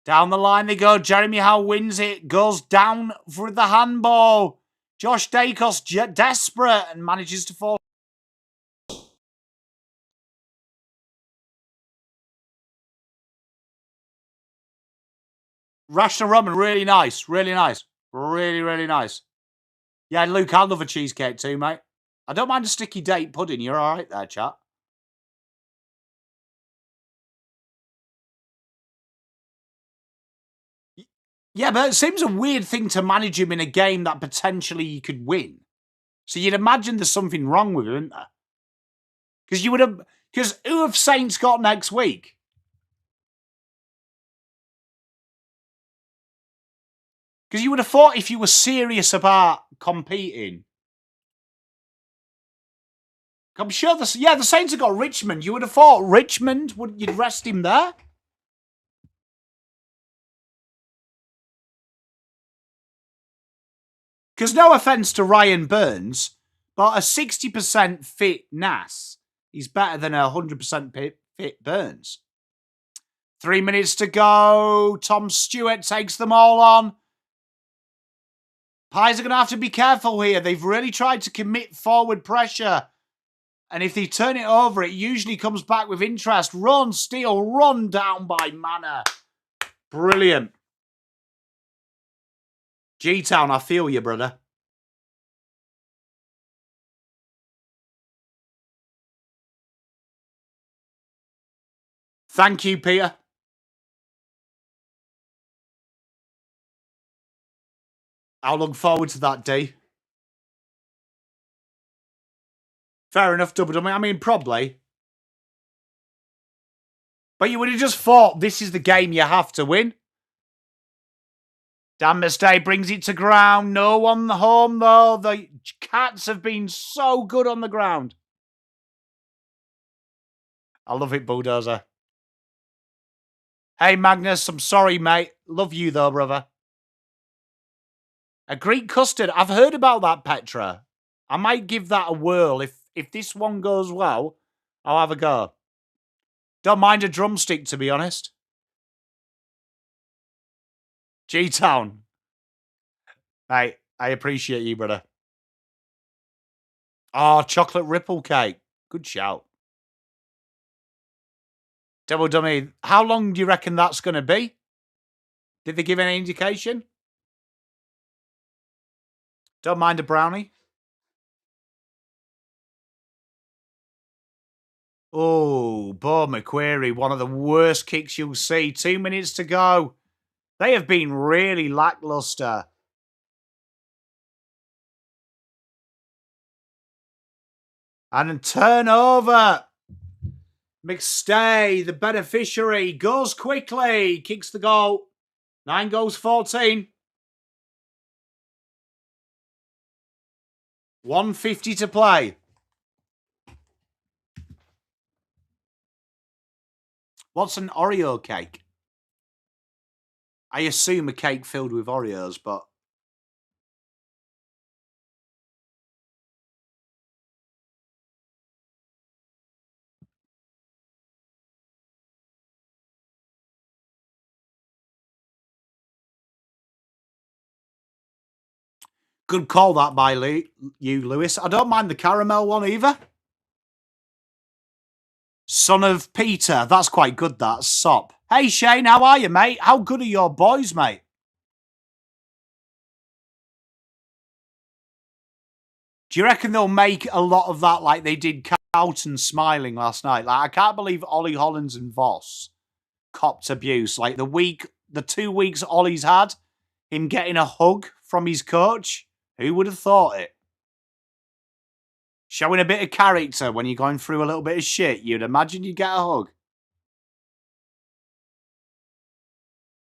Down the line they go. Jeremy Howe wins it. Goes down for the handball. Josh Dacos desperate and manages to fall. Rashna Roman, really nice. Really nice. Really, really nice. Yeah, Luke, I'll love a cheesecake too, mate. I don't mind a sticky date pudding. You're all right there, chat. Yeah, but it seems a weird thing to manage him in a game that potentially you could win. So you'd imagine there's something wrong with him, isn't there? Because you would have. Because who have Saints got next week? Because you would have thought if you were serious about competing. I'm sure the Saints have got Richmond. You would have thought Richmond, you'd rest him there? Because no offence to Ryan Burns, but a 60% fit Nas is better than a 100% fit Burns. 3 minutes to go. Tom Stewart takes them all on. Pies are going to have to be careful here. They've really tried to commit forward pressure. And if they turn it over, it usually comes back with interest. Run, steal, run down by Manor. Brilliant. G-Town, I feel you, brother. Thank you, Peter. I'll look forward to that day. Fair enough, double dummy. I mean, probably. But you would have just thought this is the game you have to win. Dan Mistay brings it to ground. No one home, though. The Cats have been so good on the ground. I love it, Bulldozer. Hey, Magnus, I'm sorry, mate. Love you, though, brother. A Greek custard. I've heard about that, Petra. I might give that a whirl. If this one goes well, I'll have a go. Don't mind a drumstick, to be honest. G-Town. Hey, I appreciate you, brother. Oh, chocolate ripple cake. Good shout. Double dummy. How long do you reckon that's going to be? Did they give any indication? Don't mind a brownie. Oh, Bo McQuarrie, one of the worst kicks you'll see. 2 minutes to go. They have been really lackluster. And a turnover. McStay, the beneficiary, goes quickly, kicks the goal. 9 goals, 14. 1:50 to play. What's an Oreo cake? I assume a cake filled with Oreos, but... Good call that by you, Lewis. I don't mind the caramel one either. Son of Peter. That's quite good, that. Sop. Hey, Shane, how are you, mate? How good are your boys, mate? Do you reckon they'll make a lot of that like they did Carlton Smiling last night? Like, I can't believe Ollie Hollands and Voss copped abuse. Like, the 2 weeks Ollie's had, him getting a hug from his coach. Who would have thought it? Showing a bit of character when you're going through a little bit of shit. You'd imagine you'd get a hug.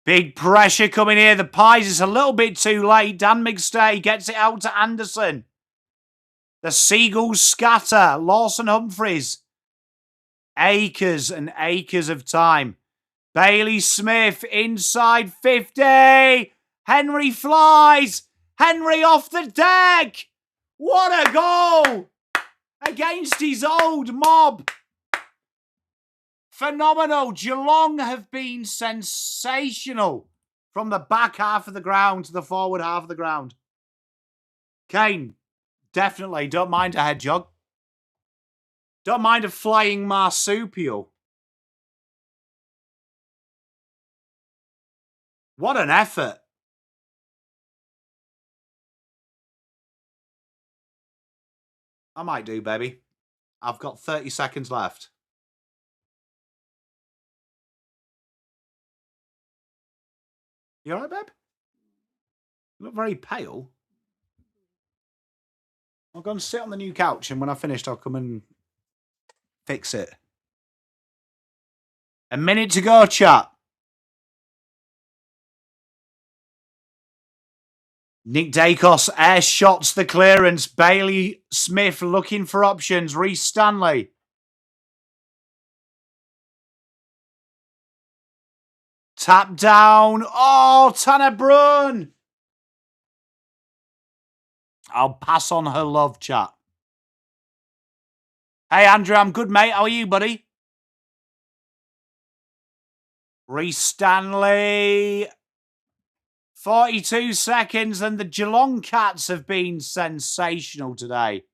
Big pressure coming here. The Pies is a little bit too late. Dan McStay gets it out to Anderson. The Seagulls scatter. Lawson Humphries. Acres and acres of time. Bailey Smith inside 50. Henry flies. Henry off the deck. What a goal! Against his old mob. Phenomenal. Geelong have been sensational from the back half of the ground to the forward half of the ground. Kane, definitely don't mind a head jog. Don't mind a flying marsupial. What an effort. I might do, baby. I've got 30 seconds left. You all right, babe? You look very pale. I'll go and sit on the new couch, and when I've finished, I'll come and fix it. A minute to go, chat. Nick Dacos air shots the clearance. Bailey Smith looking for options. Reece Stanley. Tap down. Oh, Tanner Brun. I'll pass on her love, chat. Hey, Andrew, I'm good, mate. How are you, buddy? Reece Stanley. 42 seconds, and the Geelong Cats have been sensational today.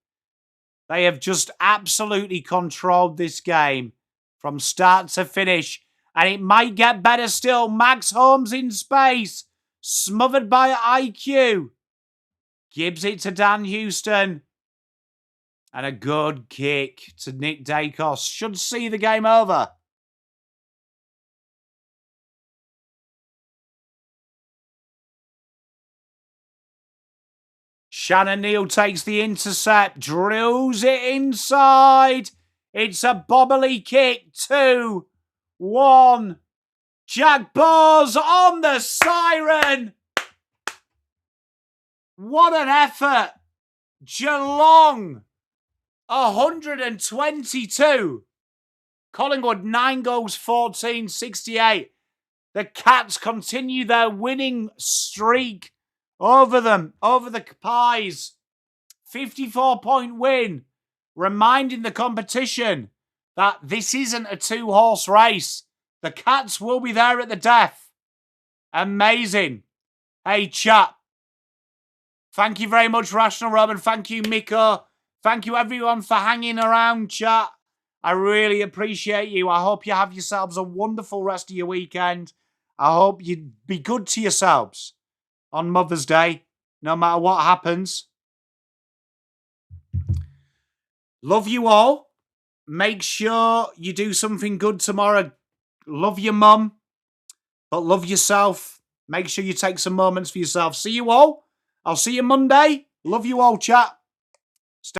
They have just absolutely controlled this game from start to finish, and it might get better still. Max Holmes in space, smothered by IQ. Gives it to Dan Houston. And a good kick to Nick Dacos. Should see the game over. Shannon Neal takes the intercept, drills it inside. It's a bobbly kick. 2-1. Jack Bowes on the siren. What an effort. Geelong, 122. Collingwood, 9 goals, 14, 68. The Cats continue their winning streak over them, over the Pies. 54-point win, reminding the competition that this isn't a 2-horse race. The Cats will be there at the death. Amazing. Hey, chat. Thank you very much, Rational Roman. Thank you, Miko. Thank you, everyone, for hanging around, chat. I really appreciate you. I hope you have yourselves a wonderful rest of your weekend. I hope you be good to yourselves on Mother's Day, no matter what happens. Love you all. Make sure you do something good tomorrow. Love your mum, but love yourself. Make sure you take some moments for yourself. See you all. I'll see you Monday. Love you all, chat.